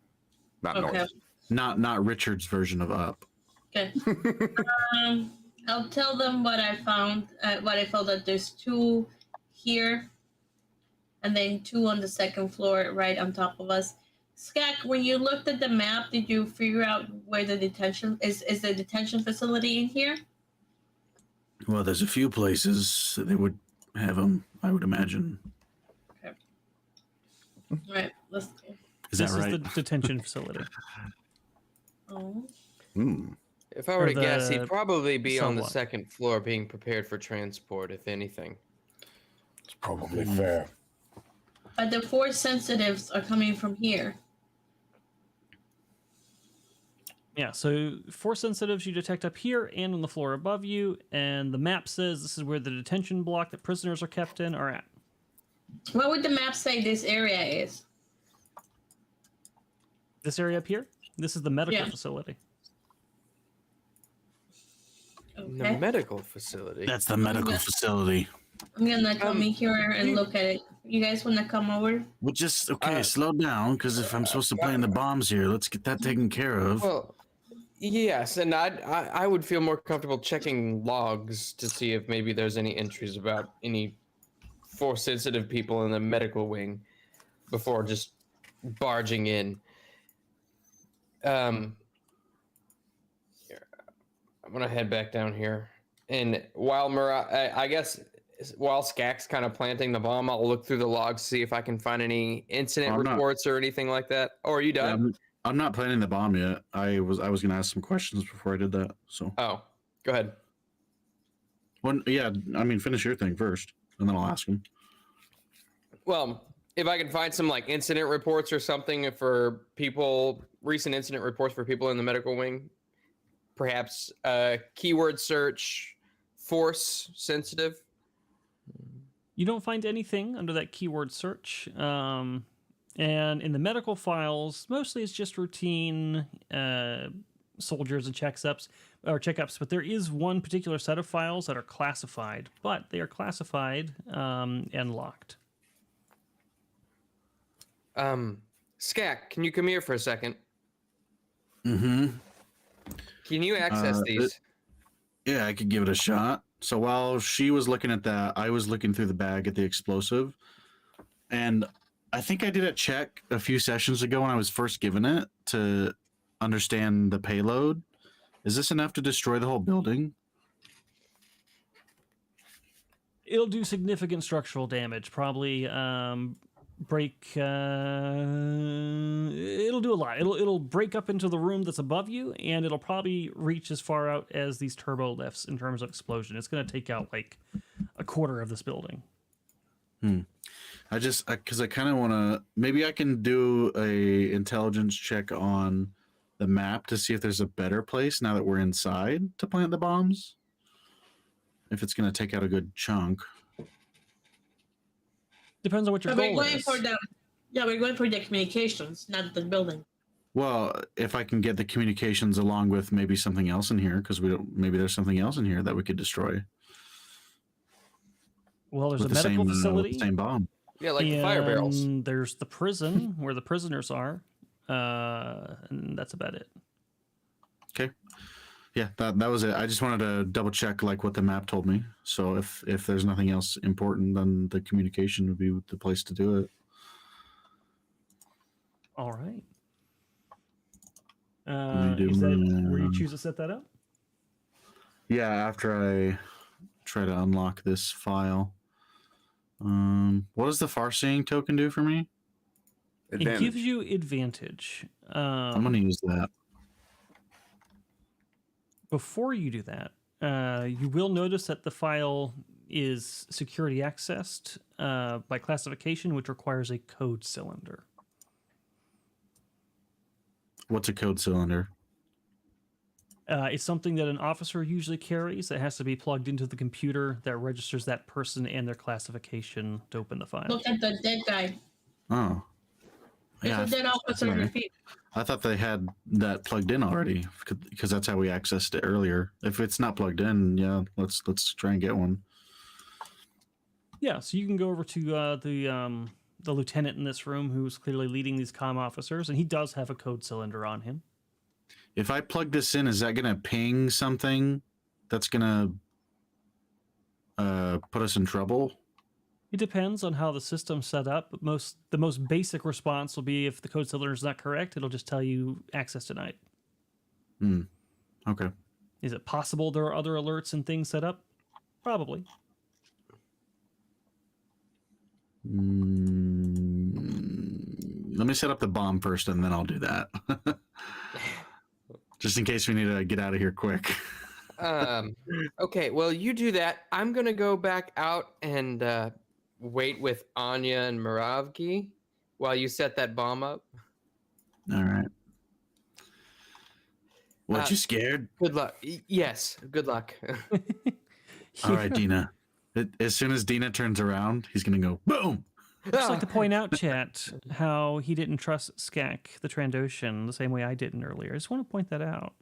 C: Okay.
G: north.
H: Not Richard's version of up.
C: Okay. I'll tell them what I found. What I found that there's 2 here, and then 2 on the second floor, right on top of us. Skak, when you looked at the map, did you figure out where the detention is? Is the detention facility in here?
H: Well, there's a few places that they would have them, I would imagine.
C: All right. Let's.
H: Is
A: This
H: that right?
A: is the detention facility.
C: Oh.
G: Hmm.
F: If I were
A: Or
F: to guess, he'd
A: the
F: probably be on the
A: somewhat.
F: second floor being prepared for transport, if anything.
B: It's probably fair.
C: But the force sensitives are coming from here.
A: Yeah, so force sensitives you detect up here and on the floor above you, and the map says this is where the detention block that prisoners are kept in are at.
C: What would the map say this area is?
A: This area up here, this is the medical
C: Yeah.
A: facility.
F: The
C: Okay.
F: medical facility.
H: That's the medical
C: Yeah.
H: facility.
C: I'm gonna come in here and look at it. You guys wanna come over?
H: Well, just slow down, because if I'm supposed to plant the bombs here, let's get that taken care of.
F: Well, yes, and I would feel more comfortable checking logs to see if maybe there's any entries about any force sensitive people in the medical wing before just barging in. Here, I'm gonna head back down here, and while I guess while Skak's kind of planting the bomb, I'll look through the logs, see if I can find any incident
H: I'm not-
F: reports or anything like that. Oh, are you
H: Yeah,
F: done?
H: I'm not planning the bomb yet. I was going to ask some questions before I did that. So,
F: Oh, go ahead.
H: finish your thing first, and then I'll ask him.
F: Well, if I can find some like incident reports or something for people, recent incident reports for people in the medical wing, perhaps keyword search, force sensitive.
A: You don't find anything under that keyword search. And in the medical files, mostly it's just routine soldiers and checkups. But there is one particular set of files that are classified, but they are classified and locked.
F: Skak, can you come here for a second?
H: Mm-hmm.
F: Can you access these?
H: Yeah, I could give it a shot. So while she was looking at that, I was looking through the bag at the explosive. And I think I did a check a few sessions ago when I was first given it to understand the payload. Is this enough to destroy the whole building?
A: It'll do significant structural damage, probably break. It'll do a lot. It'll break up into the room that's above you, and it'll probably reach as far out as these turbo lifts in terms of explosion. It's going to take out like a quarter of this building.
H: Because I kind of want to. Maybe I can do a intelligence check on the map to see if there's a better place now that we're inside to plant the bombs. If it's going to take out a good chunk.
A: Depends on what your
C: But we're
A: goal
C: going
A: is.
C: for the we're going for the communications, not the building.
H: Well, if I can get the communications along with maybe something else in here, because maybe there's something else in here that we could destroy.
A: Well, there's
H: with
A: a medical
H: with
A: facility.
H: the same bomb.
F: Yeah, like the fire barrels.
A: and there's the prison where the prisoners are, and that's about it.
H: Okay. Yeah, that was it. I just wanted to double check like what the map told me. So if there's nothing else important, then the communication would be the place to do it.
A: All right.
H: do
A: Is that
H: my,
A: where you choose to set that up?
H: Yeah, after I try to unlock this file. What does the far-seeing token do for me?
A: It gives you advantage.
H: I'm gonna use that.
A: Before you do that, you will notice that the file is security accessed by classification, which requires a code cylinder.
H: What's a code cylinder?
A: It's something that an officer usually carries. It has to be plugged into the computer that registers that person and their classification to open the file.
C: Look at the dead guy.
H: Oh.
C: There's a dead officer on your feet.
H: I thought they had that plugged in already because that's how we accessed it earlier. If it's not plugged in, yeah, let's try and get one.
A: Yeah, so you can go over to the lieutenant in this room who's clearly leading these comm officers, and he does have a code cylinder on him.
H: If I plug this in, is that going to ping something that's going to put us in trouble?
A: It depends on how the system's set up. But the most basic response will be if the code cylinder is not correct, it'll just tell you access denied.
H: Okay.
A: Is it possible there are other alerts and things set up? Probably.
H: Let me set up the bomb first, and then I'll do that. Just in case we need to get out of here quick.
F: Okay, well, you do that. I'm going to go back out and wait with Anya and Moravgi while you set that bomb up.
H: All right. What, you scared?
F: Good luck. Yes, good luck.
H: All right, Dina. As soon as Dina turns around, he's going to go, boom!
A: I'd just like to point out, chat, how he didn't trust Skak, the Trandoshan, the same way I didn't earlier. I just want to point that out.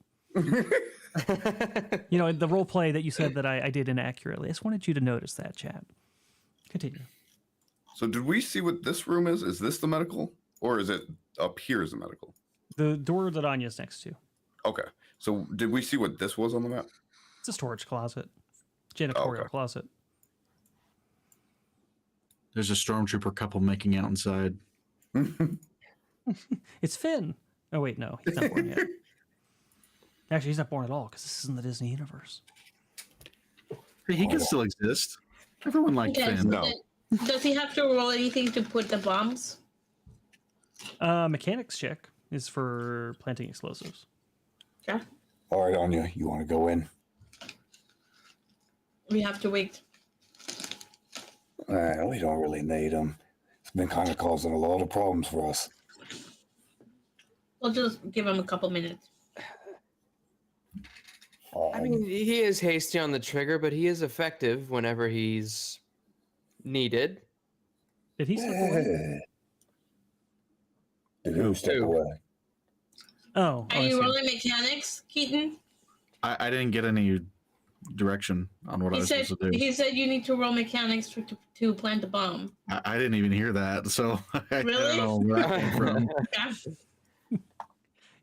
A: You know, the role play that you said that I did inaccurately. I just wanted you to notice that, chat. Continue.
G: So did we see what this room is? Is this the medical? Or is it up here is the medical?
A: The door that Anya's next to.
G: Okay. So did we see what this was on the map?
A: It's a storage closet. Janitorial closet.
H: There's a stormtrooper couple making out inside.
A: It's Finn. Oh, wait, no. He's not born yet. Actually, he's not born at all because this is in the Disney universe.
H: Hey, he can still exist. Everyone liked
C: Okay,
H: Finn.
G: No.
C: Does he have to roll anything to put the bombs?
A: Mechanics check is for planting explosives.
C: Yeah.
B: All right, Anya, you want to go in?
C: We have to wait.
B: We don't really need them. It's been kind of causing a lot of problems for us.
C: We'll just give him a couple minutes.
F: I mean, he is hasty on the trigger, but he is effective whenever he's needed.
A: Did he step away?
B: Did who step away?
A: Oh.
C: Are
A: I
C: you
A: see.
C: rolling mechanics, Keaton?
H: I didn't get any direction on what I was supposed to do.
C: He said you need to roll mechanics to plant the bomb.
H: I didn't even hear that, so I
C: Really?
H: don't know where that came from.
C: Yeah.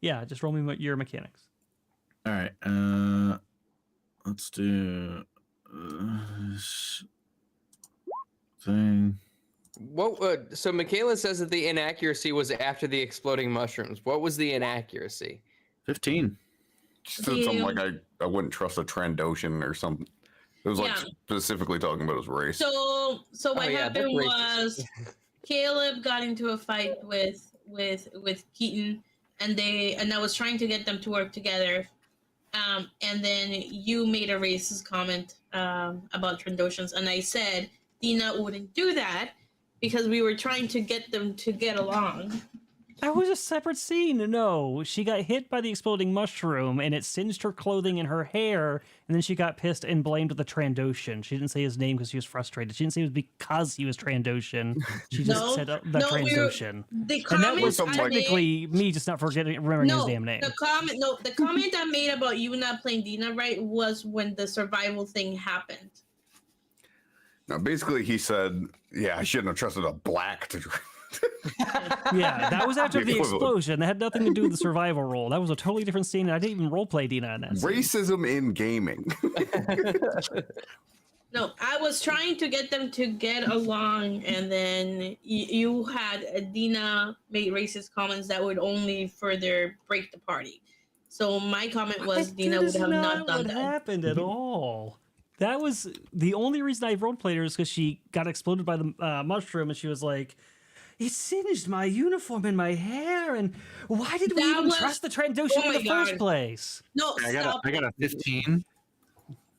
A: Yeah, just roll me your mechanics.
H: All right, let's do this thing.
F: What? So Michaela says that the inaccuracy was after the exploding mushrooms. What was the inaccuracy?
H: 15.
G: She said something like I wouldn't trust a Trandoshan or something. It was like
C: Yeah.
G: specifically talking about his race.
C: So what
F: yeah,
C: happened
F: that's
C: was Caleb got into a fight with Keaton, and I was trying to get them to work together. And then you made a racist comment about Trandoshans, and I said Dina wouldn't do that because we were trying to get them to get along.
A: That was a separate scene. No, she got hit by the exploding mushroom, and it singed her clothing and her hair, and then she got pissed and blamed the Trandoshan. She didn't say his name because she was frustrated. She didn't say it was because he was Trandoshan. She just said the Trandoshan.
C: The
A: And that was
C: comment I made-
A: technically me just not remembering his damn name.
C: The comment I made about you not playing Dina right was when the survival thing happened.
G: Now, basically, he said, "Yeah, I shouldn't have trusted a black to."
A: Yeah, that was after the
G: equivalent.
A: explosion. That had nothing to do with the survival role. That was a totally different scene, and I didn't even roleplay Dina in that scene.
G: Racism in gaming.
C: No, I was trying to get them to get along, and then you had Dina make racist comments that would only further break the party. So my comment was Dina would have not done
A: what
C: that.
A: happened at all. That was the only reason I roleplayed her is because she got exploded by the mushroom, and she was like, "It singed my uniform and my hair, and why did we
C: That
A: even
C: was-
A: trust the Trandoshan
C: Oh
A: in
C: my
A: the first
C: God.
A: place?"
C: No,
H: I
C: stop.
H: got a 15.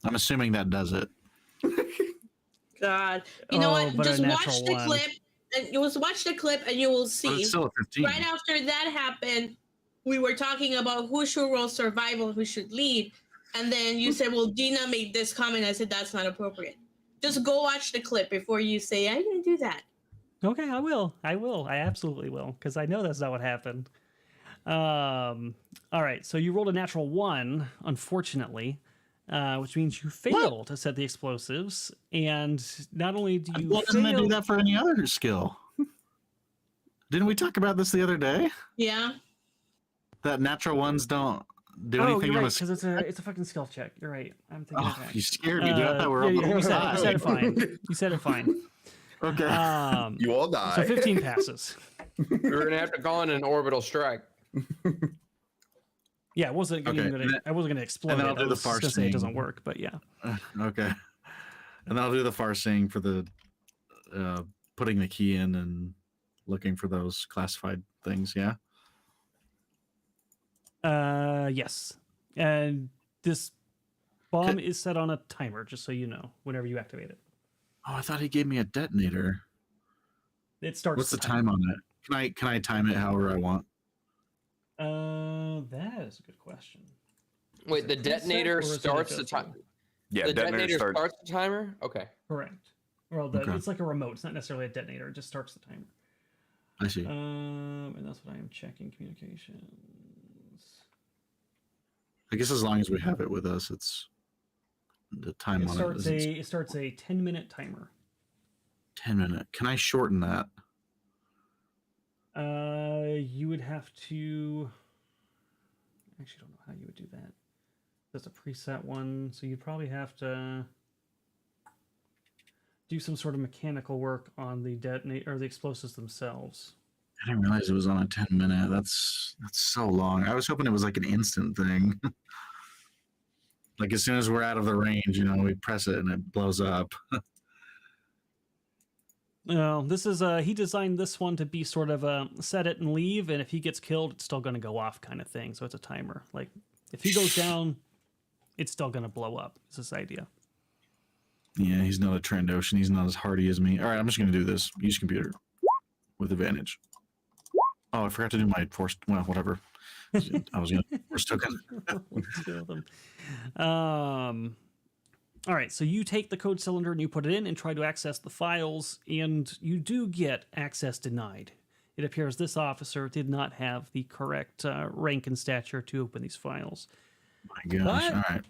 H: I'm assuming that does it.
C: God, you know what?
A: but a
C: Just watch
A: natural
C: the clip, and you will watch the clip, and you will
H: But
C: see.
H: it's still a 15.
C: Right after that happened, we were talking about who should roll survival, who should lead, and then you said, "Well, Dina made this comment." I said, "That's not appropriate." Just go watch the clip before you say, "I didn't do that."
A: Okay, I will. I absolutely will, because I know that's not what happened. All right, so you rolled a natural 1, unfortunately, which means you fail to set the explosives. And not only do you
H: Well, doesn't it do
A: fail,
H: that for any other skill? Didn't we talk about this the other day?
C: Yeah.
H: That natural ones don't do
A: oh,
H: anything
A: you're
H: on
A: right,
H: a
A: because it's a fucking skill check. You're right. I'm thinking of
H: Oh,
A: that.
H: you scared me, dude. I thought we were
A: Yeah,
H: up
A: you
H: high.
A: said it fine. You said it fine.
H: Okay.
G: You all die.
A: So 15 passes.
F: We're gonna have to call in an orbital strike.
A: Yeah, I wasn't
H: Okay,
A: gonna.
H: and then-
A: I wasn't gonna explode
H: and then
A: it.
H: I'll do
A: I
H: the
A: was just gonna say it doesn't
H: farsing.
A: work, but yeah.
H: Okay. And I'll do the farsing for the putting the key in and looking for those classified things. Yeah.
A: Yes. And this bomb is set on a timer, just so you know, whenever you activate it.
H: Oh, I thought he gave me a detonator.
A: It starts.
H: What's the time on it? Can I time it however I want?
A: That is a good question.
F: Wait,
A: Is
F: the
A: it preset, or
F: detonator
A: is it
F: starts the
A: adjustable?
F: time.
G: Yeah,
F: The
G: detonator
F: detonator
G: starts.
F: starts the timer. Okay.
A: Correct. Well,
H: Okay.
A: it's like a remote. It's not necessarily a detonator. It just starts the timer.
H: I see.
A: And that's what I am checking communications.
H: I guess as long as we have it with us, it's the time
A: It
H: on
A: starts
H: it. Isn't
A: it starts a 10-minute timer.
H: 10-minute. Can I shorten that?
A: You would have to. I actually don't know how you would do that. That's a preset one, so you'd probably have to do some sort of mechanical work on the detonator or the explosives themselves.
H: I didn't realize it was on a 10-minute. That's so long. I was hoping it was like an instant thing. Like as soon as we're out of the range, we press it and it blows up.
A: No, this is he designed this one to be sort of a set it and leave, and if he gets killed, it's still going to go off kind of thing. So it's a timer. Like if he goes down, it's still going to blow up. Is this idea?
H: Yeah, he's not a Trandoshan. He's not as hardy as me. All right, I'm just going to do this. Use computer with advantage. Oh, I forgot to do my force. Well, whatever. I was going to force token.
A: Two of them. All right, so you take the code cylinder and you put it in and try to access the files, and you do get access denied. It appears this officer did not have the correct rank and stature to open these files.
H: My gosh.
A: But
H: All right.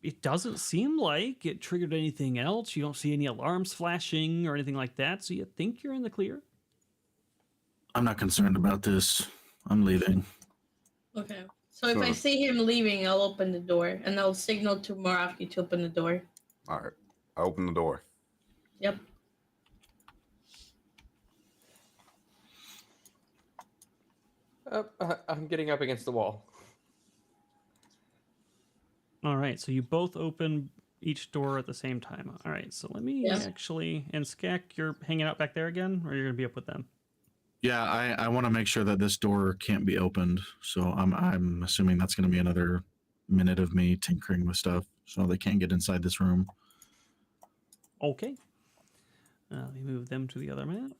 A: it doesn't seem like it triggered anything else. You don't see any alarms flashing or anything like that, so you think you're in the clear.
H: I'm not concerned about this. I'm leaving.
C: Okay. So if I see him leaving, I'll open the door and I'll signal to Moravki to open the door.
G: All right, I open the door.
C: Yep.
F: I'm getting up against the wall.
A: All right, so you both open each door at the same time. All right, so let me actually... And Skak, you're hanging out back there again, or you're going to be up with them?
H: Yeah, I want to make sure that this door can't be opened. So I'm assuming that's going to be another minute of me tinkering with stuff, so they can't get inside this room.
A: Okay. Let me move them to the other map.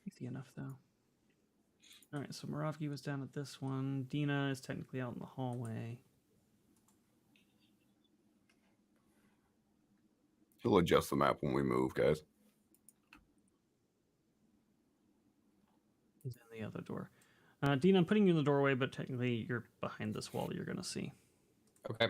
A: Easy enough, though. All right, so Moravki was down at this one. Dina is technically out in the hallway.
G: He'll adjust the map when we move, guys.
A: He's in the other door. Dina, I'm putting you in the doorway, but technically you're behind this wall that you're going to see.
F: Okay.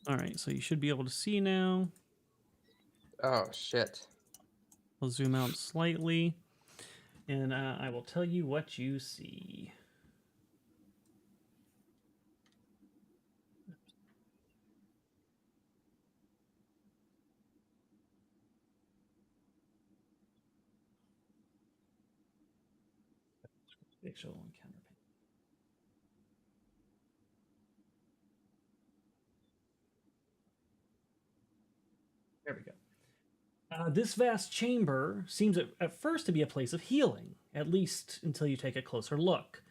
A: All right, so you should be able to see now.
F: Oh, shit.
A: I'll zoom out slightly, and I will tell you what you see. Actual encounter pane. There we go. This vast chamber seems at first to be a place of healing, at least until you take a closer look.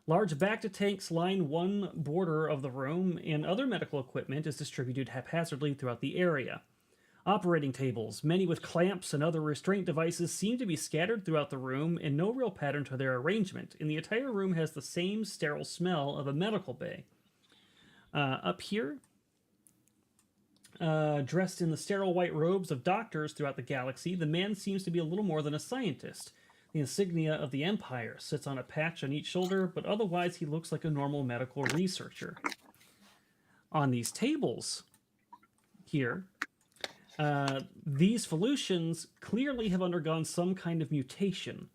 A: Large Bacta tanks line one border of the room, and other medical equipment is distributed haphazardly throughout the area. Operating tables, many with clamps and other restraint devices, seem to be scattered throughout the room, and no real pattern to their arrangement, and the entire room has the same sterile smell of a medical bay. Up here, dressed in the sterile white robes of doctors throughout the galaxy, the man seems to be a little more than a scientist. The insignia of the Empire sits on a patch on each shoulder, but otherwise he looks like a normal medical researcher. On these tables here, these Felucians clearly have undergone some kind of mutation.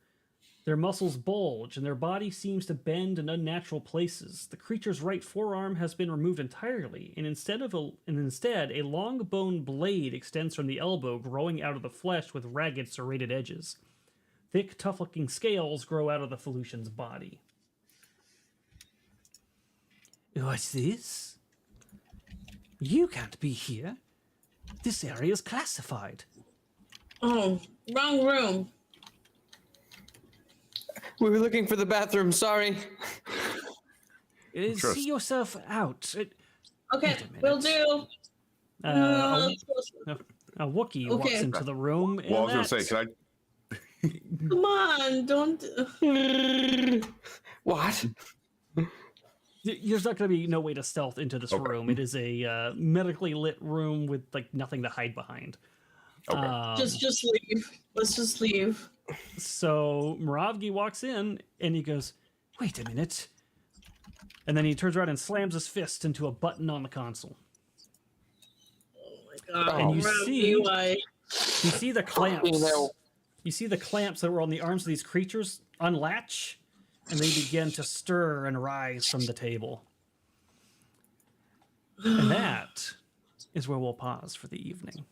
A: Their muscles bulge, and their body seems to bend in unnatural places. The creature's right forearm has been removed entirely, and instead a long bone blade extends from the elbow, growing out of the flesh with ragged, serrated edges. Thick, tough-looking scales grow out of the Felucian's body. What's this? You can't be here. This area is classified.
C: Oh, wrong room.
F: We were looking for the bathroom. Sorry.
A: See yourself out.
C: Okay, we'll do.
A: A Wookiee walks into the room.
G: Well, I was going to say, can I...
C: Come on, don't.
F: What?
A: There's not going to be no way to stealth into this room. It is a medically lit room with like nothing to hide behind.
G: Okay.
C: Just leave. Let's just leave.
A: So Moravgi walks in and he goes, "Wait a minute," and then he turns around and slams his fist into a button on the console.
C: Oh my god!
A: And you
C: Moravgi,
A: see the clamps. You see the clamps that were on the arms of these creatures unlatch, and they begin to stir and rise from the table. And that is where we'll pause for the evening.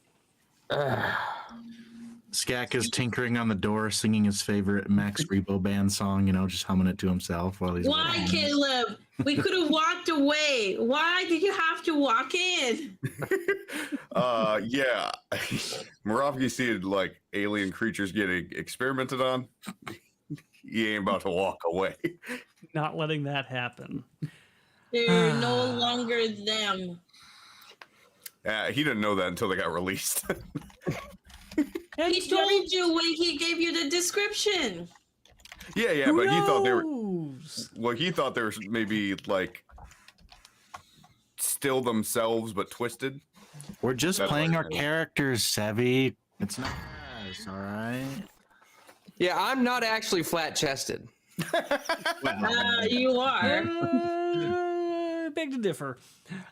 H: Skak is tinkering on the door, singing his favorite Max Rebo band song, just humming it to himself while he's...
C: Why, Caleb? We could have walked away. Why did you have to walk in?
G: Yeah. Moravgi seen like alien creatures getting experimented on. He ain't about to walk away.
A: Not letting that happen.
C: They're no longer them.
G: He didn't know that until they got released.
C: He told you when he gave you the description.
G: Yeah, but he thought they were... Well, he thought they were maybe like still themselves but twisted.
H: We're just playing our characters, Sevvy. It's not us, all right?
F: Yeah, I'm not actually flat-chested.
C: You are.
A: Beg to differ.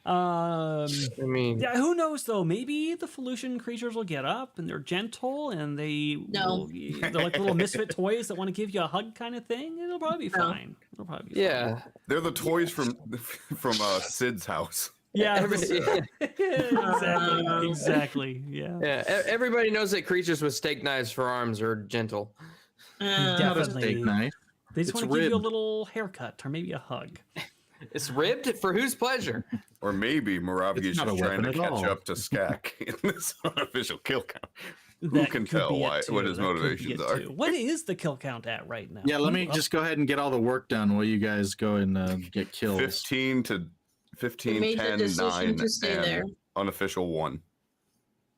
F: I mean,
A: Yeah, who knows though? Maybe the Felucian creatures will get up and they're gentle and they're like little misfit toys that want to give you a hug, kind of thing. It'll probably be fine. It'll probably be fine.
G: They're the toys from Sid's house.
A: Yeah, exactly.
F: Yeah. Everybody knows that creatures with steak knives for arms are gentle.
H: Not a steak knife.
A: They just want to give you a little haircut or maybe a hug.
F: It's ribbed for whose pleasure?
G: Or maybe Moravgi is just trying to catch
H: all.
G: up to Skak in this unofficial kill count. Who
A: That
G: can
A: could
G: tell
A: be it,
G: what
A: too.
G: his
A: That could be
G: motivations
A: it,
G: are?
A: too. What is the kill count at right now?
H: Yeah, let me just go ahead and get all the work done while you guys go and get kills.
G: 15 to 15,
C: made the
G: 10,
C: decision
G: 9,
C: to stay
G: and
C: there.
G: unofficial 1.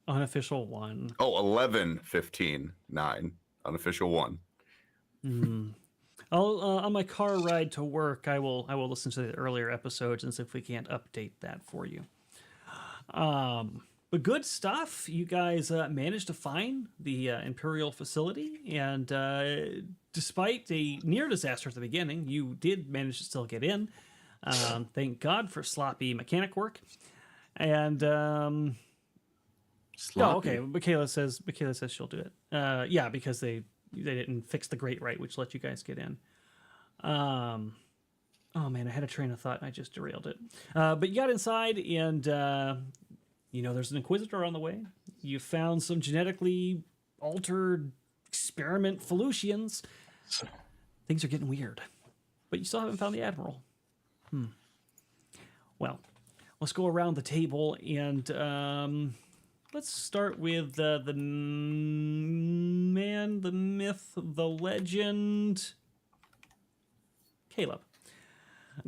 A: Unofficial 1.
G: Oh, 11, 15, 9. Unofficial 1.
A: I'll on my car ride to work, I will listen to the earlier episodes and see if we can't update that for you. But good stuff. You guys managed to find the Imperial facility, and despite a near disaster at the beginning, you did manage to still get in. Thank God for sloppy mechanic work. And oh, okay. Michaela says she'll do it. Yeah, because they didn't fix the Great Right, which let you guys get in. Oh man, I had a train of thought and I just derailed it. But you got inside, and there's an Inquisitor on the way. You found some genetically altered experiment Felucians. Things are getting weird, but you still haven't found the Admiral. Well, let's go around the table and let's start with the man, the myth, the legend, Caleb.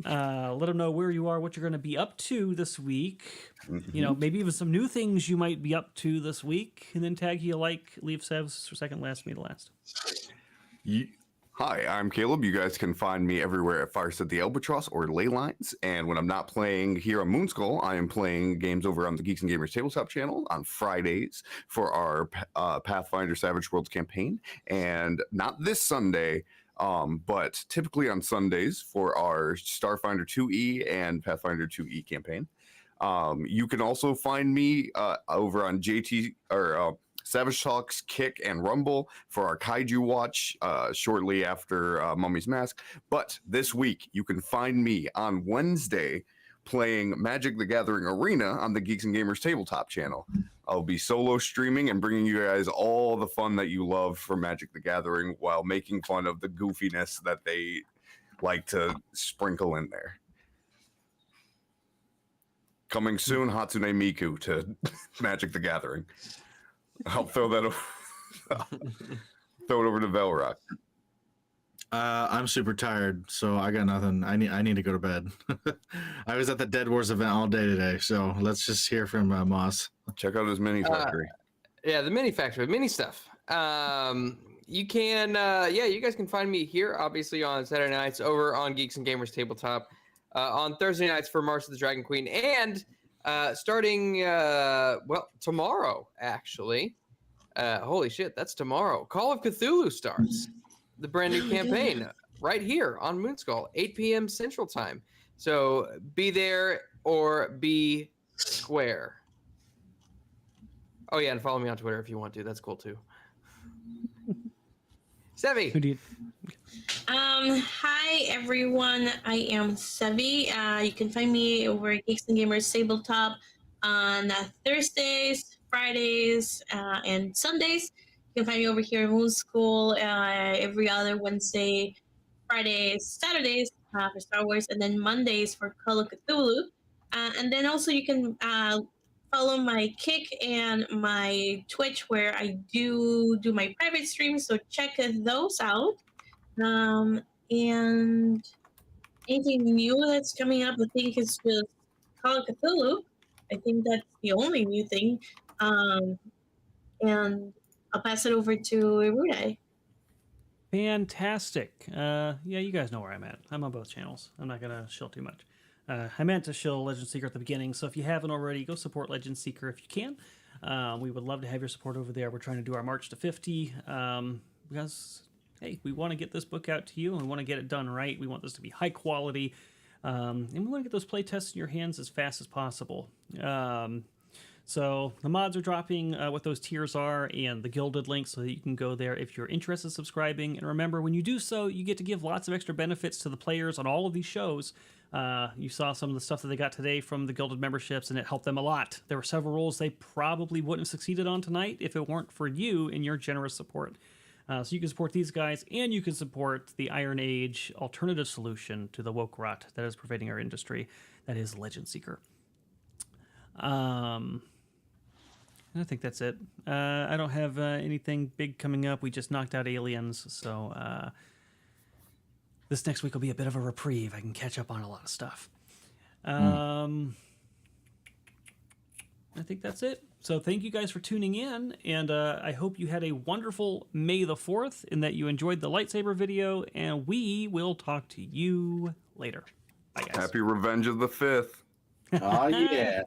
A: Let them know where you are, what you're going to be up to this week. You know, maybe even some new things you might be up to this week, and then tag you like, leave Sevs for second, last, me to last.
G: Hi, I'm Caleb. You guys can find me everywhere at Fireset the Albatross or Laylines. And when I'm not playing here on Moonskull, I am playing games over on the Geeks and Gamers Tabletop channel on Fridays for our Pathfinder Savage Worlds campaign. And not this Sunday, but typically on Sundays for our Starfinder 2E and Pathfinder 2E campaign. You can also find me over on JT or Savage Talks, Kick, and Rumble for our Kaiju Watch shortly after Mummy's Mask. But this week, you can find me on Wednesday playing Magic the Gathering Arena on the Geeks and Gamers Tabletop channel. I'll be solo streaming and bringing you guys all the fun that you love from Magic the Gathering while making fun of the goofiness that they like to sprinkle in there. Coming soon, Hatsune Miku to Magic the Gathering. I'll throw that over, throw it over to Velrock.
H: I'm super tired, so I got nothing. I need to go to bed. I was at the Dead Wars event all day today, so let's just hear from Moss.
G: Check out his mini factory.
F: Yeah, the mini factory, mini stuff. You can, you guys can find me here, obviously on Saturday nights over on Geeks and Gamers Tabletop, on Thursday nights for March of the Dragon Queen, and starting tomorrow actually. Holy shit, that's tomorrow. Call of Cthulhu starts. The brand new campaign right here on Moonskull, 8 p.m. Central Time. So be there or be square. Oh yeah, and follow me on Twitter if you want to. That's cool too. Sevvy.
A: Who do you?
C: Hi everyone. I am Sevvy. You can find me over at Geeks and Gamers Tabletop on Thursdays, Fridays, and Sundays. You can find me over here in Moonskull every other Wednesday, Fridays, Saturdays for Star Wars, and then Mondays for Call of Cthulhu. And then also you can follow my Kick and my Twitch where I do my private streams, so check those out. And anything new that's coming up, I think it's just Call of Cthulhu. I think that's the only new thing. And I'll pass it over to Erudi.
A: Fantastic. Yeah, you guys know where I'm at. I'm on both channels. I'm not going to shill too much. I meant to shill Legend Seeker at the beginning, so if you haven't already, go support Legend Seeker if you can. We would love to have your support over there. We're trying to do our March to 50 because, hey, we want to get this book out to you, and we want to get it done right. We want this to be high quality, and we want to get those play tests in your hands as fast as possible. So the mods are dropping what those tiers are and the gilded link so that you can go there if you're interested in subscribing. And remember, when you do so, you get to give lots of extra benefits to the players on all of these shows. You saw some of the stuff that they got today from the gilded memberships, and it helped them a lot. There were several roles they probably wouldn't have succeeded on tonight if it weren't for you and your generous support. So you can support these guys, and you can support the Iron Age alternative solution to the woke rot that is pervading our industry. That is Legend Seeker. I think that's it. I don't have anything big coming up. We just knocked out Aliens, so this next week will be a bit of a reprieve. I can catch up on a lot of stuff. I think that's it. So thank you guys for tuning in, and I hope you had a wonderful May the 4th and that you enjoyed the lightsaber video, and we will talk to you later. Bye, guys.
G: Happy Revenge of the 5th.
D: Oh, yeah.